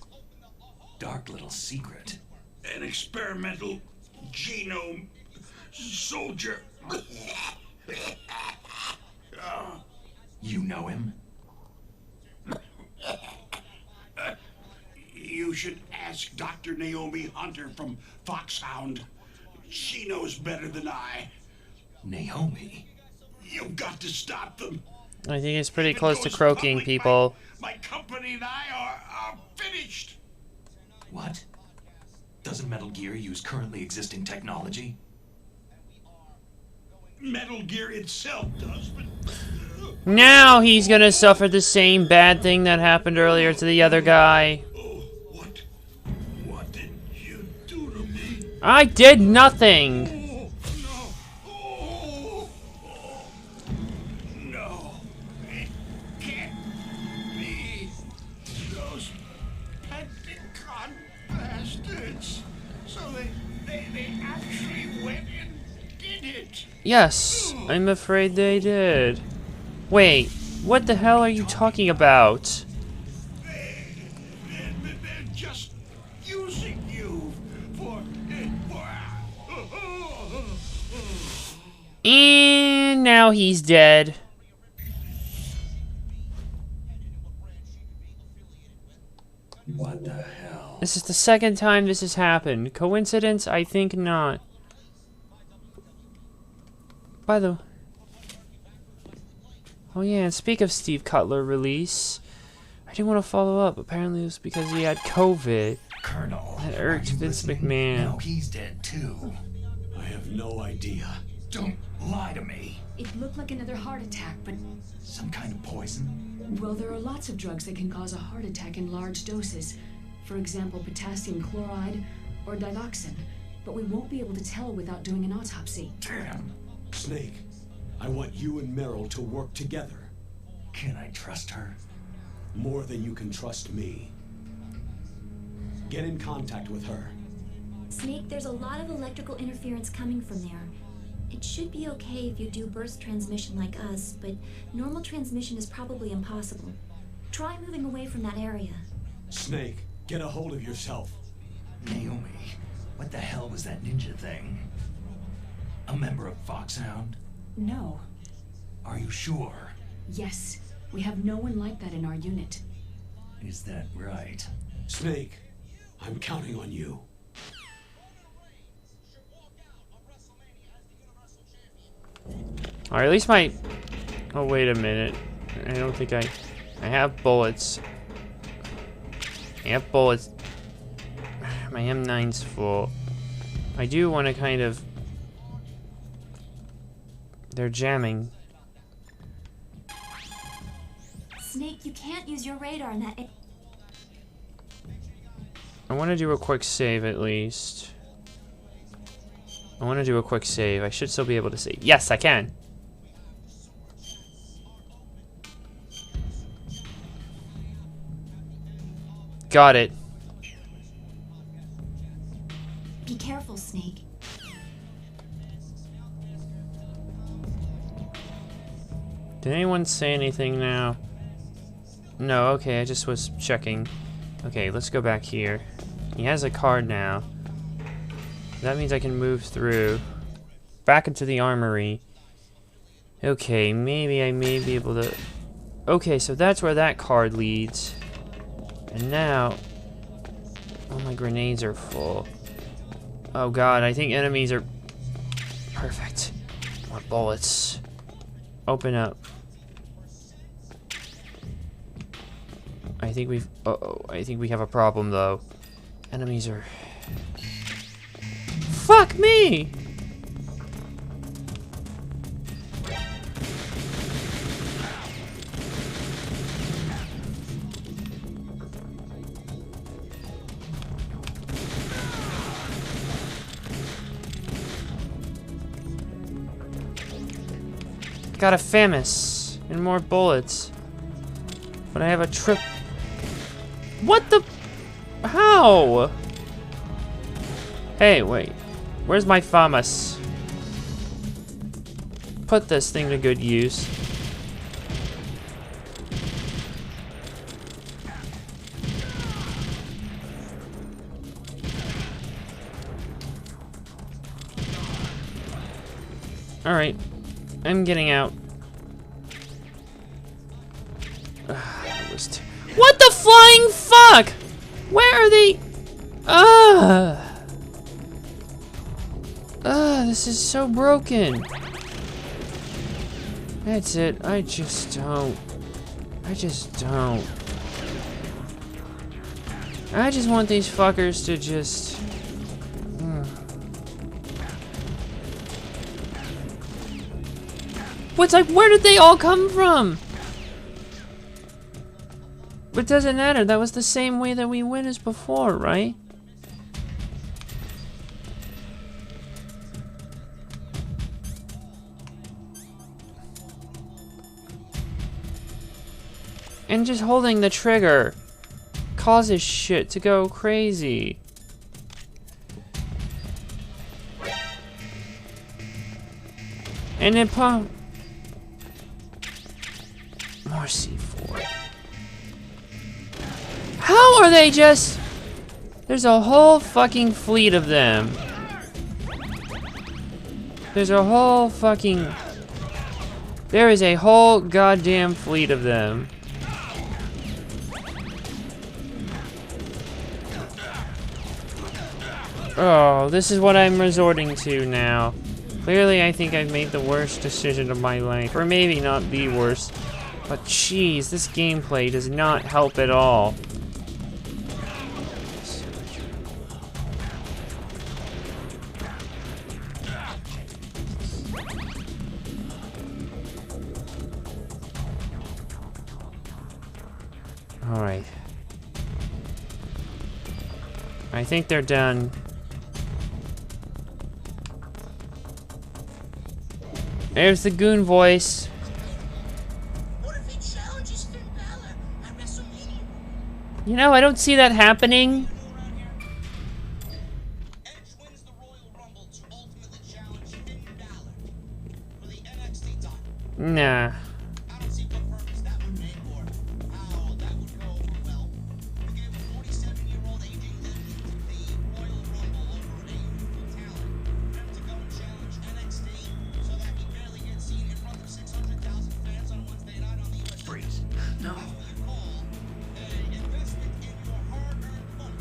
Dark little secret? An experimental genome soldier. You know him? You should ask Dr. Naomi Hunter from Foxhound. She knows better than I. Naomi? You've got to stop them. I think it's pretty If it close to goes croaking, public, people. My company and I are finished. What? Doesn't Metal Gear use currently existing technology? Metal Gear itself does, but... Now he's gonna suffer the same bad thing that happened earlier to the other guy. Oh, what did you do to me? I did nothing! No, it can't be those Penticon bastards. So they actually went and did it. Yes, I'm afraid they did. Wait, what the hell are you talking about? They're just using you for. And now he's dead. What the hell? This is the second time this has happened. Coincidence? I think not. By the... Oh yeah, and speak of Steve Cutler release, I didn't want to follow up. Apparently it was because he had COVID. Colonel, That irked Vince McMahon. No, he's dead too. I have no idea. Don't lie to me. It looked like another heart attack, but... Some kind of poison? Well, there are lots of drugs that can cause a heart attack in large doses. For example, potassium chloride or digoxin. But we won't be able to tell without doing an autopsy. Damn. Snake, I want you and Meryl to work together. Can I trust her? More than you can trust me. Get in contact with her. Snake, there's a lot of electrical interference coming from there. It should be okay if you do burst transmission like us, but normal transmission is probably impossible. Try moving away from that area. Snake, get a hold of yourself. Naomi, what the hell was that ninja thing? A member of Foxhound? No. Are you sure? Yes. We have no one like that in our unit. Is that right? Snake, I'm counting on you. Or at least my... Oh, wait a minute. I don't think I have bullets. I have bullets. My M9's full. I do want to kind of... They're jamming. Snake, you can't use your radar in that... I want to do a quick save at least. I want to do a quick save. I should still be able to save. Yes, I can. Got it. Be careful, Snake. Did anyone say anything now? No, okay, I just was checking. Okay, let's go back here. He has a card now. That means I can move through. Back into the armory. Okay, maybe I may be able to... Okay, so that's where that card leads. And now... all my grenades are full. Oh god, I think enemies are... Perfect. More bullets. Open up. I think we've... Uh-oh, I think we have a problem, though. Enemies are... Fuck me! Got a FAMAS and more bullets. But I have a trip... What the... How? Hey, wait. Where's my FAMAS? Put this thing to good use. Alright. I'm getting out. What the flying fuck? Where are they? This is so broken. That's it. I just don't. I just want these fuckers to just... What's like, where did they all come from? But it doesn't matter, that was the same way that we went as before, right? And just holding the trigger causes shit to go crazy. And then pump. More C4. How are they just... There's a whole fucking fleet of them. There's a whole fucking... There is a whole goddamn fleet of them. Oh, this is what I'm resorting to now. Clearly, I think I've made the worst decision of my life. Or maybe not the worst. But jeez, this gameplay does not help at all. Alright. I think they're done. There's the goon voice. What if he challenges Finn Balor at WrestleMania? You know, I don't see that happening. Edge wins the Royal Rumble to ultimately challenge Finn Balor for the NXT title. Nah. I don't see what purpose that would make or how that would go over well. You give 47-year-old AJ Lee the Royal Rumble over a youthful talent for him to go and challenge NXT so that he barely gets seen in front of 600,000 fans on Wednesday night on the US. Freeze. No. An investment in your hard-earned money.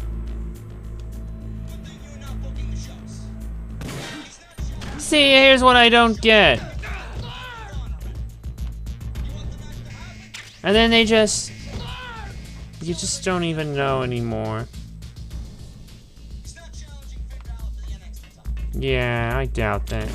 Good thing you're not booking the shows. See, here's what I don't get. And then they just... You just don't even know anymore. Yeah, I doubt that.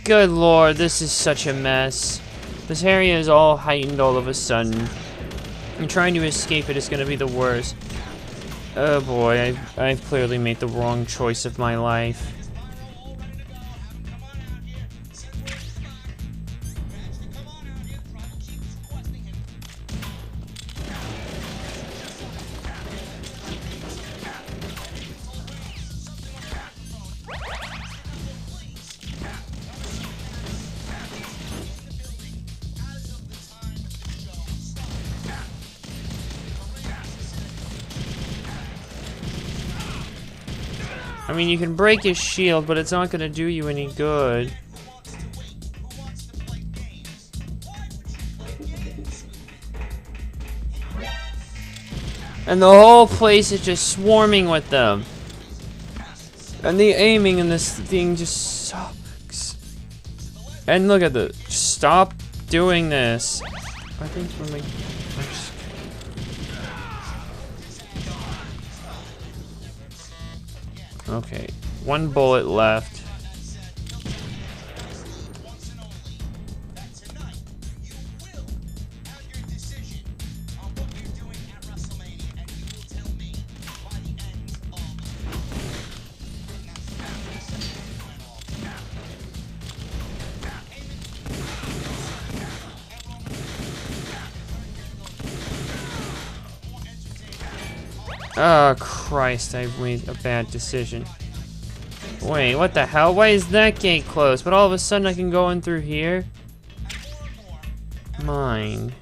Good lord, this is such a mess. This area is all heightened all of a sudden. And trying to escape it is going to be the worst. Oh boy, I've clearly made the wrong choice of my life. I mean, you can break his shield, but it's not gonna do you any good. And the whole place is just swarming with them. And the aiming in this thing just sucks. And look at the... Stop doing this. I think we're making... Okay, one bullet left. Oh, Christ, I've made a bad decision. Wait, what the hell? Why is that gate closed? But all of a sudden I can go in through here? Mine.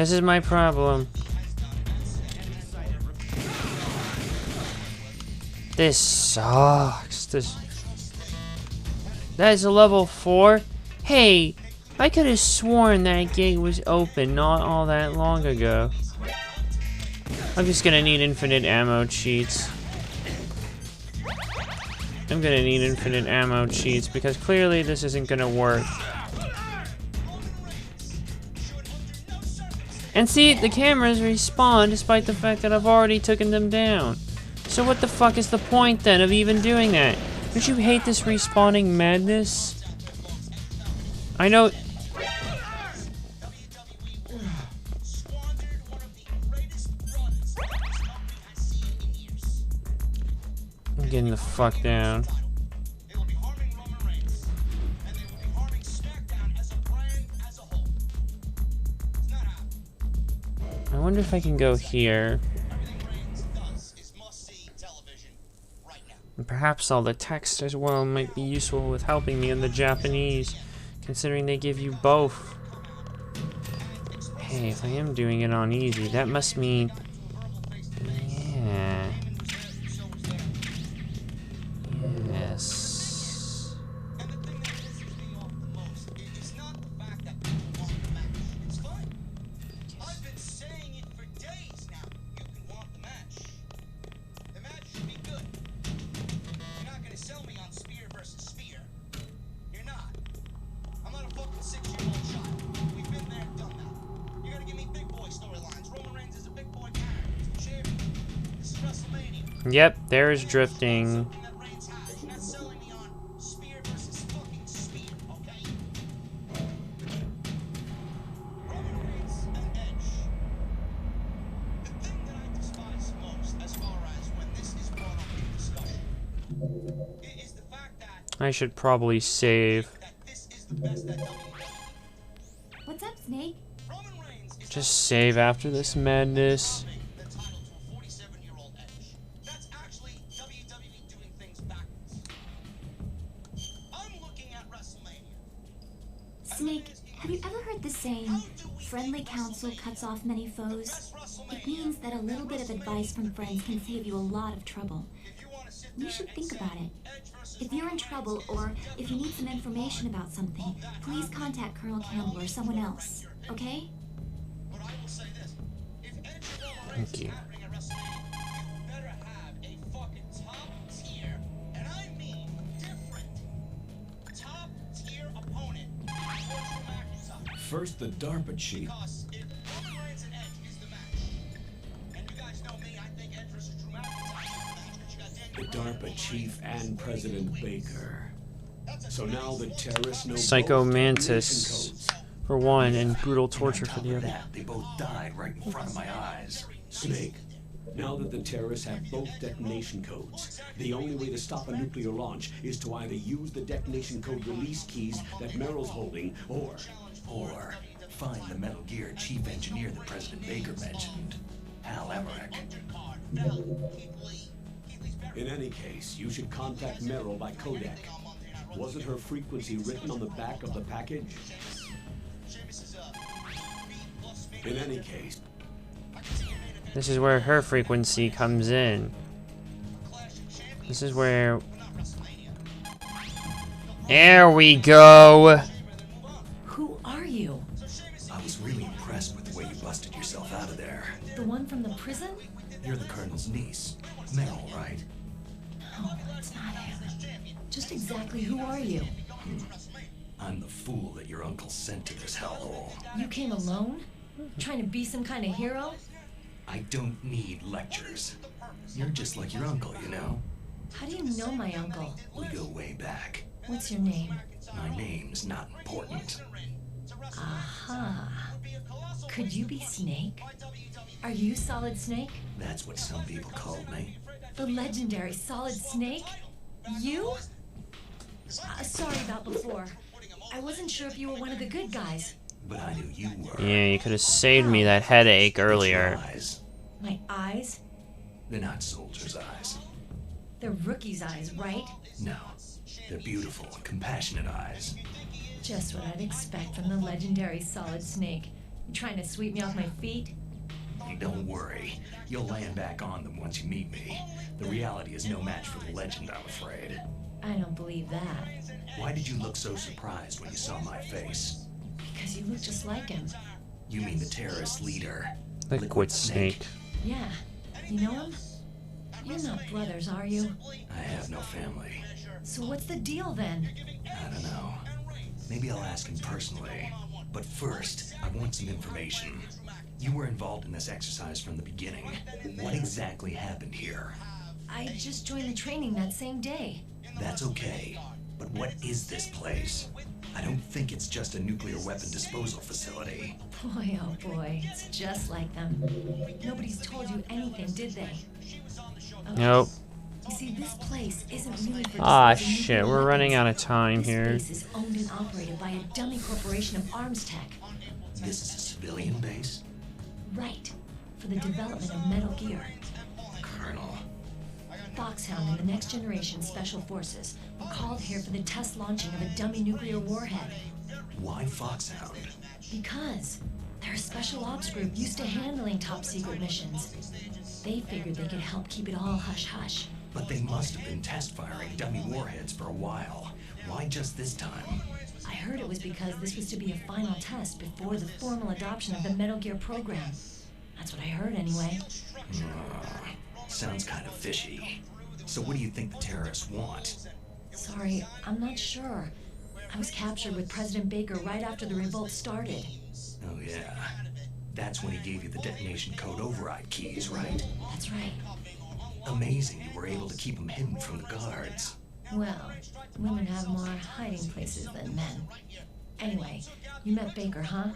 This is my problem. This sucks. That is a level 4? Hey, I could have sworn that gate was open not all that long ago. I'm just gonna need infinite ammo cheats. I'm gonna need infinite ammo cheats because clearly this isn't gonna work. And see, the cameras respawn despite the fact that I've already taken them down. So what the fuck is the point then of even doing that? Don't you hate this respawning madness? I know... I'm getting the fuck down. I wonder if I can go here. And perhaps all the text as well might be useful with helping me in the Japanese, considering they give you both. Hey, if I am doing it on easy, that must mean... Yeah. Yes. Yep, there's drifting. I should probably save. What's up, Snake? Just save after this madness. Snake, have you ever heard the saying, friendly counsel cuts off many foes? It means that a little bit of advice from friends can save you a lot of trouble. You should think about it. If you're in trouble or if you need some information about something, please contact Colonel Campbell or someone else, okay? Thank you. First, the DARPA chief. The DARPA chief and President Baker. So now the terrorists know Psycho both Mantis codes. for one and brutal torture for the other. They both died right in front of my eyes. Snake, now that the terrorists have both detonation codes, the only way to stop a nuclear launch is to either use the detonation code release keys that Meryl's holding, or find the Metal Gear chief engineer that President Baker mentioned, Hal Emmerich. in any case, you should contact Meryl by codec. Wasn't her frequency written on the back of the package? In any case, This is where her frequency comes in. This is where... There we go! Who are you? I was really impressed with the way you busted yourself out of there. The one from the prison? You're the Colonel's niece, Meryl, right? No, it's not him. Just exactly who are you? I'm the fool that your uncle sent to this hellhole. You came alone? Trying to be some kind of hero? I don't need lectures. You're just like your uncle, you know? How do you know my uncle? We go way back. What's your name? My name's not important. Aha. Could you be Snake? Are you Solid Snake? That's what some people called me. The legendary Solid Snake? You? Sorry about before. I wasn't sure if you were one of the good guys. But I knew you were. Yeah, you could have saved me that headache earlier. Eyes. My eyes? They're not soldiers' eyes. They're rookie's eyes, right? No. They're beautiful, compassionate eyes. Just what I'd expect from the legendary Solid Snake. You trying to sweep me off my feet? Don't worry. You'll land back on them once you meet me. The reality is no match for the legend, I'm afraid. I don't believe that. Why did you look so surprised when you saw my face? Because you look just like him. You mean the terrorist leader? Liquid Snake. Yeah. You know him? You're not brothers, are you? I have no family. So what's the deal then? I don't know. Maybe I'll ask him personally. But first, I want some information. You were involved in this exercise from the beginning. What exactly happened here? I just joined the training that same day. That's okay. But what is this place? I don't think it's just a nuclear weapon disposal facility. Boy, oh boy, it's just like them. Nobody's told you anything, did they? Okay. Nope. You see, this place isn't really for Ah, disposing shit, nuclear we're running weapons. out of time here. This base is owned and operated by a dummy corporation of arms tech. This is a civilian base? Right. For the development of Metal Gear. Colonel. Foxhound and the Next Generation Special Forces were called here for the test launching of a dummy nuclear warhead. Why Foxhound? Because they're a special ops group used to handling top-secret missions. They figured they could help keep it all hush-hush. But they must have been test firing dummy warheads for a while. Why just this time? I heard it was because this was to be a final test before the formal adoption of the Metal Gear program. That's what I heard anyway. Sounds kind of fishy. So what do you think the terrorists want? Sorry, I'm not sure. I was captured with President Baker right after the revolt started. Oh yeah. That's when he gave you the detonation code override keys, right? That's right. Amazing you were able to keep them hidden from the guards. Well, women have more hiding places than men. Anyway, you met Baker, huh?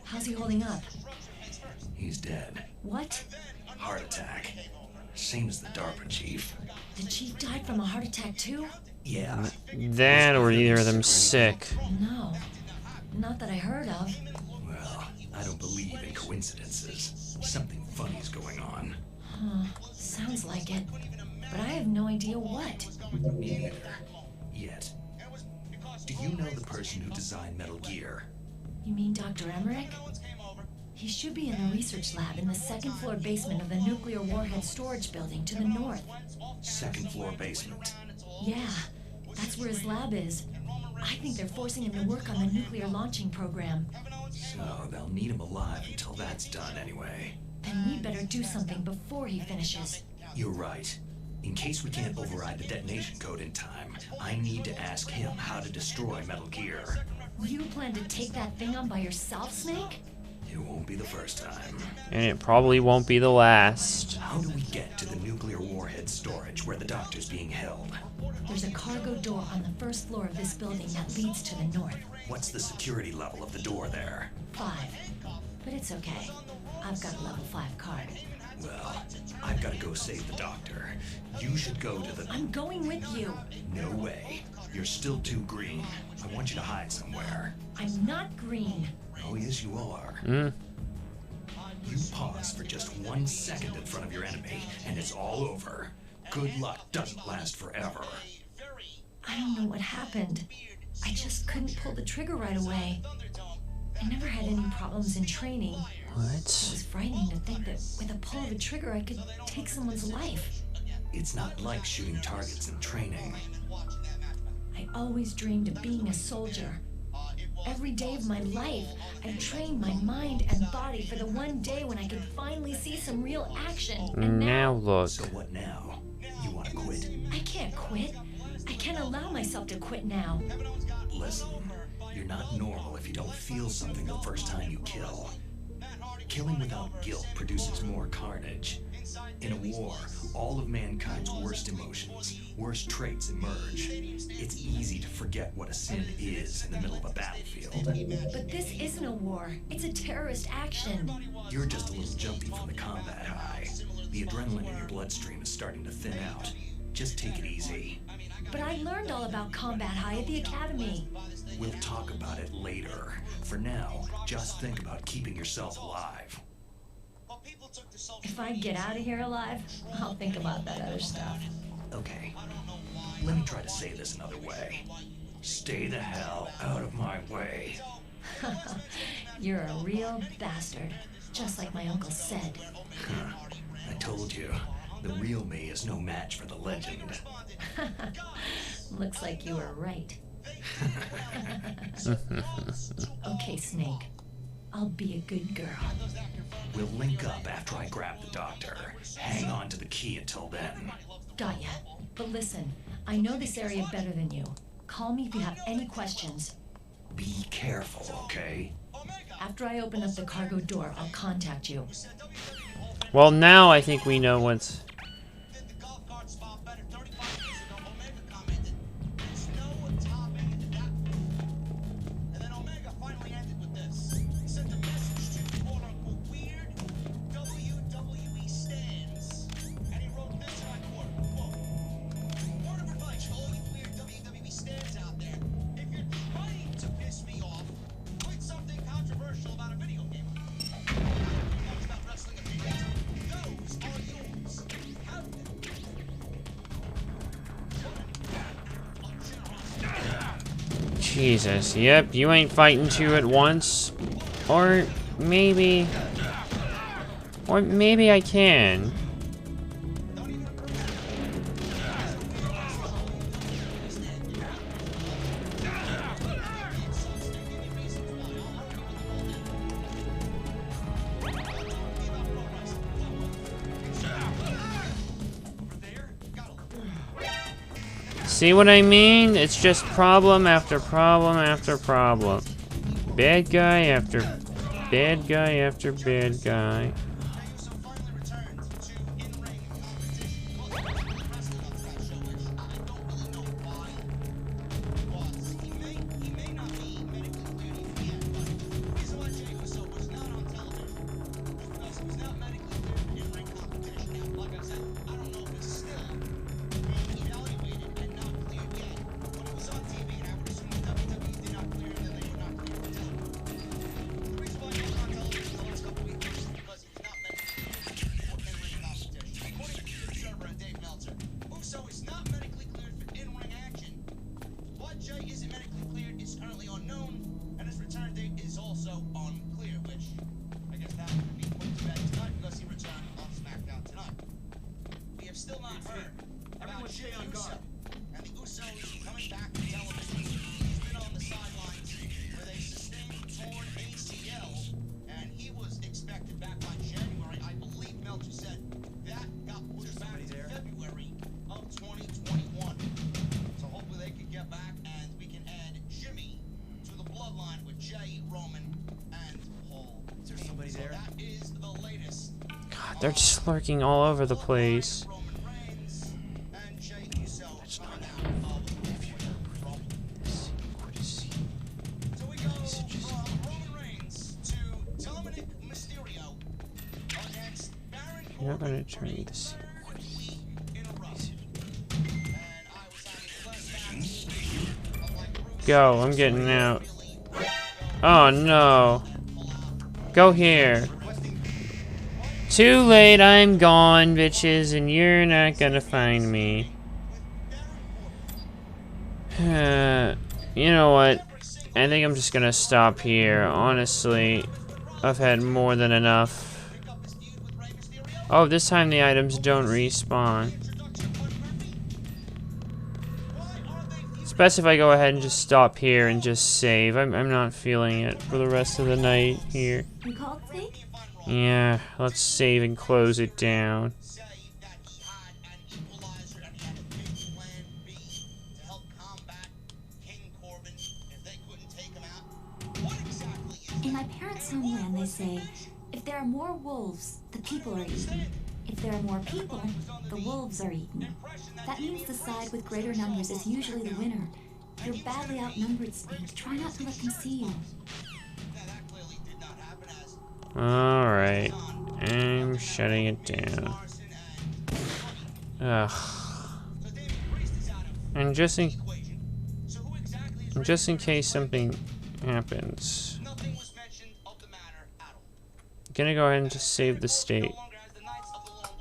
How's he holding up? He's dead. What? Heart attack. Same as the DARPA chief. The chief died from a heart attack too? Yeah. That or either of them sick. No. Not that I heard of. Well, I don't believe in coincidences. Something funny's going on. Huh. Sounds like it. But I have no idea what. Me neither. Yet. Do you know the person who designed Metal Gear? You mean Dr. Emmerich? He should be in the research lab in the second floor basement of the nuclear warhead storage building to the north. Second floor basement. Yeah, that's where his lab is. I think they're forcing him to work on the nuclear launching program. So they'll need him alive until that's done anyway. Then we better do something before he finishes. You're right. In case we can't override the detonation code in time, I need to ask him how to destroy Metal Gear. You plan to take that thing on by yourself, Snake? It won't be the first time. And it probably won't be the last. How do we get to the nuclear warhead storage where the doctor's being held? There's a cargo door on the first floor of this building that leads to the north. What's the security level of the door there? 5. But it's okay. I've got a level 5 card. Well, I've got to go save the doctor. You should go to the... I'm going with you. No way. You're still too green. I want you to hide somewhere. I'm not green. Oh, yes, you are. Mm. You pause for just 1 second in front of your enemy, and it's all over. Good luck doesn't last forever. I don't know what happened. I just couldn't pull the trigger right away. I never had any problems in training. What? It was frightening to think that with a pull of a trigger I could take someone's life. It's not like shooting targets in training. I always dreamed of being a soldier. Every day of my life, I trained my mind and body for the one day when I could finally see some real action. And Now look. So what now? You want to quit? I can't quit. I can't allow myself to quit now. Listen, you're not normal if you don't feel something the first time you kill. Killing without guilt produces more carnage. In a war, all of mankind's worst emotions, worst traits emerge. It's easy to forget what a sin is in the middle of a battlefield. But this isn't a war. It's a terrorist action. You're just a little jumpy from the combat high. The adrenaline in your bloodstream is starting to thin out. Just take it easy. But I learned all about combat high at the academy. We'll talk about it later. For now, just think about keeping yourself alive. If I get out of here alive, I'll think about that other stuff. Okay. Let me try to say this another way. Stay the hell out of my way. You're a real bastard, just like my uncle said. I told you, the real me is no match for the legend. Looks like you were right. Okay, Snake. I'll be a good girl. We'll link up after I grab the doctor. Hang on to the key until then. Got ya. But listen, I know this area better than you. Call me if you have any questions. Be careful, okay? After I open up the cargo door, I'll contact you. Well, now I think we know what's... Jesus, yep, you ain't fighting two at once. Or maybe I can. See what I mean? It's just problem after problem after problem. Bad guy after bad guy after bad guy. They're just lurking all over the place. You're not going to turn me this. Go, I'm getting out. Oh no. Go here. Too late, I'm gone, bitches, and you're not gonna find me. You know what? I think I'm just gonna stop here. Honestly, I've had more than enough. Oh, this time the items don't respawn. It's best if I go ahead and just stop here and just save. I'm not feeling it for the rest of the night here. You called Snake? Yeah, let's save and close it down. In my parents' homeland, they say, if there are more wolves, the people are eaten. If there are more people, the wolves are eaten. That means the side with greater numbers is usually the winner. You're badly outnumbered, Snake. Try not to let them see you. Alright. I'm shutting it down. Ugh. And just in case something happens, I'm gonna go ahead and just save the state.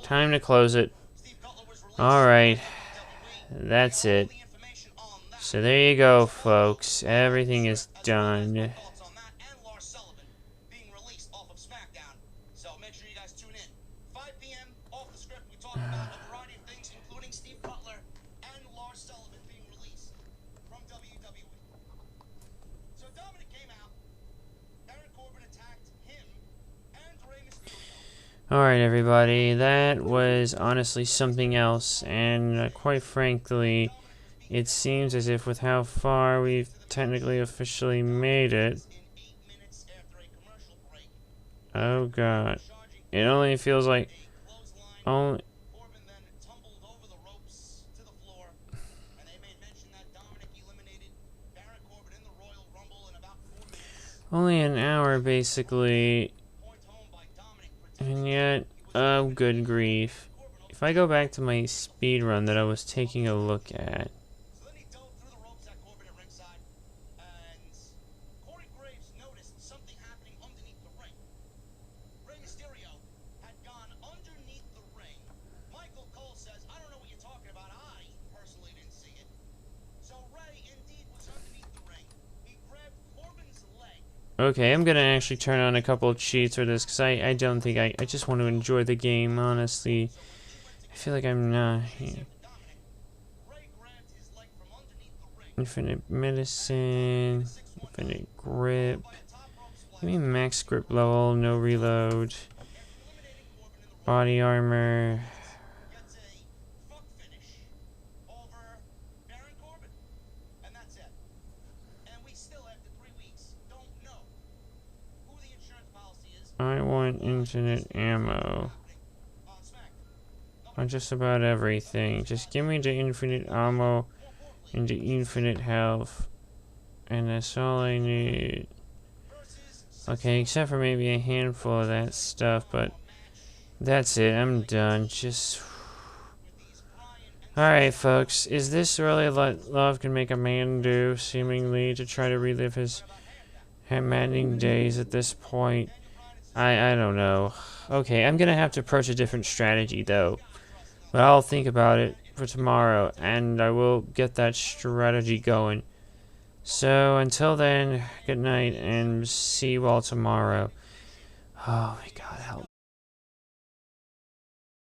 Time to close it. Alright. That's it. So there you go, folks. Everything is done. 5 p.m. off the script, we talked about a variety of things, including Steve Cutler and Lars Sullivan being released from WWE. So Dominic came out. Baron Corbin attacked him and Rey Mysterio. Alright, everybody, that was honestly something else, and quite frankly, it seems as if with how far we've technically officially made it. Oh god. It only feels like only Corbin then tumbled over the ropes to the floor, and they made mention that Dominic eliminated Baron Corbin in the Royal Rumble in about 4 minutes. only an hour basically, and yet, oh good grief. If I go back to my speed run that I was taking a look at, So then he dove through the ropes at Corbin at ringside, and Corey Graves noticed something happening underneath the ring. Rey Mysterio had gone underneath the ring. Michael Cole says, I don't know what you're talking about. I personally didn't see it. So Rey indeed was underneath the ring. He grabbed Corbin's leg. okay, I'm gonna actually turn on a couple of cheats for this, because I don't think I just want to enjoy the game, honestly. I feel like I'm not here. Rey grabbed his leg from underneath the ring. Infinite medicine, infinite grip, give me max grip level, no reload, body armor, Gets a fuck finish over Baron Corbin. And that's it. And we still, after 3 weeks, don't know who the insurance policy is I want infinite ammo on SmackDown. on just about everything. Just give me the infinite ammo and the infinite health, and that's all I need. Okay, except for maybe a handful of that stuff, but that's it, I'm done. Just alright folks, is this really what love can make a man do, seemingly, to try to relive his maddening days at this point? I don't know. Okay, I'm gonna have to approach a different strategy though, but I'll think about it for tomorrow, and I will get that strategy going. So until then, good night, and see you all tomorrow. Oh my god, help